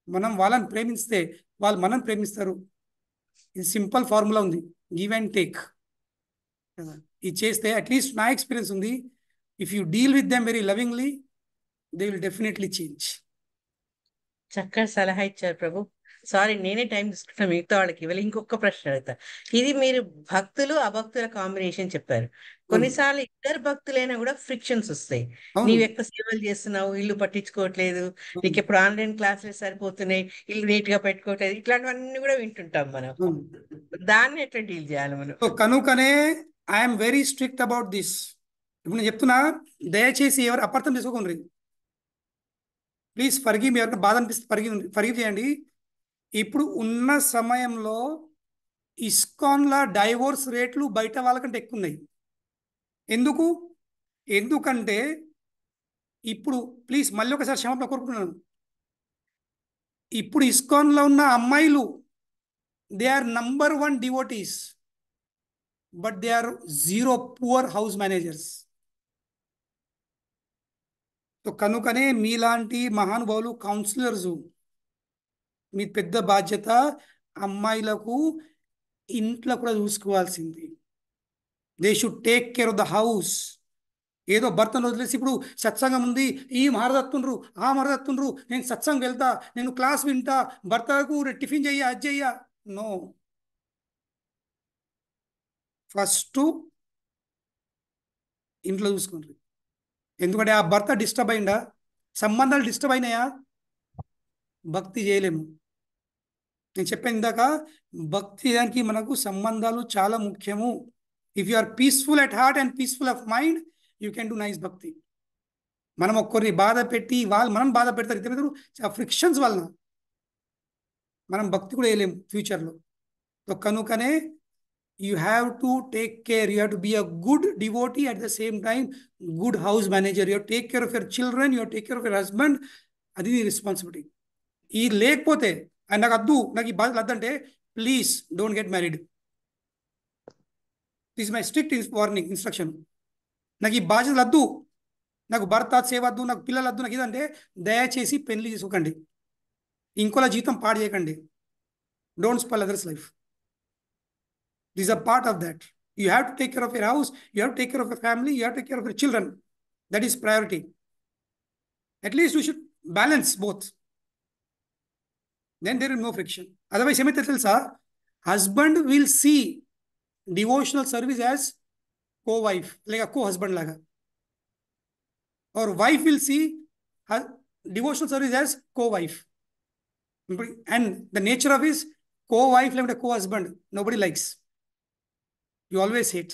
మనం వాళ్ళని ప్రేమిస్తే వాళ్ళు మనం ప్రేమిస్తారు. ఇది సింపుల్ ఫార్ములా ఉంది, గివ్ అండ్ టేక్. ఇది చేస్తే అట్లీస్ట్ నా ఎక్స్పీరియన్స్ ఉంది, if you deal with them very lovingly they will definitely change. చక్కటి సలహా ఇచ్చారు ప్రభు. సారీ, నేనే టైం తీసుకుంటా, మిగతా వాళ్ళకి ఇవ్వాలి. ఇంకొక ప్రశ్న అడుగుతా. ఇది మీరు భక్తులు అభక్తుల కాంబినేషన్ చెప్పారు. కొన్నిసార్లు ఇద్దరు భక్తులైనా కూడా ఫ్రిక్షన్స్ వస్తాయి. నీవు ఎక్కువ సేవలు చేస్తున్నావు, ఇల్లు పట్టించుకోవట్లేదు, నీకు ఎప్పుడు ఆన్లైన్ క్లాసులు సరిపోతున్నాయి, ఇల్లు నీట్ గా పెట్టుకోవట్లేదు, ఇట్లాంటివన్నీ కూడా వింటుంటాం మనం. దాన్ని ఎట్లా డీల్ చేయాలి మనం? కనుకనే I'm very strict about this. ఇప్పుడు నేను చెప్తున్నా, దయచేసి ఎవరు అపార్థం చేసుకోకండి. ప్లీజ్ ఫర్గివ్ మీ, ఎవరైనా బాధ అనిపిస్తే ఫర్గివ్ చేయండి. ఇప్పుడు ఉన్న సమయంలో ఇస్కాన్ల డైవోర్స్ రేట్లు బయట వాళ్ళకంటే ఎక్కువ ఉన్నాయి. ఎందుకంటే ఇప్పుడు ప్లీజ్ మళ్ళీ ఒకసారి క్షమాపణ కోరుకుంటున్నాను. ఇప్పుడు ఇస్కాన్లో ఉన్న అమ్మాయిలు they are number 1 devotees. But they are zero poor house managers. So కనుకనే మీలాంటి మహానుభావులు కౌన్సిలర్స్, మీ పెద్ద బాధ్యత అమ్మాయిలకు ఇంట్లో కూడా చూసుకోవాల్సింది. They should take care of the house. ఏదో భర్తను వదిలేసి ఇప్పుడు సత్సంగం ఉంది, ఈ మహారదత్తుండ్రు ఆ మహారదత్తుండ్రు, నేను సత్సంగం వెళ్తా, నేను క్లాస్ వింటా, భర్తకు టిఫిన్ చెయ్య అది చెయ్య. నో, ఫస్ట్ ఇంట్లో చూసుకోండి. ఎందుకంటే ఆ భర్త డిస్టర్బ్ అయిందా, సంబంధాలు డిస్టర్బ్ అయినాయా, భక్తి చేయలేము. నేను చెప్పాను ఇందాక, భక్తి చేయడానికి మనకు సంబంధాలు చాలా ముఖ్యము. If you are peaceful at heart and peaceful of mind, you can do nice bhakti. మనం ఒక్కరిని బాధ పెట్టి వాళ్ళు మనం బాధ పెడతారు, ఇద్దరు ఫ్రిక్షన్స్ వలన మనం భక్తి కూడా వేయలేము ఫ్యూచర్లో. సో కనుకనే you have to take care, you have to be a good devotee, at the same time good house manager. You take care of your children, you take care of your husband. అది నీ responsibility. ఈ లేకపోతే ఆయన నాకు వద్దు, నాకు ఈ బాధలు వద్దంటే please don't get married. This my strict warning instruction. నాకు ఈ బాధ్యతలు వద్దు, నాకు భర్త సేవ వద్దు, నాకు పిల్లలు వద్దు, నాకు ఇదంటే దయచేసి పెళ్లి చేసుకోకండి. ఇంకోలా జీతం పాడు చేయకండి. Don't spoil others life. This a part of that. You have to take care of your house, you have to take care of your family, you have to take care of your children. That is priority. At least you should balance both. Then there is no friction. Otherwise ఏమైతే తెలుసా, husband will see devotional service as co wife or co husband లాగా, or wife will see her devotional service as co-wife. And the nature of his co-wife like a co-husband, nobody likes. You always hate.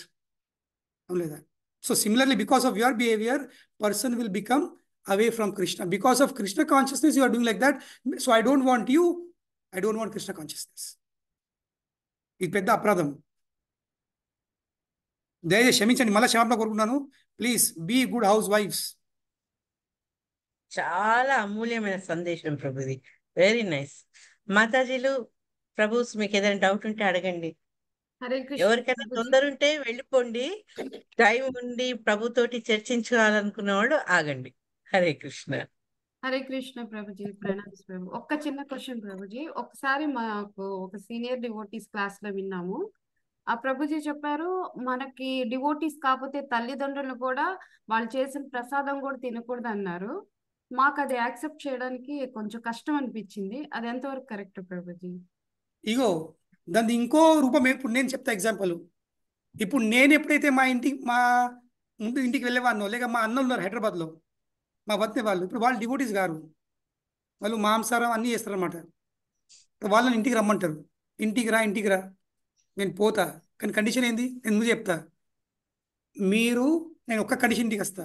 Only that. So similarly, because of your behavior, person will become away from Krishna. Because of Krishna consciousness, you are doing like that. So I don't want you. I don't want Krishna consciousness. ఇది పెద్ద అపరాధం. దయచేసి క్షమించండి, మళ్ళీ క్షమాపణ కోరుకుంటున్నాను. Please be good house wives. చాలా అమూల్యమైన సందేశం ప్రభుది. Very nice. మాతాజీలు, ప్రభుస్, మీకు ఏదైనా డౌట్ ఉంటే అడగండి. హరే కృష్ణ ఎవరికైనా ప్రభుజీ. తొందర ఉంటే వెళ్ళిపోండి. టైం ఉండి ప్రభుతోటి చర్చించాలనుకున్న వాళ్ళు ఆగండి. హరే కృష్ణ. హరే కృష్ణ ప్రభుజీ, ప్రణామ్స్ ప్రభు. ఒక్క చిన్న క్వశ్చన్ ప్రభుజీ. ఒకసారి మాకు ఒక సీనియర్ డివోటీస్ క్లాస్ లో విన్నాము. ఆ ప్రభుజీ చెప్పారు, మనకి డివోటీస్ కాకపోతే తల్లిదండ్రులు కూడా వాళ్ళు చేసిన ప్రసాదం కూడా తినకూడదు అన్నారు. మాకు అది యాక్సెప్ట్ చేయడానికి కొంచెం కష్టం అనిపించింది. అది ఎంతవరకు కరెక్ట్ ప్రభుజీ? ఇగో దాన్ని ఇంకో రూపం ఇప్పుడు నేను చెప్తా ఎగ్జాంపుల్. ఇప్పుడు నేను ఎప్పుడైతే మా ముందు ఇంటికి వెళ్ళేవాడినో, లేక మా అన్న ఉన్నారు హైదరాబాద్లో, మా వద్దే వాళ్ళు, ఇప్పుడు వాళ్ళు డివోటీస్ గారు, వాళ్ళు మాంసారం అన్నీ చేస్తారనమాట. వాళ్ళని ఇంటికి రమ్మంటారు. ఇంటికి రా, నేను పోతా, కానీ కండిషన్ ఏంది నేను ముందు చెప్తా. నేను ఒక్క కండిషన్ ఇంటికి వస్తా.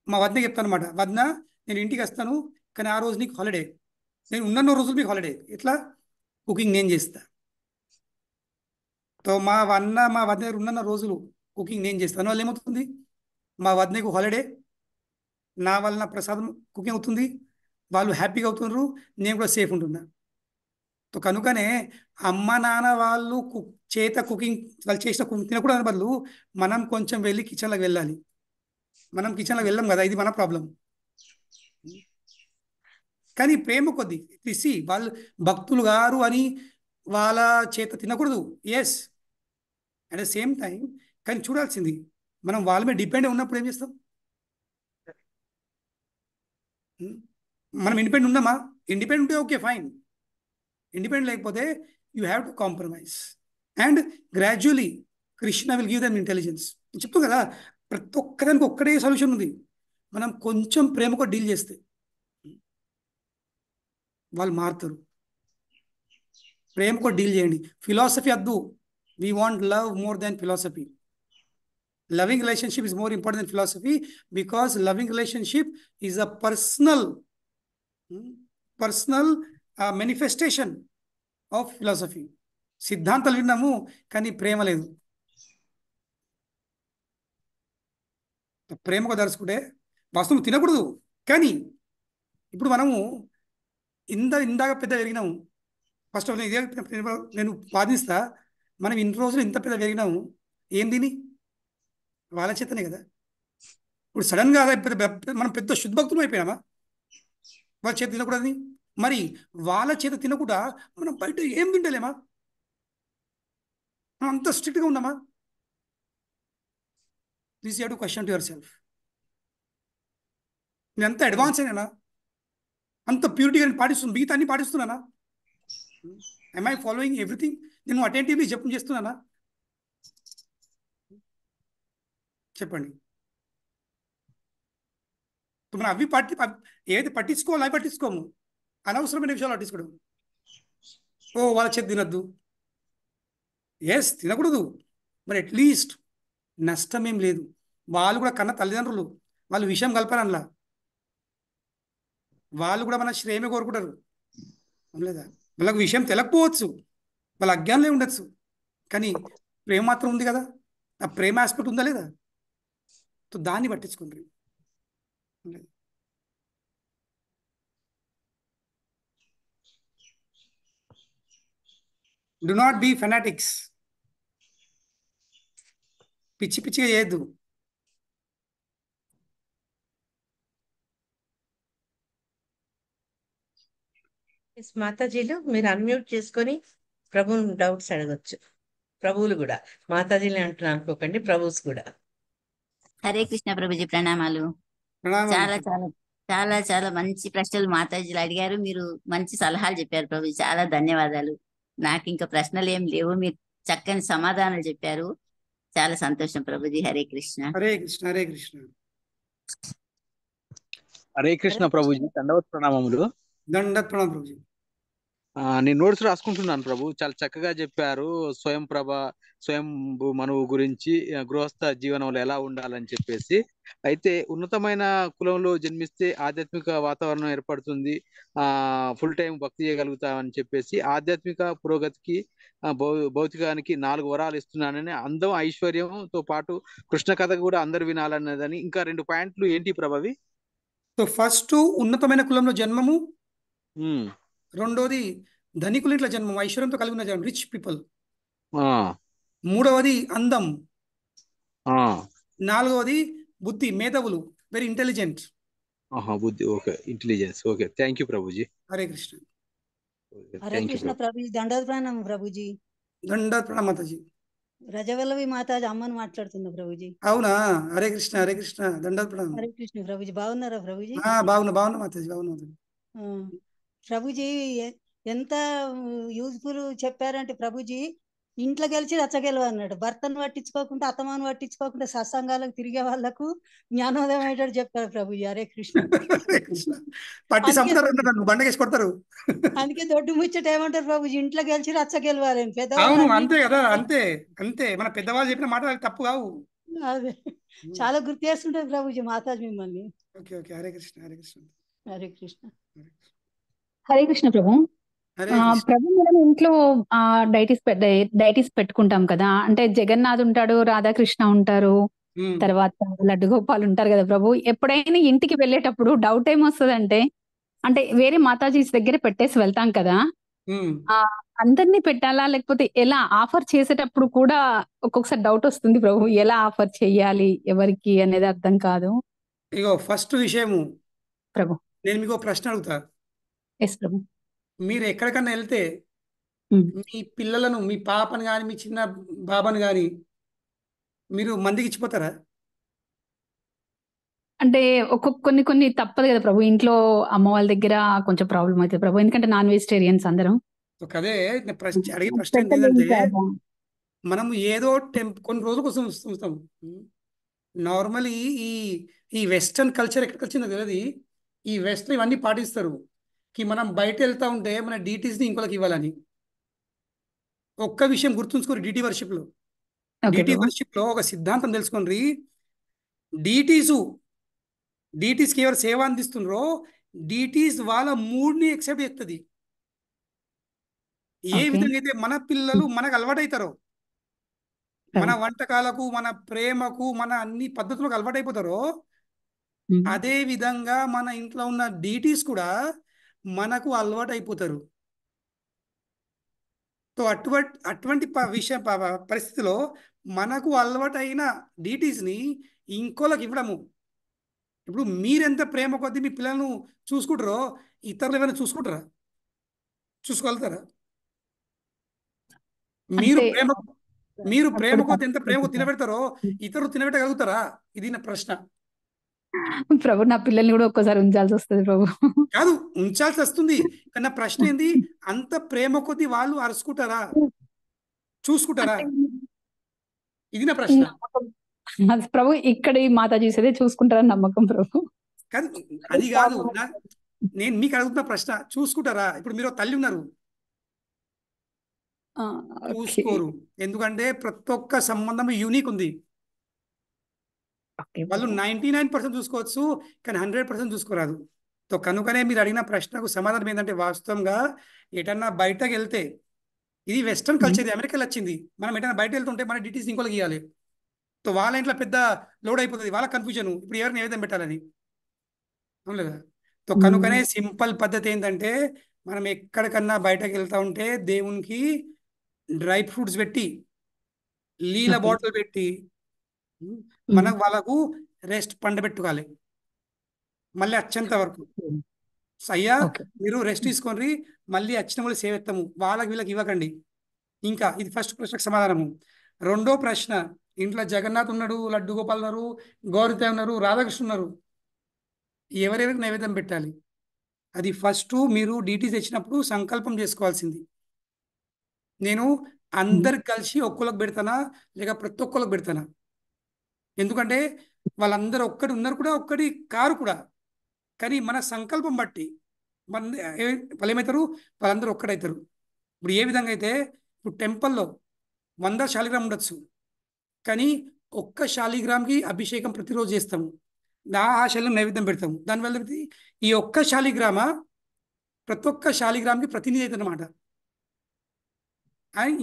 మా వద్ద చెప్తాను అనమాట, వద్ద నేను ఇంటికి వస్తాను, కానీ ఆ రోజు నీకు హాలిడే. నేను ఉన్న రోజులు మీకు హాలిడే. ఎట్లా? కుకింగ్ నేను చేస్తా. తో మా వద్ద ఉన్న రోజులు కుకింగ్ నేను చేస్తాను. వాళ్ళు ఏమవుతుంది, మా వద్దకు హాలిడే, నా వలన ప్రసాదం కుకింగ్ అవుతుంది, వాళ్ళు హ్యాపీగా అవుతున్నారు, నేను కూడా సేఫ్ ఉంటున్నా. తో కనుకనే అమ్మ నాన్న వాళ్ళు కుకింగ్ వాళ్ళు చేసిన కుకింగ్ తినకూడదు బదులు మనం కొంచెం వెళ్ళి కిచెన్లోకి వెళ్ళాలి. మనం కిచెన్లోకి వెళ్ళాం కదా, ఇది మన ప్రాబ్లం. కానీ ప్రేమ కొద్ది తీసి వాళ్ళు భక్తులు గారు అని వాళ్ళ చేత తినకూడదు. Yes, at the same time కానీ చూడాల్సింది, మనం వాళ్ళ మీద డిపెండ్ ఉన్నప్పుడు ఏం చేస్తాం? మనం ఇండిపెండెంట్ ఉన్నామా? ఇండిపెండెంట్ ఉంటే ఓకే ఫైన్. ఇండిపెండెంట్ లేకపోతే you have to compromise and gradually Krishna will give them intelligence. చెప్తాం కదా, ప్రతి ఒక్కదానికి ఒక్కటే సొల్యూషన్ ఉంది. మనం కొంచెం ప్రేమతో డీల్ చేస్తే వాళ్ళు మారుతారు. ప్రేమతో డీల్ చేయండి. ఫిలాసఫీ వద్దు. We want love more than philosophy. Loving relationship is more important than philosophy, because loving relationship is a personal manifestation of philosophy. సిద్ధాంతాలు విన్నాము కానీ ప్రేమ లేదు. ప్రేమకు దర్చుకుంటే వాస్తవం తినకూడదు. కానీ ఇప్పుడు మనము ఇందాక పెద్ద పెరిగినాము. ఫస్ట్ ఆఫ్ ఆల్ నేను వాదిస్తా, మనం ఇన్ని రోజులు ఇంత పెద్ద పెరిగినాము, ఏం తిని? వాళ్ళ చేతనే కదా. ఇప్పుడు సడన్ గా మనం పెద్ద శుద్ధభక్తులు అయిపోయినామా వాళ్ళ చేత తినకూడదని? మరి వాళ్ళ చేత తినకుండా మనం బయట ఏం తింటలేమా? మనం అంత స్ట్రిక్ట్గా ఉన్నామా? This you to question to your self. నేను అంత అడ్వాన్స్ అయినా, అంత ప్యూరిటీగా నేను పాటిస్తున్నాను, మిగతా అన్ని పాటిస్తున్నానా? I following everything? నేను అటెంటివ్లీ జపం చేస్తున్నానా? చెప్పండి. మనం అవి ఏది పట్టించుకోవాలి అవి పట్టించుకోము, అనవసరమైన విషయాలు పట్టించుకోవడం. ఓ వాళ్ళ చేతి తినద్దు, ఎస్ తినకూడదు, మరి అట్లీస్ట్ నష్టం ఏం లేదు. వాళ్ళు కూడా కన్న తల్లిదండ్రులు, వాళ్ళు విషయం కలపరనలా, వాళ్ళు కూడా మన శ్రేమే కోరుకుంటారు, లేదా? వాళ్ళకు విషయం తెలియకపోవచ్చు, వాళ్ళ అజ్ఞానంలో ఉండొచ్చు, కానీ ప్రేమ మాత్రం ఉంది కదా. ఆ ప్రేమ ఆస్పెక్ట్ ఉందా లేదా? సో దాన్ని పట్టించుకుంటారు. Do not be fanatics. పిచ్చి పిచ్చిగా చేయొద్దు. మాతాజీలు మీరు అన్మ్యూట్ చేసుకొని ప్రభువుని డౌట్స్ అడగొచ్చు. ప్రభువులు కూడా, మాతాజీలు అంటున్నా అనుకోకండి, ప్రభుస్ కూడా. హరే కృష్ణ ప్రభుజీ, ప్రణామాలు. ప్రణామం. చాలా చాలా చాలా చాలా మంచి ప్రశ్నలు మాతాజీలు అడిగారు. మీరు మంచి సలహాలు చెప్పారు ప్రభుజీ, చాలా ధన్యవాదాలు. నాకు ఇంకా ప్రశ్నలు ఏం లేవు, మీరు చక్కని సమాధానాలు చెప్పారు. చాలా సంతోషం ప్రభుజీ. హరే కృష్ణ. హరే కృష్ణ. హరే కృష్ణ. హరే కృష్ణ ప్రభుజీ, దండవత్ ప్రణామములు. దండత్ ప్రణామం ప్రభుజీ. నేను నోట్స్ రాసుకుంటున్నాను ప్రభు, చాలా చక్కగా చెప్పారు. స్వయం మనువు గురించి, గృహస్థ జీవనంలో ఎలా ఉండాలని చెప్పేసి. అయితే ఉన్నతమైన కులంలో జన్మిస్తే ఆధ్యాత్మిక వాతావరణం ఏర్పడుతుంది, ఫుల్ టైం భక్తి చేయగలుగుతామని చెప్పేసి, ఆధ్యాత్మిక పురోగతికి భౌతికానికి 4 వరాలు ఇస్తున్నానని, అందం ఐశ్వర్యంతో పాటు కృష్ణ కథ కూడా అందరు వినాలన్నదని. ఇంకా 2 పాయింట్లు ఏంటి ప్రభవి? సో ఫస్ట్ ఉన్నతమైన కులంలో జన్మము, రెండోది ధనికుల ఇంట్లో జన్మం, ఐశ్వర్యంతో కలిగి ఉన్న జన్మం, రిచ్ పీపుల్. మూడవది అందం. నాలుగవది బుద్ధి, మేధావులు, వెరీ ఇంటెలిజెంట్. బుద్ధి, okay, intelligence, okay. Thank you Prabhuji. Hare Krishna. Hare Krishna Prabhuji, దండోత్ ప్రణామం ప్రభుజీ. దండత్ ప్రణామం మాతాజీ. రజవల్లవి మాతాజీ అమ్మని మాట్లాడుతున్నా ప్రభుజీ. అవునా? హరే కృష్ణ. హరే కృష్ణ. దండత్ ప్రణామం. హరే కృష్ణ ప్రభుజీ, బాగున్నారా ప్రభుజీ? బాగున్నా మాతాజీ, బాగున్నా. ప్రభుజీ ఎంత యూజ్ఫుల్ చెప్పారంటే ప్రభుజీ, ఇంట్లో గెలిచి రచ్చగెలవ అన్నాడు. భర్తను పట్టించుకోకుండా, అత్తమాను పట్టించుకోకుండా సత్సంగాలకు తిరిగే వాళ్ళకు జ్ఞానోదయం అయ్యేటట్టు చెప్పారు ప్రభుజీ. హరే కృష్ణ. పట్టి సంపదారు, బండకేసి కొడతారు. అందుకే దొడ్డు ముచ్చట ఏమంటారు ప్రభుజీ, ఇంట్లో గెలిచి రచ్చగెలవాలని అవును, పెద్దవాళ్ళు. అంతే కదా, అంతే అంతే. మన పెద్దవాళ్ళు చెప్పిన మాట తప్పు కావు. అదే చాలా గుర్తు చేస్తుంటారు ప్రభుజీ మాతాజీ మిమ్మల్ని. Okay okay. హరే కృష్ణ. హరే కృష్ణ. హరే కృష్ణ. హరే కృష్ణ ప్రభు. ప్రభు, మనం ఇంట్లో డైటీస్ పెట్టుకుంటాం కదా, అంటే జగన్నాథ్ ఉంటాడు, రాధాకృష్ణ ఉంటారు, తర్వాత లడ్డు గోపాల్ ఉంటారు కదా ప్రభు. ఎప్పుడైనా ఇంటికి వెళ్ళేటప్పుడు డౌట్ ఏమొస్తుందంటే, అంటే వేరే మాతాజీస్ దగ్గర పెట్టేసి వెళ్తాం కదా, అందరినీ పెట్టాలా లేకపోతే ఎలా ఆఫర్ చేసేటప్పుడు కూడా ఒక్కొక్కసారి డౌట్ వస్తుంది ప్రభు, ఎలా ఆఫర్ చెయ్యాలి ఎవరికి అనేది అర్థం కాదు. ఇగో ఫస్ట్ విషయము ప్రభు, నేను మీకు ప్రశ్న అడుగుతా. ఎస్ ప్రభు. మీరు ఎక్కడికన్నా వెళ్తే మీ పిల్లలను, మీ పాపని కానీ మీ చిన్న బాబాని కానీ మీరు మందికి ఇచ్చిపోతారా? అంటే కొన్ని తప్పదు కదా ప్రభు, ఇంట్లో అమ్మ వాళ్ళ దగ్గర కొంచెం ప్రాబ్లం అవుతుంది ప్రభు, ఎందుకంటే నాన్ వెజిటేరియన్స్ అందరం. అదే అడిగే ప్రశ్న ఏంటంటే, మనం ఏదో కొన్ని రోజుల కోసం చూస్తాం. నార్మలీ ఈ వెస్టర్న్ కల్చర్ ఎక్కడికి వచ్చిందో తెలియదు. ఈ వెస్టర్న్ ఇవన్నీ పాటిస్తారు, మనం బయట వెళ్తా ఉంటే మన డీటీస్ని ఇంకోళ్ళకి ఇవ్వాలని. ఒక్క విషయం గుర్తుంచుకోరు, డీటీ వర్షిప్లో ఒక సిద్ధాంతం తెలుసుకోండి. డీటీస్కి ఎవరు సేవ అందిస్తుండ్రో డీటీస్ వాళ్ళ మూడ్ని ఎక్సెప్ట్ చేస్తుంది. ఏ విధంగా అయితే మన పిల్లలు మనకు అలవాటైతారో, మన వంటకాలకు, మన ప్రేమకు, మన అన్ని పద్ధతులకు అలవాటైపోతారో, అదే విధంగా మన ఇంట్లో ఉన్న డీటీస్ కూడా మనకు అలవాటు అయిపోతారు. సో అటువంటి పరిస్థితిలో మనకు అలవాటైన డీటీస్ని ఇంకోళ్ళకి ఇవ్వడము. ఇప్పుడు మీరెంత ప్రేమ కొద్దీ మీ పిల్లలను చూసుకుంటారో ఇతరులు ఏమైనా చూసుకుంటారా? చూసుకోగలుగుతారా? మీరు అంటే ప్రేమ మీరు ప్రేమ అప్పుడు కొద్దీ ఎంత ప్రేమ తినబెడతారో ఇతరులు తినబెట్టగలుగుతారా? ఇది నా ప్రశ్న. ప్రభు నా పిల్లల్ని కూడా ఒక్కోసారి ఉంచాల్సి వస్తుంది ప్రభు. కాదు, ఉంచాల్సి వస్తుంది. కానీ నా ప్రశ్న ఏంది, అంత ప్రేమ కొద్దీ వాళ్ళు అరుచుకుంటారా, చూసుకుంటారా? అంటే ఇది నా ప్రశ్న. నమ్మకం. అది ప్రభు ఇక్కడ ఈ మాతాజీ చూసేదే చూసుకుంటారని నమ్మకం ప్రభు. కాదు, అది కాదు. నేను మీకు అడుగుతున్న ప్రశ్న, చూసుకుంటారా? ఇప్పుడు మీరు తల్లి ఉన్నారు, ఓకే. చూసుకోరు. ఎందుకంటే ప్రతి ఒక్క సంబంధం యూనిక్ ఉంది. ఓకే వాళ్ళు ప్రభు. 99% చూసుకోవచ్చు, కానీ 100% చూసుకోరాదు. సో కనుకనే మీరు అడిగిన ప్రశ్నకు సమాధానం ఏంటంటే, వాస్తవంగా ఎటన్నా బయటకు వెళ్తే, ఇది వెస్టర్న్ కల్చర్, అమెరికాలో వచ్చింది. మనం ఎటన్నా బయట వెళ్తుంటే మన డీటీస్ ఇంకోళ్ళకి ఇవ్వాలి. సో వాళ్ళ ఇంట్లో పెద్ద లోడ్ అయిపోతుంది, వాళ్ళ కన్ఫ్యూజన్, ఇప్పుడు ఎవరిని ఏ విధంగా పెట్టాలని. అవును లేదా? సో కనుకనే సింపుల్ పద్ధతి ఏంటంటే, మనం ఎక్కడికన్నా బయటకు వెళ్తా ఉంటే దేవునికి డ్రై ఫ్రూట్స్ పెట్టి, లీల ఓకే. బాటిల్ పెట్టి, మనకు వాళ్ళకు రెస్ట్ పండబెట్టుకోవాలి. మళ్ళీ వచ్చేంత వరకు అయ్యా ఓకే. మీరు రెస్ట్ తీసుకొని మళ్ళీ వచ్చిన వాళ్ళు సేవెత్తము, వాళ్ళకి వీళ్ళకి ఇవ్వకండి. ఇంకా ఇది ఫస్ట్ ప్రశ్నకు సమాధానము. రెండో ప్రశ్న, ఇంట్లో జగన్నాథ్ ఉన్నాడు, లడ్డు గోపాల్ ఉన్నారు, గౌరిత ఉన్నారు, రాధాకృష్ణ ఉన్నారు, ఎవరెవరికి నైవేద్యం పెట్టాలి? అది ఫస్ట్ మీరు డీటీస్ తెచ్చినప్పుడు సంకల్పం చేసుకోవాల్సింది. నేను అందరికి కలిసి ఒక్కొక్కరికి పెడతానా, లేక ప్రతి ఒక్కరికి పెడతానా? ఎందుకంటే వాళ్ళందరూ ఒక్కటి ఉన్నారు కూడా, ఒక్కటి కారు కూడా. కానీ మన సంకల్పం బట్టి వాళ్ళు ఏమవుతారు, వాళ్ళందరూ ఒక్కడవుతారు. ఇప్పుడు ఏ విధంగా అయితే, ఇప్పుడు టెంపుల్లో 100 శాలిగ్రామ్ ఉండొచ్చు, కానీ ఒక్క శాలిగ్రామ్కి అభిషేకం ప్రతిరోజు చేస్తాము, ఆ శాలిగ్రామ్ నైవేద్యం పెడతాము. దానివల్ల ఈ ఒక్క శాలిగ్రామ ప్రతి ఒక్క శాలిగ్రామ్కి ప్రతినిధి అవుతుంది అనమాట.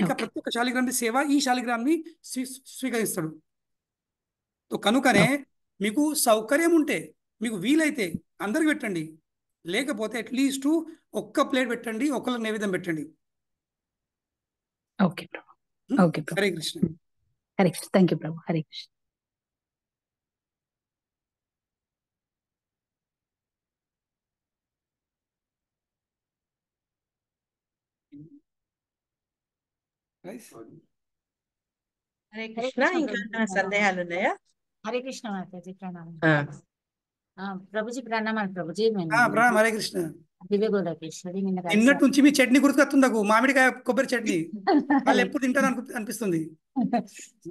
ఇంకా ఓకే. ప్రతి ఒక్క శాలిగ్రామ్ని సేవ ఈ శాలిగ్రామ్ని స్వీకరిస్తాడు. కనుకనే మీకు సౌకర్యం ఉంటే, మీకు వీలైతే అందరికి పెట్టండి, లేకపోతే అట్లీస్ట్ ఒక్క ప్లేట్ పెట్టండి, ఒకళ్ళకి నైవేద్యం పెట్టండి. Okay Prabhu. Okay Prabhu. Hare Krishna. Hare Krishna. Thank you Prabhu. Hare Krishna. Hare Krishna. ఇంకా ఏమైనా సందేహాలు ఉన్నాయా? హరే కృష్ణ మాతాజీ ప్రణామం. ఆ, ప్రభుజీ ప్రణామాలు ప్రభుజీ. ప్రణామం. హరే కృష్ణ. దివ్య గోదాకేశ్వరి నిన్న నిన్నటి నుంచి మీ చట్నీ గుర్తుకొస్తుంది నాకు, మామిడికాయ కొబ్బరి చట్నీ. వాళ్ళు ఎప్పుడు తింటాను అనిపిస్తుంది.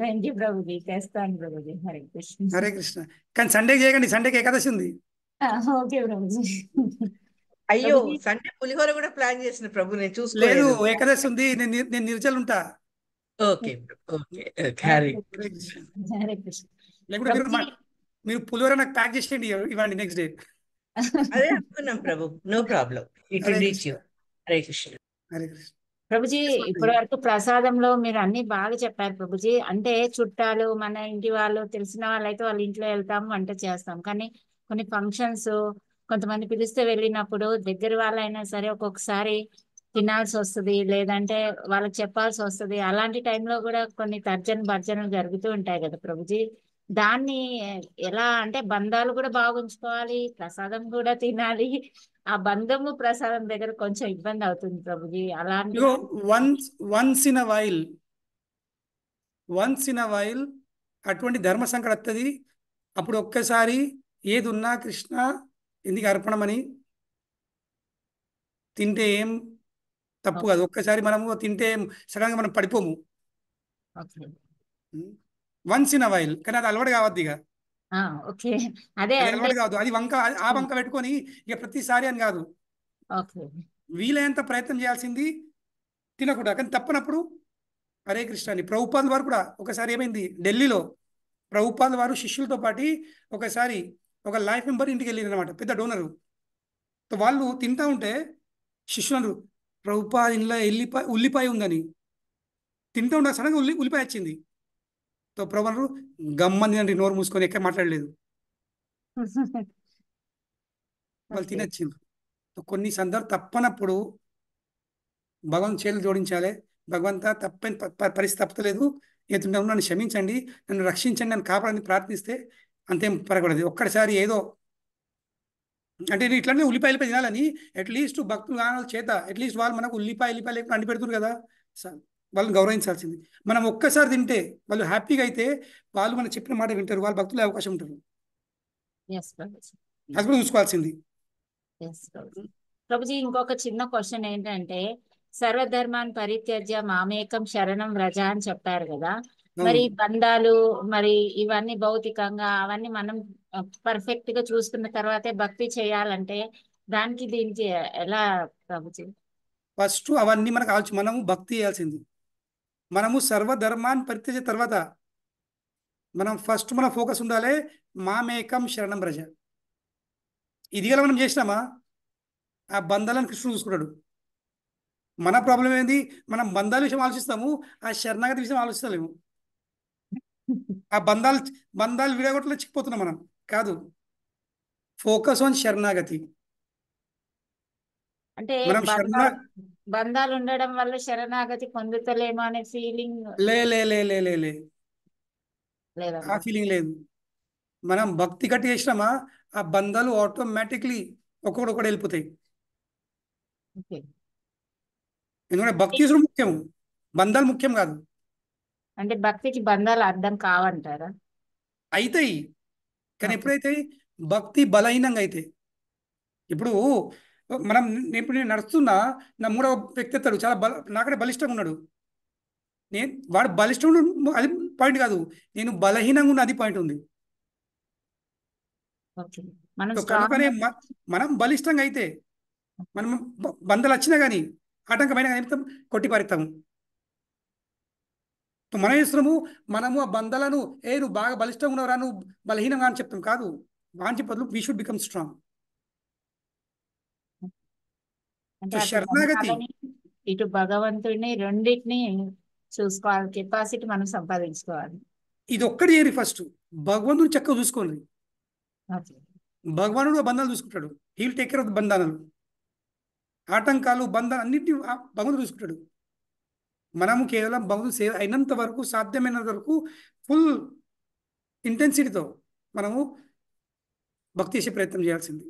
థ్యాంక్ యూ ప్రభుజీ, చేస్తాను ప్రభుజీ. హరే కృష్ణ. హరే కృష్ణ. కానీ సండే చేయకండి, సండేకి ఏకాదశి ఉంది. ఓకే ప్రభుజీ. అయ్యో, ప్రభుజీ సండే పులిహోర కూడా ప్లాన్ చేసిన ప్రభు, నేను లేదు, చూసుకోలేదు. ఏకాదశి ఉంది, నేను నిర్జలు ఉంటా. Okay okay okay. Hare Hare Krishna. Hare Krishna. లేకుంటే ప్రభుజీ మీరు పులిహోర నాకు ప్యాక్ చేసేయండి, ఇవ్వండి నెక్స్ట్ డే. అదే అనుకున్నాం Prabhu, no problem, it Hare reach you. Krishna. Hare Krishna. Hare Krishna. Prabhuji ఇప్పటి వరకు ప్రసాదంలో మీరు అన్ని బాగా చెప్పారు ప్రభుజీ. అంటే చుట్టాలు, మన ఇంటి వాళ్ళు, తెలిసిన వాళ్ళైతే వాళ్ళ ఇంట్లో వెళ్తాము, వంట చేస్తాం. కానీ కొన్ని ఫంక్షన్స్, కొంతమంది పిలిస్తే వెళ్ళినప్పుడు దగ్గర వాళ్ళైనా సరే ఒక్కొక్కసారి తినాల్సి వస్తుంది, లేదంటే వాళ్ళకి చెప్పాల్సి వస్తుంది. అలాంటి టైంలో కూడా కొన్ని భర్జనలు జరుగుతూ ఉంటాయి కదా ప్రభుజీ. దాన్ని ఎలా అంటే, బంధాలు కూడా బాగా ఉంచుకోవాలి, ప్రసాదం కూడా తినాలి. ఆ బంధము ప్రసాదం దగ్గర కొంచెం ఇబ్బంది అవుతుంది ప్రభుజీ. అలాంటి వన్స్ ఇన్ వైల్ అటువంటి ధర్మ సంకట వస్తుంది. అప్పుడు ఒక్కసారి ఏది ఉన్నా కృష్ణ ఎందుకు అర్పణమని తింటే ఏం తప్పు కాదు. ఒక్కసారి మనము తింటే సడన్గా మనం పడిపోము. వన్స్ ఇన్ వైల్, కానీ అది అలవాటు కావద్దు. ఇక ఓకే, అదే అది అంటే అలవాటు కావద్దు. అది ఆ వంక పెట్టుకొని ఇక ప్రతిసారి అని కాదు. ఓకే వీలైనంత ప్రయత్నం చేయాల్సింది తినకుండా. కానీ తప్పనప్పుడు హరే కృష్ణ అని. ప్రభుపాదుల వారు కూడా ఒకసారి ఏమైంది, ఢిల్లీలో ప్రభుపాదుల వారు శిష్యులతో పాటు ఒకసారి ఒక లైఫ్ మెంబర్ ఇంటికి వెళ్ళారు అనమాట, పెద్ద డోనరు. వాళ్ళు తింటా ఉంటే శిష్యులు ప్రభుపాద ఇంట్లో ఉల్లిపాయ ఉందని తింటూ ఉండే, సడన్గా ఉల్లిపాయ వచ్చింది. ప్రభు అన్నారు, గమ్మని అండి, నోరు మూసుకొని ఎక్కడ మాట్లాడలేదు. వాళ్ళు తినొచ్చింది. కొన్ని సందర్భం తప్పనప్పుడు భగవంతు చేతులు జోడించాలి, భగవంతా తప్పని పరిస్థితి తప్పలేదు, ఏతుంటే నన్ను క్షమించండి, నన్ను రక్షించండి, నన్ను కాపాడని ప్రార్థిస్తే అంతేం పరగడదు. ఒక్కడిసారి ఏదో అంటే నేను ఇట్లనే ఉల్లిపాయలు తినాలని అట్లీస్ట్ భక్తులు గానాల చేత అట్లీస్ట్ వాళ్ళు మనకు ఉల్లిపాయలు లేకుండా అండి పెడుతున్నారు కదా, వాళ్ళని గౌరవించాల్సింది. మనం ఒక్కసారి తింటే వాళ్ళు హ్యాపీగా అయితే వాళ్ళు మనం చెప్పిన మాట వింటారు, వాళ్ళు భక్తులు అవకాశం ఉంటారు. అది కూడా చూసుకోవాల్సింది. ప్రభుజీ ఇంకొక చిన్న క్వశ్చన్ ఏంటంటే, సర్వధర్మాన్ని పరిత్యజ్య మామేకం శరణం వ్రజ అని చెప్పారు కదా, మరి బంధాలు మరి ఇవన్నీ భౌతికంగా అవన్నీ మనం పర్ఫెక్ట్ గా చూసుకున్న తర్వాతే భక్తి చేయాలంటే దానికి దీనికి ఎలా ప్రభుజీ? ఫస్ట్ అవన్నీ మనకు మనము భక్తి చేయాల్సింది. మనము సర్వధర్మాన్ని పరిత్యజ్య తర్వాత మనం ఫస్ట్ మన ఫోకస్ ఉండాలి మామేకం శరణం వ్రజ. ఇది గల మనం చేసినామా ఆ బంధాలను కృష్ణుడు చూసుకున్నాడు. మన ప్రాబ్లం ఏంది, మనం బంధాల విషయం ఆలోచిస్తాము, ఆ శరణాగతి విషయం ఆలోచిస్తలేము. ఆ బంధాలు విడగొట్టలో చిక్కిపోతున్నాం మనం. కాదు, ఫోకస్ ఆన్ శరణాగతి. అంటే మనం బంధాలు ఉండడం వల్ల శరణాగతి పొందుతలేమో అనే ఫీలింగ్ లే లే లే లే లే లే ఆ ఫీలింగ్ లేదు. మనం భక్తి కట్టి చేసినామా ఆ బంధాలు ఆటోమేటిక్లీ ఒక్కొక్కటి వెళ్ళిపోతాయి. ఎందుకంటే భక్తి ముఖ్యం, బంధాలు ముఖ్యం కాదు. అంటే భక్తికి బంధాలు అర్థం కావంటారా? అయితాయి, కానీ ఎప్పుడైతే భక్తి బలహీనంగా అయితే, ఇప్పుడు ఇప్పుడు నేను నడుస్తున్నా, నా మూడవ వ్యక్తి ఎత్తాడు చాలా నాకంటే బలిష్టంగా ఉన్నాడు, వాడు బలిష్టం అది పాయింట్ కాదు, నేను బలహీనంగా ఉన్న అది పాయింట్ ఉంది. కనుకనే మనం బలిష్టంగా అయితే మనం బంధాలు వచ్చినా కానీ ఆటంకమైన కొట్టి పారిస్తాము. మనం చేస్తున్నాము, మనము ఆ బంధాలను నువ్వు బాగా బలిష్టంగా ఉన్నావురా, నువ్వు బలహీనంగా అని చెప్తాం. కాదు, వాంచి బదులు వీ షుడ్ బికమ్ స్ట్రాంగ్. శరణాగతి ఇటు భగవంతుడిని రెండింటిని చూసుకోవాలి, కెపాసిటీ మనం సంపాదించుకోవాలి. ఇది ఒక్కటి ఏరి ఫస్ట్ భగవంతుని చక్కగా చూసుకోండి. భగవానుడు బంధాలు చూసుకుంటాడు, he will take care of the బంధాలను, ఆటంకాలు బంధాలు అన్నింటినీ భగవంతుడు చూసుకుంటాడు. మనము కేవలం భగవంతుడు సేవ అయినంత వరకు, సాధ్యమైనంత వరకు ఫుల్ ఇంటెన్సిటీతో మనము భక్తి చేసే ప్రయత్నం చేయాల్సింది.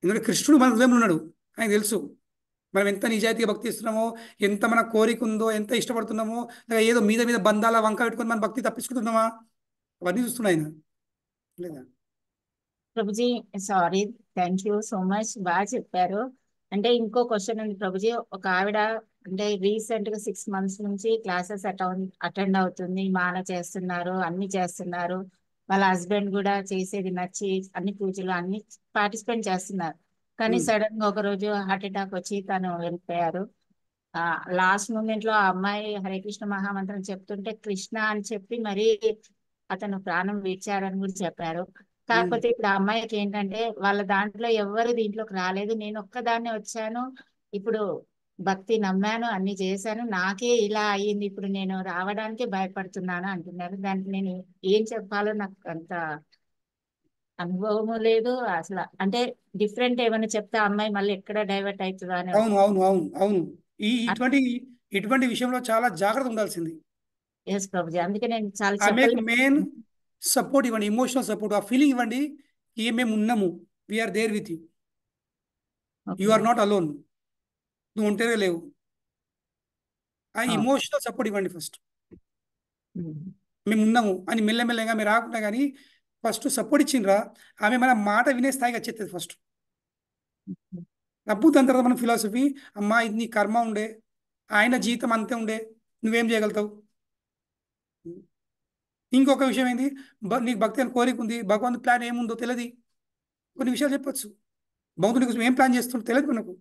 ఎందుకంటే కృష్ణుడు మన హృదయంలో ఉన్నాడు, ఆయనకు తెలుసు మనం ఎంత నిజాయితీగా భక్తి ఇస్తున్నామో, ఎంత మన కోరిక ఉందో, ఎంత ఇష్టపడుతున్నామో, లేదా ఏదో మీద బంధాల వంక పెట్టుకొని మన భక్తి తప్పించుకుంటున్నామా, అవన్నీ చూస్తున్నాయి ఆయన లేదా. Prabhuji sorry, thank you so much, బాగా చెప్పారు. అంటే ఇంకో క్వశ్చన్ ఉంది ప్రభుజీ. ఒక ఆవిడ అంటే రీసెంట్ గా 6 months నుంచి క్లాసెస్ అటెండ్ అవుతుంది, మాల చేస్తున్నారు, అన్ని చేస్తున్నారు, వాళ్ళ హస్బెండ్ కూడా చేసేది నచ్చి అన్ని పూజలు అన్ని పార్టిసిపేట్ చేస్తున్నారు. కానీ సడన్ గా ఒక రోజు హార్ట్ అటాక్ వచ్చి తను వెళ్ళిపోయారు. లాస్ట్ మూమెంట్ లో ఆ అమ్మాయి హరే కృష్ణ మహామంత్రం చెప్తుంటే కృష్ణ అని చెప్పి మరి అతను ప్రాణం విడిచారని కూడా చెప్పారు. కాకపోతే ఇప్పుడు ఆ అమ్మాయికి ఏంటంటే వాళ్ళ దాంట్లో ఎవరు దీంట్లోకి రాలేదు, నేను ఒక్కదాన్నే వచ్చాను, ఇప్పుడు భక్తి నమ్మాను, అన్ని చేశాను, నాకే ఇలా అయ్యింది, ఇప్పుడు నేను రావడానికే భయపడుతున్నాను అంటున్నారు. దానికి నేను ఏం చెప్పాలో నాకు అంత అనుభవము లేదు అసలు. అంటే డిఫరెంట్ ఏమైనా చెప్తే అమ్మాయి మళ్ళీ ఎక్కడ డైవర్ట్ అవుతుందా అని. అవును అవును అవును అవును ఇటువంటి విషయంలో చాలా జాగ్రత్త ఉండాల్సింది. ఎస్ ప్రభుజీ, అందుకే నేను చాలా మెయిన్ సపోర్ట్ ఇవ్వండి, ఎమోషనల్ సపోర్ట్, ఆ ఫీలింగ్ ఇవ్వండి, మేము ఉన్నాము, we are there with you, you are not alone, నువ్వు ఉంటేనే లేవు. ఆ ఎమోషనల్ సపోర్ట్ ఇవ్వండి ఫస్ట్, మేము ఉన్నాము అని. మెల్లమెల్లగా మీరు రాకుండా కానీ ఫస్ట్ సపోర్ట్ ఇచ్చిండ్రా, ఆమె మన మాట వినే స్థాయికి వచ్చేస్తుంది ఫస్ట్. అప్పుడు దాని తర్వాత మన ఫిలాసఫీ, అమ్మా ఇది నీ కర్మ ఉండే, ఆయన జీవితం అంతే ఉండే, నువ్వేం చేయగలుగుతావు. ఇంకొక విషయం ఏంది, నీకు భక్తి అని కోరిక ఉంది, భగవంతుడి ప్లాన్ ఏముందో తెలియదు, కొన్ని విషయాలు చెప్పొచ్చు. భగవంతుడి కోసం ఏం ప్లాన్ చేస్తుందో తెలియదు మనకు.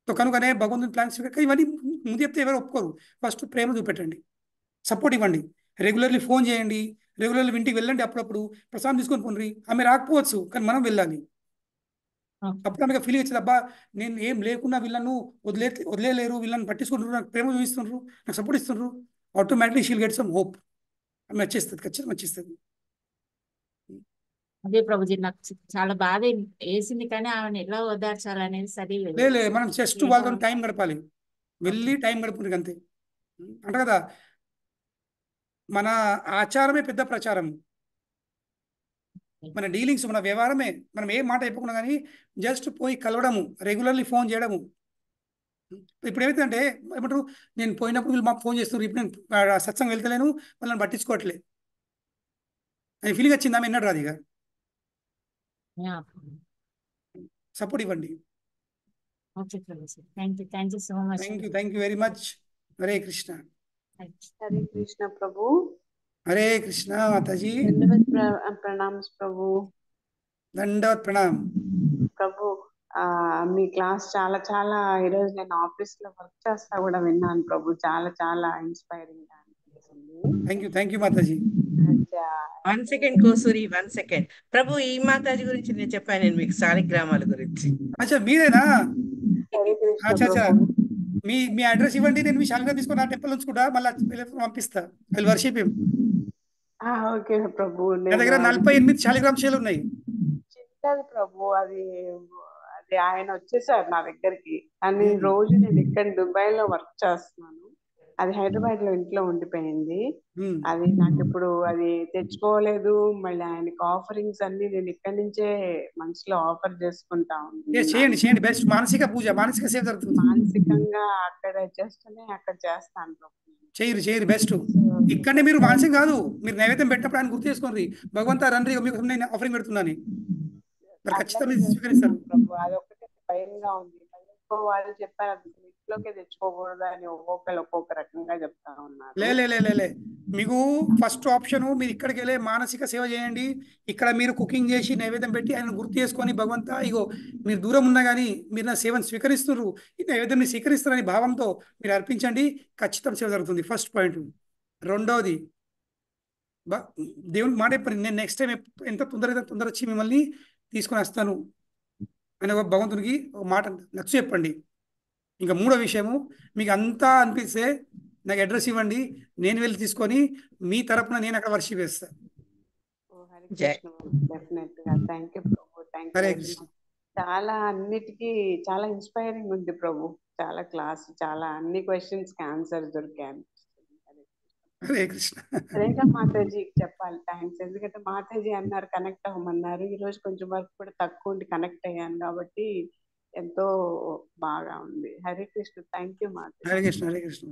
కనుకనే భగవంతుని ప్లాన్స్ ఇవన్నీ ముందు చెప్తే ఎవరు ఒప్పుకోరు. ఫస్ట్ ప్రేమ చూపెట్టండి, సపోర్ట్ ఇవ్వండి, రెగ్యులర్లీ ఫోన్ చేయండి, రెగ్యులర్లీ ఇంటికి వెళ్ళండి, అప్పుడప్పుడు ప్రసాదం తీసుకొని పోండి. ఆమె రాకపోవచ్చు కానీ మనం వెళ్ళాలి. అప్పుడు ఆమెకు ఫీలింగ్ వచ్చింది, అబ్బా నేను ఏం లేకున్నా వీళ్ళను వదిలేలేరు, వీళ్ళని పట్టించుకుంటున్నారు, నాకు ప్రేమ చూపిస్తున్నారు, నాకు సపోర్ట్ ఇస్తున్నారు, automatically she'll get some hope. ఆమె వచ్చేస్తుంది, ఖచ్చితంగా వచ్చేస్తుంది. అదే ప్రభుజీ, నాకు చాలా బాధ వేసింది, కానీ ఆమెను ఎలా ఓదార్చాలనేది సరి లేదు, మనం జస్ట్ వాళ్ళతో టైం గడపాలి. వెళ్ళి టైం గడుపుతుంది అంతే. అంట కదా, మన ఆచారమే పెద్ద ప్రచారం, మన డీలింగ్స్, మన వ్యవహారమే. మనం ఏ మాట చెప్పకుండా కానీ జస్ట్ పోయి కలవడము, రెగ్యులర్లీ ఫోన్ చేయడము. ఇప్పుడు ఏమైతుందంటే ఏమంటారు, నేను పోయినప్పుడు వీళ్ళు మాకు ఫోన్ చేస్తున్నారు, ఇప్పుడు నేను సత్సంగం వెళ్తలేను, వాళ్ళని పట్టించుకోవట్లే అని ఫీలింగ్ వచ్చిందా? ఎన్నడు రాదు ఇక. సపోర్ట్ ఇవ్వండి. Okay Prabhuji, thank you so much. Thank you very much. Hare Krishna. Hare Krishna Prabhu. Hare Krishna Mataji. Pranams Prabhu. దండవత్ ప్రణామ్ ప్రభు. మీ క్లాస్ చాలా చాలా, ఈరోజు నేను ఆఫీస్ లో వర్క్ చేస్తా కూడా విన్నాను ప్రభు. చాలా చాలా ఇన్స్పైరింగ్ గా అనిపించింది. Thank you Mataji. 1 సెకండ్ కోసూరి, 1 సెకండ్. ప్రభు, ఈ మాతాజీ గురించి నేను చెప్పాను నేను మీకు, శాలిగ్రామాల గురించి. అచ్చా మీరేనా? అచ్చా మీ అడ్రస్ ఇవ్వండి, నేను మీ శాలిగ్రామ్ తీసుకొని ఆ టెంపుల్ ఉంచుకుంటా, మళ్ళీ పంపిస్తా. వర్షిప్ ఓకే ప్రభు. నా దగ్గర 48 శాలిగ్రామ్ షేలు ఉన్నాయి. చిన్నది ప్రభు, అది ఆయన వచ్చేసారు నా దగ్గరికి. అని రోజు నేను ఇక్కడ దుబాయ్ లో వర్క్ చేస్తున్నాను, అది హైదరాబాద్ లో ఇంట్లో ఉండిపోయింది. అది నాకు ఇప్పుడు అది తెచ్చుకోలేదు. మళ్ళీ ఆయనకి ఆఫరింగ్స్ అన్ని నేను ఇక్కడి నుంచే మనసులో ఆఫర్ చేసుకుంటా చేయండి. బెస్ట్ మానసిక పూజ, మానసిక సేవ జరుగుతుంది. మానసికంగా అక్కడ చేస్తూనే అక్కడ చేస్తాను. చేయరు బెస్ట్. ఇక్కడనే మీరు మానసిక కాదు, మీరు నైవేద్యం పెట్టినప్పుడు ఆయన గుర్తు చేసుకోండి, భగవంతా రండి మీకు నేను ఆఫరింగ్ పెడుతున్నాను, మరి ఖచ్చితంగా స్వీకరిస్తారు. అదొకటి భయంగా ఉంది. వాళ్ళు చెప్పారు ఇంట్లోకి తెచ్చుకోకూడదు అని ఒక్కొక్క రకంగా చెప్తా ఉన్నారు. లే మీకు ఫస్ట్ ఆప్షన్, మీరు ఇక్కడికి వెళ్ళే మానసిక సేవ చేయండి. ఇక్కడ మీరు కుకింగ్ చేసి నైవేద్యం పెట్టి ఆయన గుర్తు చేసుకొని, భగవంతా ఇగో మీరు దూరం ఉన్నా కానీ మీరు నా సేవను స్వీకరిస్తున్నారు, ఈ నైవేద్యాన్ని స్వీకరిస్తున్నారని భావంతో మీరు అర్పించండి, ఖచ్చితంగా సేవ జరుగుతుంది. First point. రెండవది, దేవునికి మాట చెప్పండి, నేను నెక్స్ట్ టైం ఎంత తొందర వచ్చి మిమ్మల్ని తీసుకొని వస్తాను అని భగవంతునికి ఒక మాట నచ్చ చెప్పండి. ఇంకా మూడో విషయము, మీకు అంతా అనిపిస్తే నాకు అడ్రస్ ఇవ్వండి, నేను వెళ్ళి తీసుకొని మీ తరపున నేను అక్కడ వర్షిప్ చేస్తాను. హరే కృష్ణ. చాలా అన్నిటికీ చాలా ఇన్స్పైరింగ్ ఉంది ప్రభు. చాలా క్లాస్, చాలా అన్ని క్వశ్చన్స్ కి ఆన్సర్ దొరికాయి. హరే కృష్ణ. రేఖా మాతాజీకి చెప్పాలి థ్యాంక్స్. ఎందుకంటే మాతాజీ అన్నారు కనెక్ట్ అవ్వమన్నారు. ఈ రోజు కొంచెం వర్క్ కూడా తక్కువ ఉండి కనెక్ట్ అయ్యాను కాబట్టి ఎంతో బాగా ఉంది. Hare Krishna. Thank you Mataji. Hare Krishna. Hare Krishna.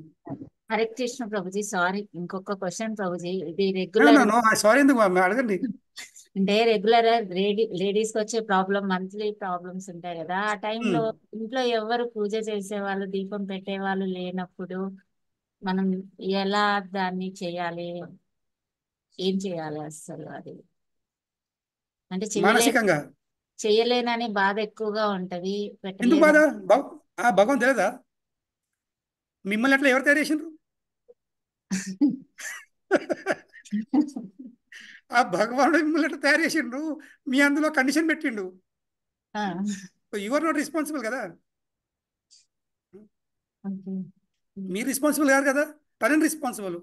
Hare Krishna Prabhuji. Sorry, ఇంకొక క్వశ్చన్ ప్రభుజీ. ఇది రెగ్యులర్ సారీ ఎందుకు అడగండి. అంటే రెగ్యులర్ లేడీస్ కి వచ్చే ప్రాబ్లం, మంత్లీ ప్రాబ్లమ్స్ ఉంటాయి కదా, ఆ టైంలో ఇంట్లో ఎవరు పూజ చేసేవాళ్ళు, దీపం పెట్టేవాళ్ళు లేనప్పుడు మనం ఎలా దాన్ని చేయాలి, ఏం చేయాలి అసలు? అది అంటే మానసికంగా చేయలేనని బాధ ఎక్కువగా ఉంటది. ఎందుకు బాధ? భగవాన్ తెలియదా మిమ్మల్ని అట్లా ఎవరు తయారు చేసిండ్రు? ఆ భగవానుడు మిమ్మల్ని అట్లా తయారు చేసిండ్రు, మీ అందులో కండిషన్ పెట్టిండు. యువర్ నాట్ రెస్పాన్సిబుల్ కదా, మీరు రెస్పాన్సిబుల్ కాదు కదా, తనే రెస్పాన్సిబుల్.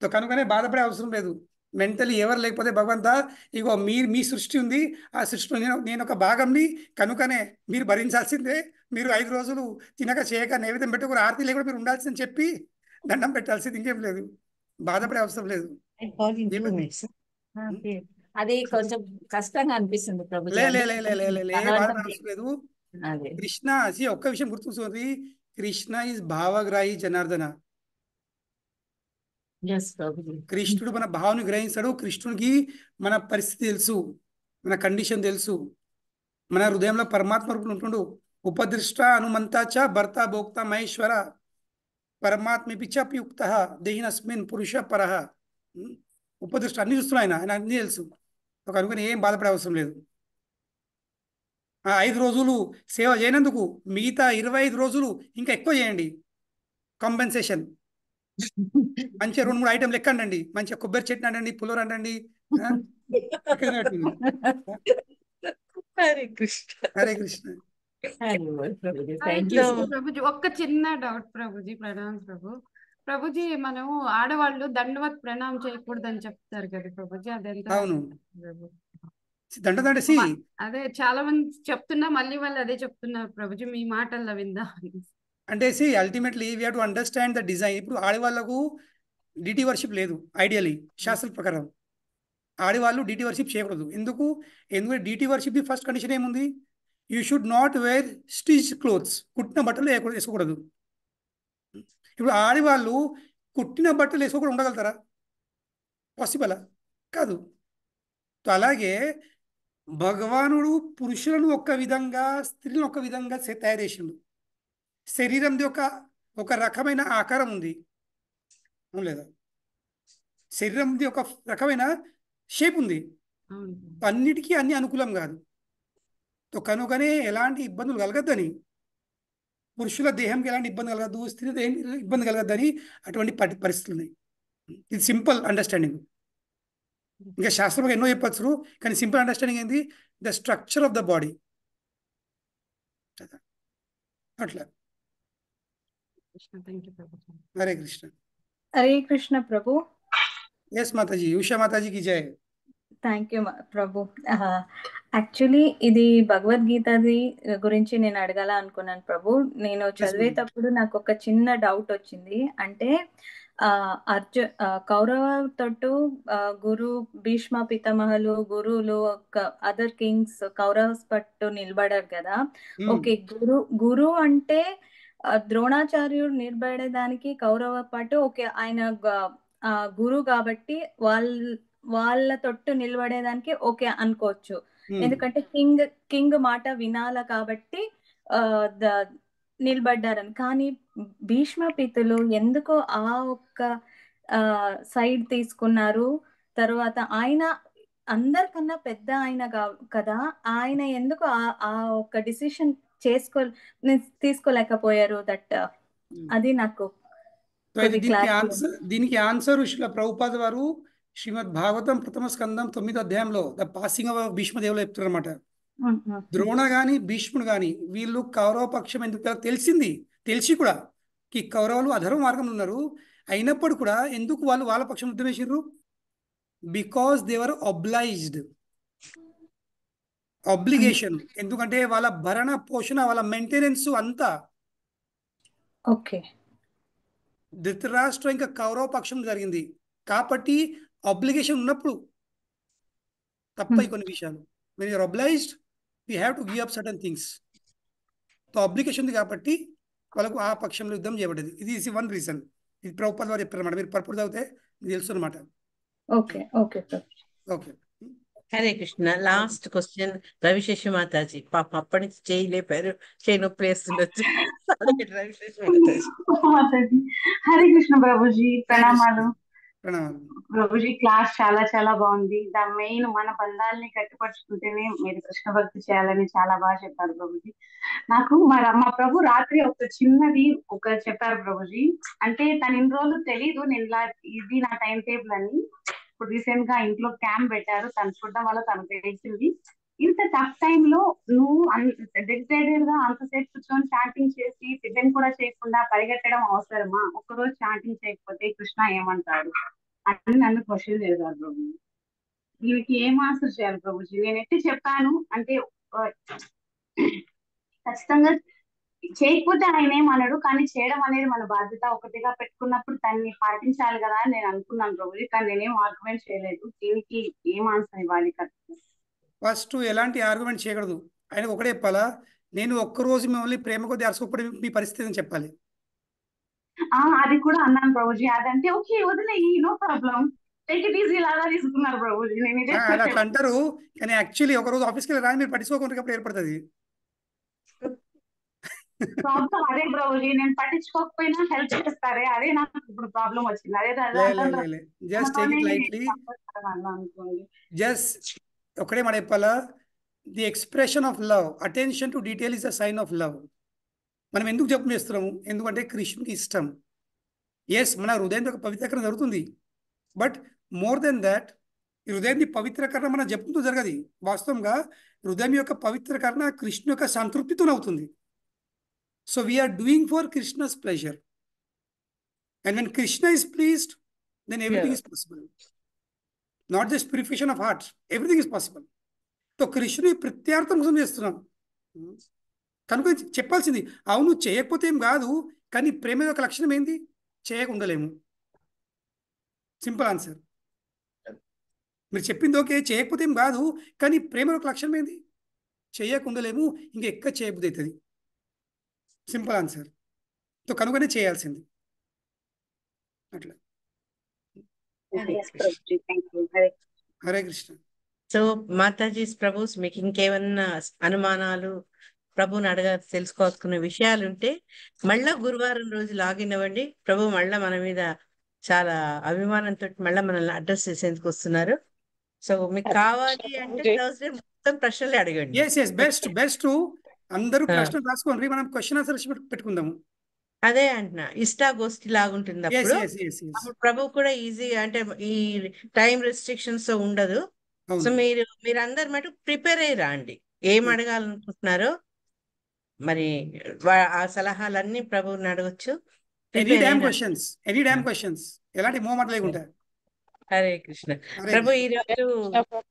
కనుకనే బాధపడే అవసరం లేదు. మెంటలీ ఎవరు లేకపోతే భగవంతా ఇగో మీ సృష్టి ఉంది, ఆ సృష్టిలో నేను ఒక భాగంని, కనుకనే మీరు భరించాల్సిందే. మీరు 5 రోజులు తినక చేయక నైవేద్యం పెట్టుకుని ఆరతి లేకుండా మీరు ఉండాల్సిందని చెప్పి దండం పెట్టాల్సింది, ఇంకేం లేదు. బాధపడే అవసరం లేదు. అది కొంచెం కష్టంగా అనిపిస్తుంది ప్రభు. లేదు. కృష్ణ ఒక్క విషయం గుర్తుంచుకోండి, కృష్ణ ఈజ్ భావగ్రాహి జనార్దన. కృష్ణుడు మన భావను గ్రహిస్తాడు. కృష్ణుడికి మన పరిస్థితి తెలుసు, మన కండిషన్ తెలుసు. మన హృదయంలో పరమాత్మ రూపంలో ఉంటుండు. ఉపదృష్ట హనుమంతాచ భర్త భోక్త మహేశ్వర పరమాత్మ పిచ్చప్యుక్త దేహినస్మిన్ పురుష పరహ. ఉపదృష్ట అన్ని చూస్తున్నాడు ఆయన అన్ని తెలుసు. ఒక అనుకుని ఏం బాధపడే అవసరం లేదు. 5 రోజులు సేవ చేయనందుకు మిగతా 25 రోజులు ఇంకా ఎక్కువ చేయండి. కాంపెన్సేషన్ మంచిగా 2-3 ఐటెంలు ఎక్కండి. మంచిగా కొబ్బరి చట్నీ అండి, పులిహోర అండి. హరే కృష్ణ. హరే కృష్ణ. ప్రభుజీ, ఒక్క చిన్న డౌట్ ప్రభుజీ. ప్రణామ్ ప్రభుజీ. మనం ఆడవాళ్ళు దండవత్ ప్రణామం చేయకూడదు అని చెప్తారు కదా ప్రభుజీ, అదెంత? అవును, అదే చాలా మంది చెప్తున్నా, మళ్ళీ వాళ్ళు అదే చెప్తున్నారు ప్రభుజీ, మీ మాటల్లో విందా. అంటే C ultimately we have to understand the design. ఇప్పుడు ఆడవాళ్ళకు డిటి వర్షిప్ లేదు ఐడియలీ, శాస్త్ర ప్రకారం ఆడవాళ్ళు డిటి వర్షిప్ చేయకూడదు. ఎందుకంటే deity worship the first condition ఏముంది? You should not wear stitch clothes, కుట్టిన బట్టలు వేసుకోకూడదు. ఇప్పుడు ఆడవాళ్ళు కుట్టిన బట్టలు వేసుకోకుండా ఉండగలుగుతారా? పాసిబలా? కాదు. అలాగే భగవానుడు పురుషులను ఒక విధంగా, స్త్రీలను ఒక విధంగా తయారు చేసిండు. శరీరంది ఒక రకమైన ఆకారం ఉంది, అవును లేదా? శరీరంది ఒక రకమైన షేప్ ఉంది. అన్నిటికీ అన్ని అనుకూలం కాదు. కనుకనే ఎలాంటి ఇబ్బందులు కలగద్దని, పురుషుల దేహంకి ఎలాంటి ఇబ్బంది కలగద్దు, స్త్రీ దేహం ఇబ్బంది కలగద్దని అటువంటి పరిస్థితులు ఉన్నాయి. ఇది సింపుల్ అండర్స్టాండింగ్. ఇంకా శాస్త్రంగా ఎన్నో చెప్పచ్చు, కానీ సింపుల్ అండర్స్టాండింగ్ ఏంది? The structure of the body. అట్లా. హరే కృష్ణ. హరే కృష్ణ ప్రభు. ఎస్ మాతాజీ, ఉషా మాతాజీకి జై. Thank you Prabhu. యాక్చువల్లీ ఇది భగవద్గీతది గురించి నేను అడగాల అనుకున్నాను ప్రభు. నేను చదివేటప్పుడు నాకు ఒక చిన్న డౌట్ వచ్చింది. అంటే కౌరవ తోటు గురు భీష్మ పితామహులు, గురువులు, అదర్ కింగ్స్ కౌరవస్ పట్టు నిలబడారు కదా. ఓకే, గురు అంటే ద్రోణాచార్యుడు నిలబడేదానికి కౌరవ పట్టు ఓకే, ఆయన గురు కాబట్టి వాళ్ళ తొట్టు నిలబడేదానికి ఓకే అనుకోవచ్చు. ఎందుకంటే కింగ్ మాట వినాల కాబట్టి నిలబడ్డారని. కానీ భీష్మ పితులు ఎందుకో ఆ ఒక్క సైడ్ తీసుకున్నారు. తర్వాత ఆయన అందరికన్నా పెద్ద ఆయన కదా, ఆయన ఎందుకు ఆ ఒక్క డిసిషన్ తీసుకోలేకపోయారు? దట్ అది నాకు దీనికి ఆన్సర్ శ్రీల ప్రభుపాద వారు శ్రీమద్ భాగవతం ప్రథమ స్కందం 9వ అధ్యాయంలో ద పాసింగ్ ఆఫ్ భీష్మదేవులు చెప్తారు అనమాట. ద్రోణ గాని భీష్ముడు గాని వీళ్ళు కౌరవ పక్షం ఎందుకు తెలిసి కూడా ఈ కౌరవులు అధర్వ మార్గంలో ఉన్నారు. అయినప్పుడు కూడా ఎందుకు వాళ్ళు వాళ్ళ పక్షం యుద్ధం చేసిర్రు? Because they were obligation. ఎందుకంటే వాళ్ళ భరణ పోషణ, వాళ్ళ మెయింటెనెన్స్ అంతా. ఓకే, ధృతరాష్ట్ర ఇంకా కౌరవ పక్షం జరిగింది కాబట్టి ఆబ్లిగేషన్ ఉన్నప్పుడు తప్ప కొన్ని విషయాలు when you are obliged we have to give up certain things. So obligation ఉంది కాబట్టి వాళ్ళకు ఆ పక్షంలో యుద్ధం చేయబడ్డది. ఇది వన్ రీజన్. ఇది ప్రభుపాద వారు చెప్పారు అనమాట. మీరు పర్పూర్ చదివితే తెలుసు అనమాట. Okay okay okay. Hare Krishna. Last question Ravishesha Mataji. పాప అప్పటి నుంచి చేయలేపారు, చేయి నొప్పి వేస్తుండొచ్చు. హరే కృష్ణ ప్రభుజీ, ప్రణామాలు. ప్రభుజీ క్లాస్ చాలా చాలా బాగుంది. దాని మెయిన్ మన బంధాలని కట్టుపరుచుకుంటేనే మీరు కృష్ణ భక్తి చేయాలని చాలా బాగా చెప్పారు ప్రభుజీ. నాకు మా ప్రభు రాత్రి ఒక చిన్నది చెప్పారు ప్రభుజీ. అంటే తన ఇన్ని రోజులు తెలీదు నేను ఇలా ఇది నా టైం టేబుల్ అని. ఇప్పుడు రీసెంట్ గా ఇంట్లో క్యాంప్ పెట్టారు, తను చూడడం వల్ల తను తెలిసింది. ఇంత టఫ్ టైంలో నువ్వు డెడికేటెడ్ గా అంతసేపు కూర్చొని చాంటింగ్ చేసి టిఫిన్ కూడా చేయకుండా పరిగెట్టడం అవసరమా? ఒక్కరోజు చాంటింగ్ చేయకపోతే కృష్ణ ఏమంటాడు అని నన్ను క్వశ్చన్ చేశారు ప్రభు. దీనికి ఏం ఆన్సర్ చేయాలి ప్రభుజీ? నేను ఎట్టి చెప్పాను అంటే ఖచ్చితంగా చేయకపోతే ఆయన ఏమన్నాడు, కానీ చేయడం అనేది మన బాధ్యత. ఒకటిగా పెట్టుకున్నప్పుడు దాన్ని పాటించాలి కదా అని నేను అనుకున్నాను ప్రభుజీ. కానీ నేనేం ఆర్గ్యుమెంట్ చేయలేదు. దీనికి ఏం ఆన్సర్ ఇవ్వాలి? ఫస్ట్ ఎలాంటి ఆర్గ్యుమెంట్ చేయకూడదు. ఆయన ఒకటే చెప్పాలా, నేను ఒక్కరోజు మిమ్మల్ని ప్రేమ కొద్ది అరసుకోపడి మీ పరిస్థితి అని చెప్పాలి. అది కూడా అన్నాను ప్రభుజీ. అదంటే ఓకే వదిలేయి, no problem, take it easy లాగా తీసుకున్నారు ప్రభుజీ. అలా అట్లా అంటారు, కానీ యాక్చువల్లీ ఒక రోజు ఆఫీస్కి వెళ్ళి రాని మీరు పట్టించుకోకుండా ఏర్పడుతుంది ప్రాబ్లం. అదే ప్రభుజీ, నేను పట్టించుకోకపోయినా హెల్ప్ చేస్తారే, అదే నాకు ఇప్పుడు ప్రాబ్లం వచ్చింది. అదే just take it lightly. Just ఒకటే మాట చెప్పాలా, the expression of love, attention to detail is the sign of love. మనం ఎందుకు జపం చేస్తున్నాము? ఎందుకంటే కృష్ణుకి ఇష్టం. ఎస్, మన హృదయం యొక్క పవిత్రీకరణ జరుగుతుంది. బట్ మోర్ దెన్ దాట్, ఈ హృదయం పవిత్రీకరణ మన జపంతో జరగదు. వాస్తవంగా హృదయం యొక్క పవిత్రీకరణ కృష్ణ యొక్క సంతృప్తితో అవుతుంది. So we are doing for Krishna's pleasure. And when Krishna is pleased, then everything is possible. Not just purification of heart, everything is possible. So కృష్ణుని ప్రత్యార్థం కోసం చేస్తున్నాం. కనుక చెప్పాల్సింది అవును చేయకపోతే ఏం కాదు, కానీ ప్రేమ యొక్క లక్షణం ఏంది? చేయకుండలేము. Simple answer. మీరు చెప్పింది ఓకే, చేయకపోతే ఏం కాదు, కానీ ప్రేమ యొక్క లక్షణం ఏంది? చేయకుండలేము, ఇంకా ఎక్కువ చేయబుద్ధి అవుతుంది. Simple answer. సో కనుకనే చేయాల్సింది అట్లా. హరే కృష్ణ. సో మాతాజీ ప్రభుస్, మీకు ఇంకేమన్నా అనుమానాలు, ప్రభుని తెలుసుకోవాల్సిన విషయాలు ఉంటే మళ్ళా గురువారం రోజు లాగిన్ అవ్వండి. ప్రభు మళ్ళా మన మీద చాలా అభిమానంతో మళ్ళా మనల్ని అడ్రస్ చేసేందుకు వస్తున్నారు. సో మీకు కావాలి అంటే థర్స్డే మొత్తం ప్రశ్నలే అడగండి. బెస్ట్ అందరూ ప్రశ్నలు రాసుకోండి, మనం క్వశ్చన్ ఆన్సర్స్ పెట్టుకుందాము. అదే అంటున్నా, ఇష్టాగోష్ఠి లాగుంటుంది అప్పుడు. అప్పుడు ప్రభు కూడా ఈజీగా, అంటే ఈ టైం రెస్ట్రిక్షన్స్ ఉండదు. సో మీరందరు మటు ప్రిపేర్ అయ్యి రండి. ఏం అడగాలనుకుంటున్నారో మరి ఆ సలహాలన్నీ ప్రభువుని అడగొచ్చు. ఎనీ డ్యామ్ క్వశ్చన్స్ ఎలాంటి మోమాట లేకుండా. హరే కృష్ణ. ప్రభు ఈరోజు